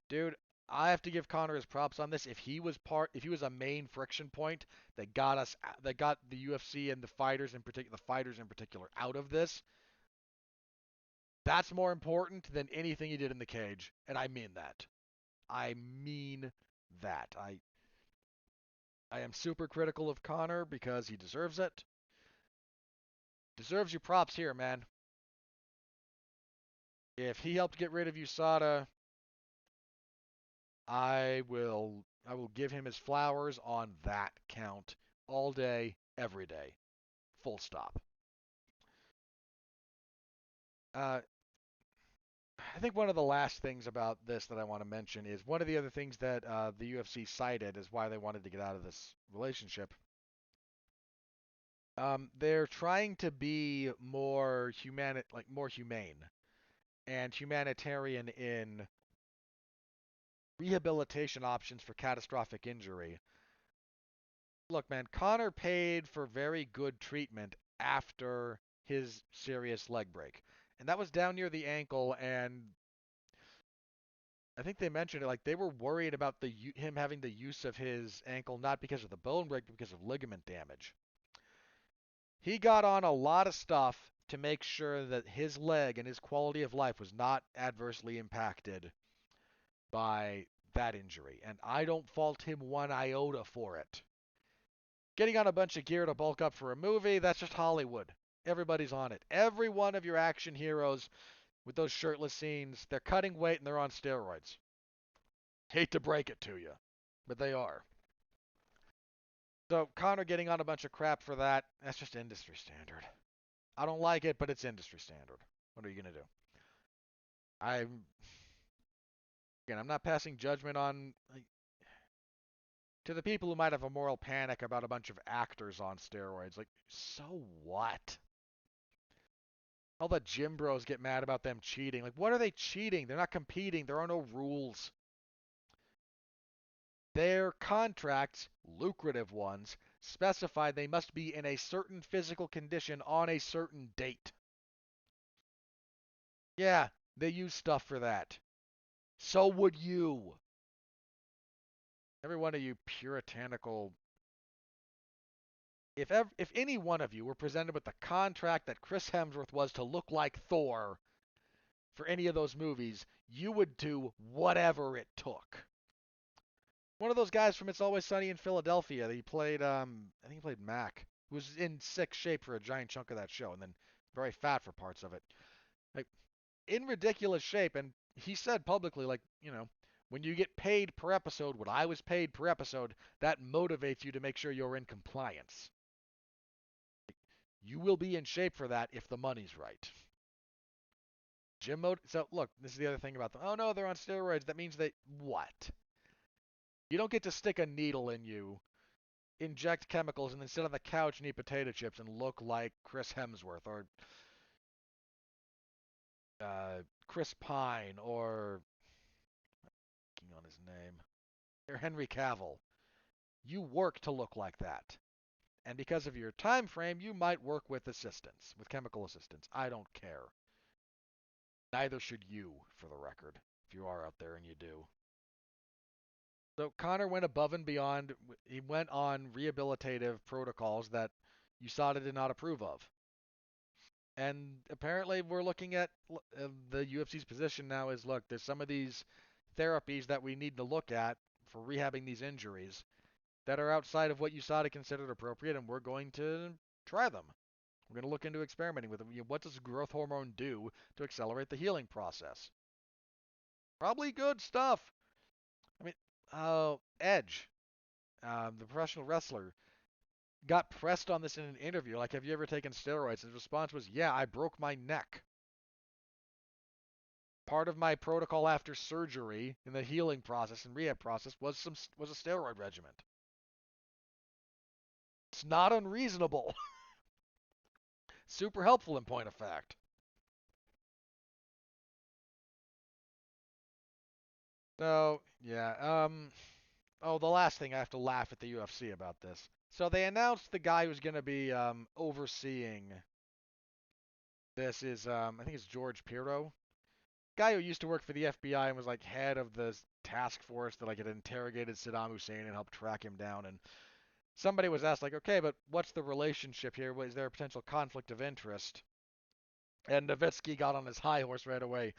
dude, I have to give Conor his props on this. If he was a main friction point that got the UFC and the fighters in particular out of this, that's more important than anything he did in the cage, and I mean that. I mean that. I am super critical of Conor because he deserves it. Deserves your props here, man. If he helped get rid of USADA, I will give him his flowers on that count all day, every day. Full stop. Uh, I think one of the last things about this that I want to mention is one of the other things that the UFC cited as why they wanted to get out of this relationship. They're trying to be more humane and humanitarian in rehabilitation options for catastrophic injury. Look, man, Conor paid for very good treatment after his serious leg break. And that was down near the ankle, and I think they mentioned it like they were worried about him having the use of his ankle not because of the bone break, but because of ligament damage. He got on a lot of stuff to make sure that his leg and his quality of life was not adversely impacted by that injury, and I don't fault him one iota for it. Getting on a bunch of gear to bulk up for a movie, that's just Hollywood. Everybody's on it. Every one of your action heroes with those shirtless scenes, they're cutting weight and they're on steroids. Hate to break it to you, but they are. So Conor getting on a bunch of crap for that, that's just industry standard. I don't like it, but it's industry standard. What are you going to do? I'm Again, I'm not passing judgment on to the people who might have a moral panic about a bunch of actors on steroids. Like, so what? All the gym bros get mad about them cheating. Like, what are they cheating? They're not competing. There are no rules. Their contracts, lucrative ones, specify they must be in a certain physical condition on a certain date. Yeah, they use stuff for that. So would you. Every one of you puritanical. If any one of you were presented with the contract that Chris Hemsworth was to look like Thor for any of those movies, you would do whatever it took. One of those guys from It's Always Sunny in Philadelphia. He played, I think he played Mac, who was in sick shape for a giant chunk of that show, and then very fat for parts of it. Like in ridiculous shape, and he said publicly, like, when you get paid per episode, what I was paid per episode, that motivates you to make sure you're in compliance. You will be in shape for that if the money's right. Gym mode. So look, this is the other thing about them. Oh no, they're on steroids. That means they what? You don't get to stick a needle in you, inject chemicals, and then sit on the couch and eat potato chips and look like Chris Hemsworth or Chris Pine or on his name or Henry Cavill. You work to look like that. And because of your time frame, you might work with assistance, with chemical assistance. I don't care. Neither should you, for the record, if you are out there and you do. So Conor went above and beyond. He went on rehabilitative protocols that USADA did not approve of. And apparently we're looking at the UFC's position now is, look, there's some of these therapies that we need to look at for rehabbing these injuries that are outside of what USADA considered appropriate, and we're going to try them. We're going to look into experimenting with them. What does growth hormone do to accelerate the healing process? Probably good stuff. I mean, Edge, the professional wrestler, got pressed on this in an interview. Like, have you ever taken steroids? His response was, yeah, I broke my neck. Part of my protocol after surgery in the healing process and rehab process was a steroid regimen. It's not unreasonable. Super helpful in point of fact. So, yeah, oh, the last thing I have to laugh at the UFC about this. So they announced the guy who's going to be overseeing this is I think it's George Pirro, guy who used to work for the FBI and was like head of the task force that like had interrogated Saddam Hussein and helped track him down. And somebody was asked like, okay, but what's the relationship here? Is there a potential conflict of interest? And Nowitzki got on his high horse right away.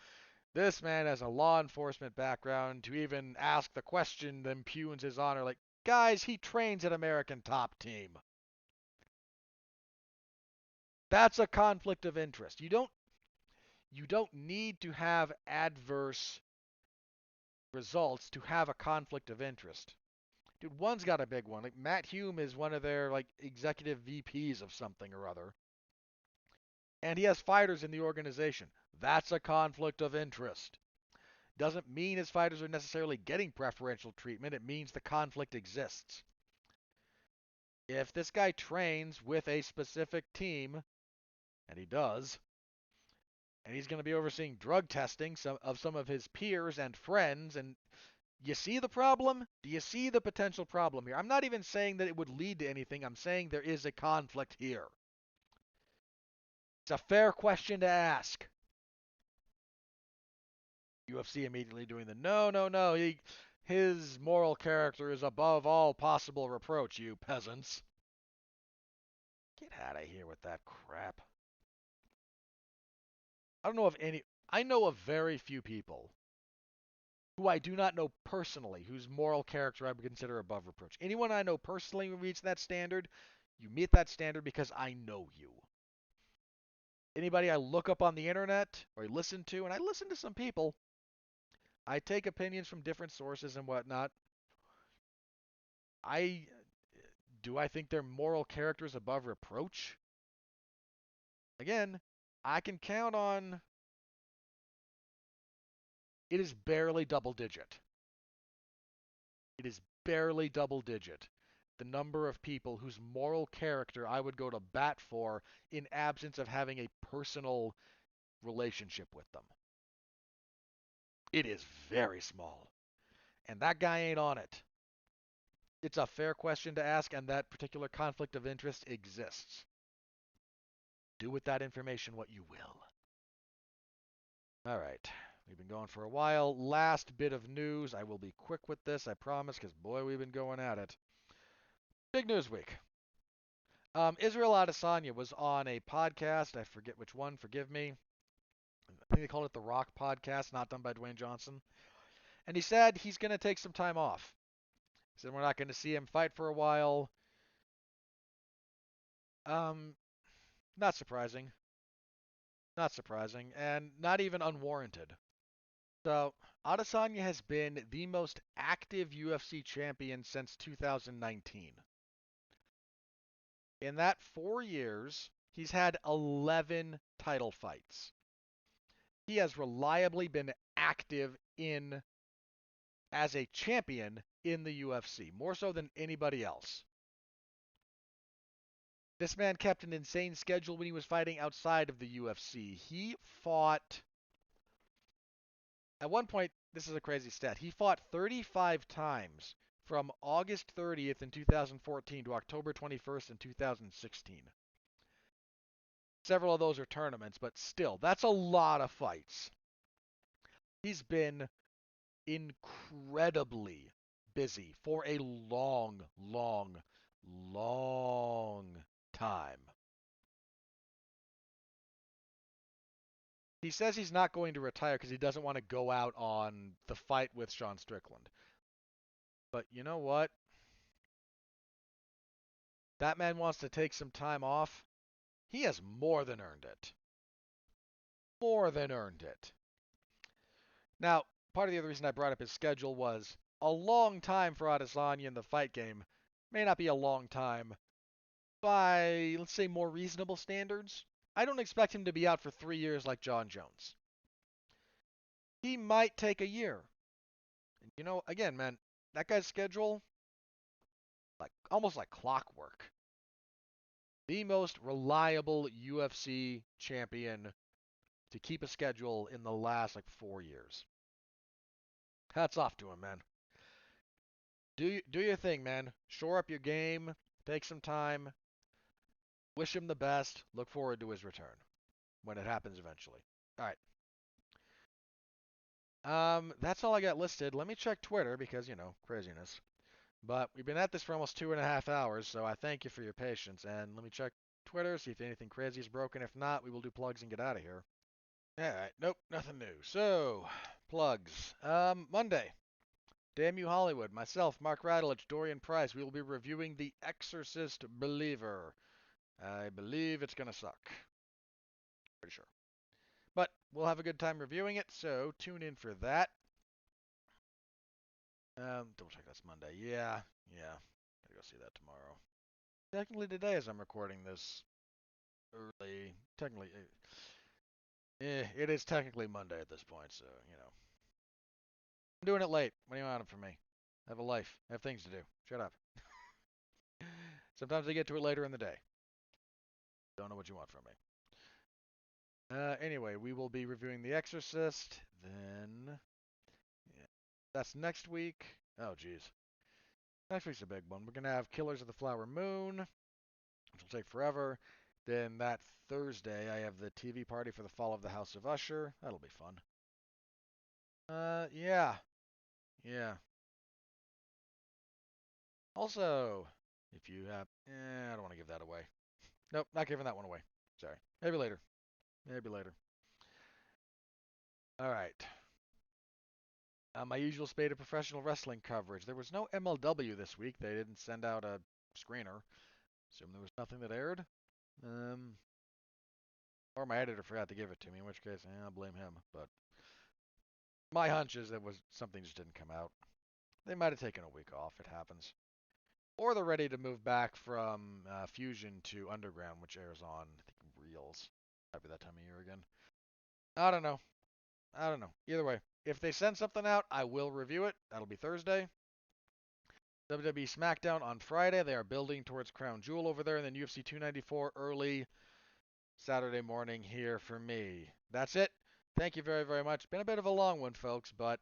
This man has a law enforcement background. To even ask the question impugns his honor. Like, guys, he trains at American Top Team. That's a conflict of interest. You don't need to have adverse results to have a conflict of interest. Dude, one's got a big one. Like Matt Hume is one of their like executive VPs of something or other. and he has fighters in the organization. That's a conflict of interest. Doesn't mean his fighters are necessarily getting preferential treatment. It means the conflict exists. If this guy trains with a specific team, and he does, and he's going to be overseeing drug testing of some of his peers and friends, and you see the problem? Do you see the potential problem here? I'm not even saying that it would lead to anything. I'm saying there is a conflict here. It's a fair question to ask. UFC immediately doing the no. His moral character is above all possible reproach, you peasants. Get out of here with that crap. I don't know of any. I know of very few people who I do not know personally whose moral character I would consider above reproach. Anyone I know personally who meets that standard, you meet that standard because I know you. Anybody I look up on the internet or listen to, and I listen to some people, I take opinions from different sources and whatnot. I do I think their moral character is above reproach? Again, I can count on it is barely double digit. It is barely double digit. The number of people whose moral character I would go to bat for in absence of having a personal relationship with them. It is very small. And that guy ain't on it. It's a fair question to ask, and that particular conflict of interest exists. Do with that information what you will. All right. We've been going for a while. Last bit of news. I will be quick with this, I promise, because boy, we've been going at it. Big news week. Israel Adesanya was on a podcast. I forget which one. Forgive me. I think they called it the Rock Podcast, not done by Dwayne Johnson. And he said he's going to take some time off. He said we're not going to see him fight for a while. Um, Not surprising. Not surprising, and not even unwarranted. So, Adesanya has been the most active UFC champion since 2019. In that 4 years, he's had 11 title fights. He has reliably been active in as a champion in the UFC, more so than anybody else. This man kept an insane schedule when he was fighting outside of the UFC. He fought, at one point, this is a crazy stat, he fought 35 times from August 30th in 2014 to October 21st in 2016. Several of those are tournaments, but still, that's a lot of fights. He's been incredibly busy for a long time. He says he's not going to retire because he doesn't want to go out on the fight with Sean Strickland. But you know what? That man wants to take some time off. He has more than earned it. More than earned it. Now, part of the other reason I brought up his schedule was a long time for Adesanya in the fight game. May not be a long time by, let's say, more reasonable standards. I don't expect him to be out for 3 years like John Jones. He might take a year. And you know, again, man, that guy's schedule, like almost like clockwork. The most reliable UFC champion to keep a schedule in the last like 4 years. Hats off to him, man. Do your thing, man. Shore up your game. Take some time. Wish him the best. Look forward to his return when it happens eventually. All right. That's all I got listed. Let me check Twitter because, you know, craziness. But we've been at this for almost 2.5 hours, so I thank you for your patience. And let me check Twitter, see if anything crazy is broken. If not, we will do plugs and get out of here. All right. Nope, nothing new. So, plugs. Monday. Damn you, Hollywood. Myself, Mark Radulich, Dorian Price. We will be reviewing The Exorcist Believer. I believe it's going to suck. Pretty sure. But we'll have a good time reviewing it, so tune in for that. Double check that's Monday. Yeah. Gotta go see that tomorrow. Technically today as I'm recording this. early. Technically, it is technically Monday at this point, so, I'm doing it late. What do you want from me? I have a life. I have things to do. Shut up. Sometimes I get to it later in the day. Don't know what you want from me. Anyway, we will be reviewing The Exorcist. Then, yeah, that's next week. Oh, geez. Next week's a big one. We're going to have Killers of the Flower Moon, which will take forever. Then that Thursday, I have the TV party for the Fall of the House of Usher. That'll be fun. Yeah. Yeah. Also, if you have... I don't want to give that away. Nope, not giving that one away. Sorry. Maybe later. Maybe later. All right. My usual spate of professional wrestling coverage. There was no MLW this week. They didn't send out a screener. Assume there was nothing that aired. Um, or my editor forgot to give it to me, in which case, I'll blame him. But my hunch is that was something just didn't come out. They might have taken a week off. It happens. Or they're ready to move back from Fusion to Underground, which airs on, I think, Reels. Might be that time of year again. I don't know. I don't know. Either way, if they send something out, I will review it. That'll be Thursday. WWE SmackDown on Friday. They are building towards Crown Jewel over there, and then UFC 294 early Saturday morning here for me. That's it. Thank you very, very much. Been a bit of a long one, folks, but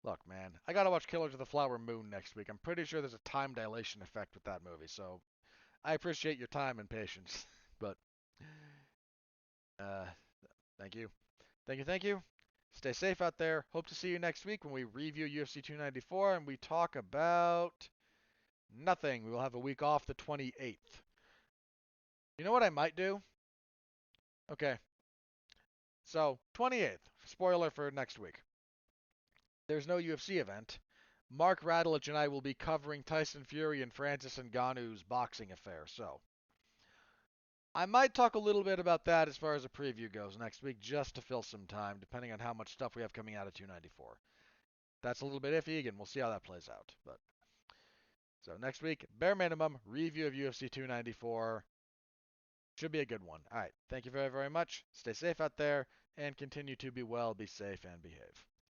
look, man, I gotta watch Killers of the Flower Moon next week. I'm pretty sure there's a time dilation effect with that movie, so I appreciate your time and patience. But uh, thank you, thank you, thank you. Stay safe out there. Hope to see you next week when we review UFC 294 and we talk about nothing. We will have a week off the 28th. You know what I might do? Okay, so 28th. Spoiler for next week. There's no UFC event. Mark Radulich and I will be covering Tyson Fury and Francis Ngannou's boxing affair. So I might talk a little bit about that as far as a preview goes next week, just to fill some time, depending on how much stuff we have coming out of 294. That's a little bit iffy, and we'll see how that plays out. But so next week, bare minimum review of UFC 294. Should be a good one. All right. Thank you very, very much. Stay safe out there and continue to be well, be safe, and behave.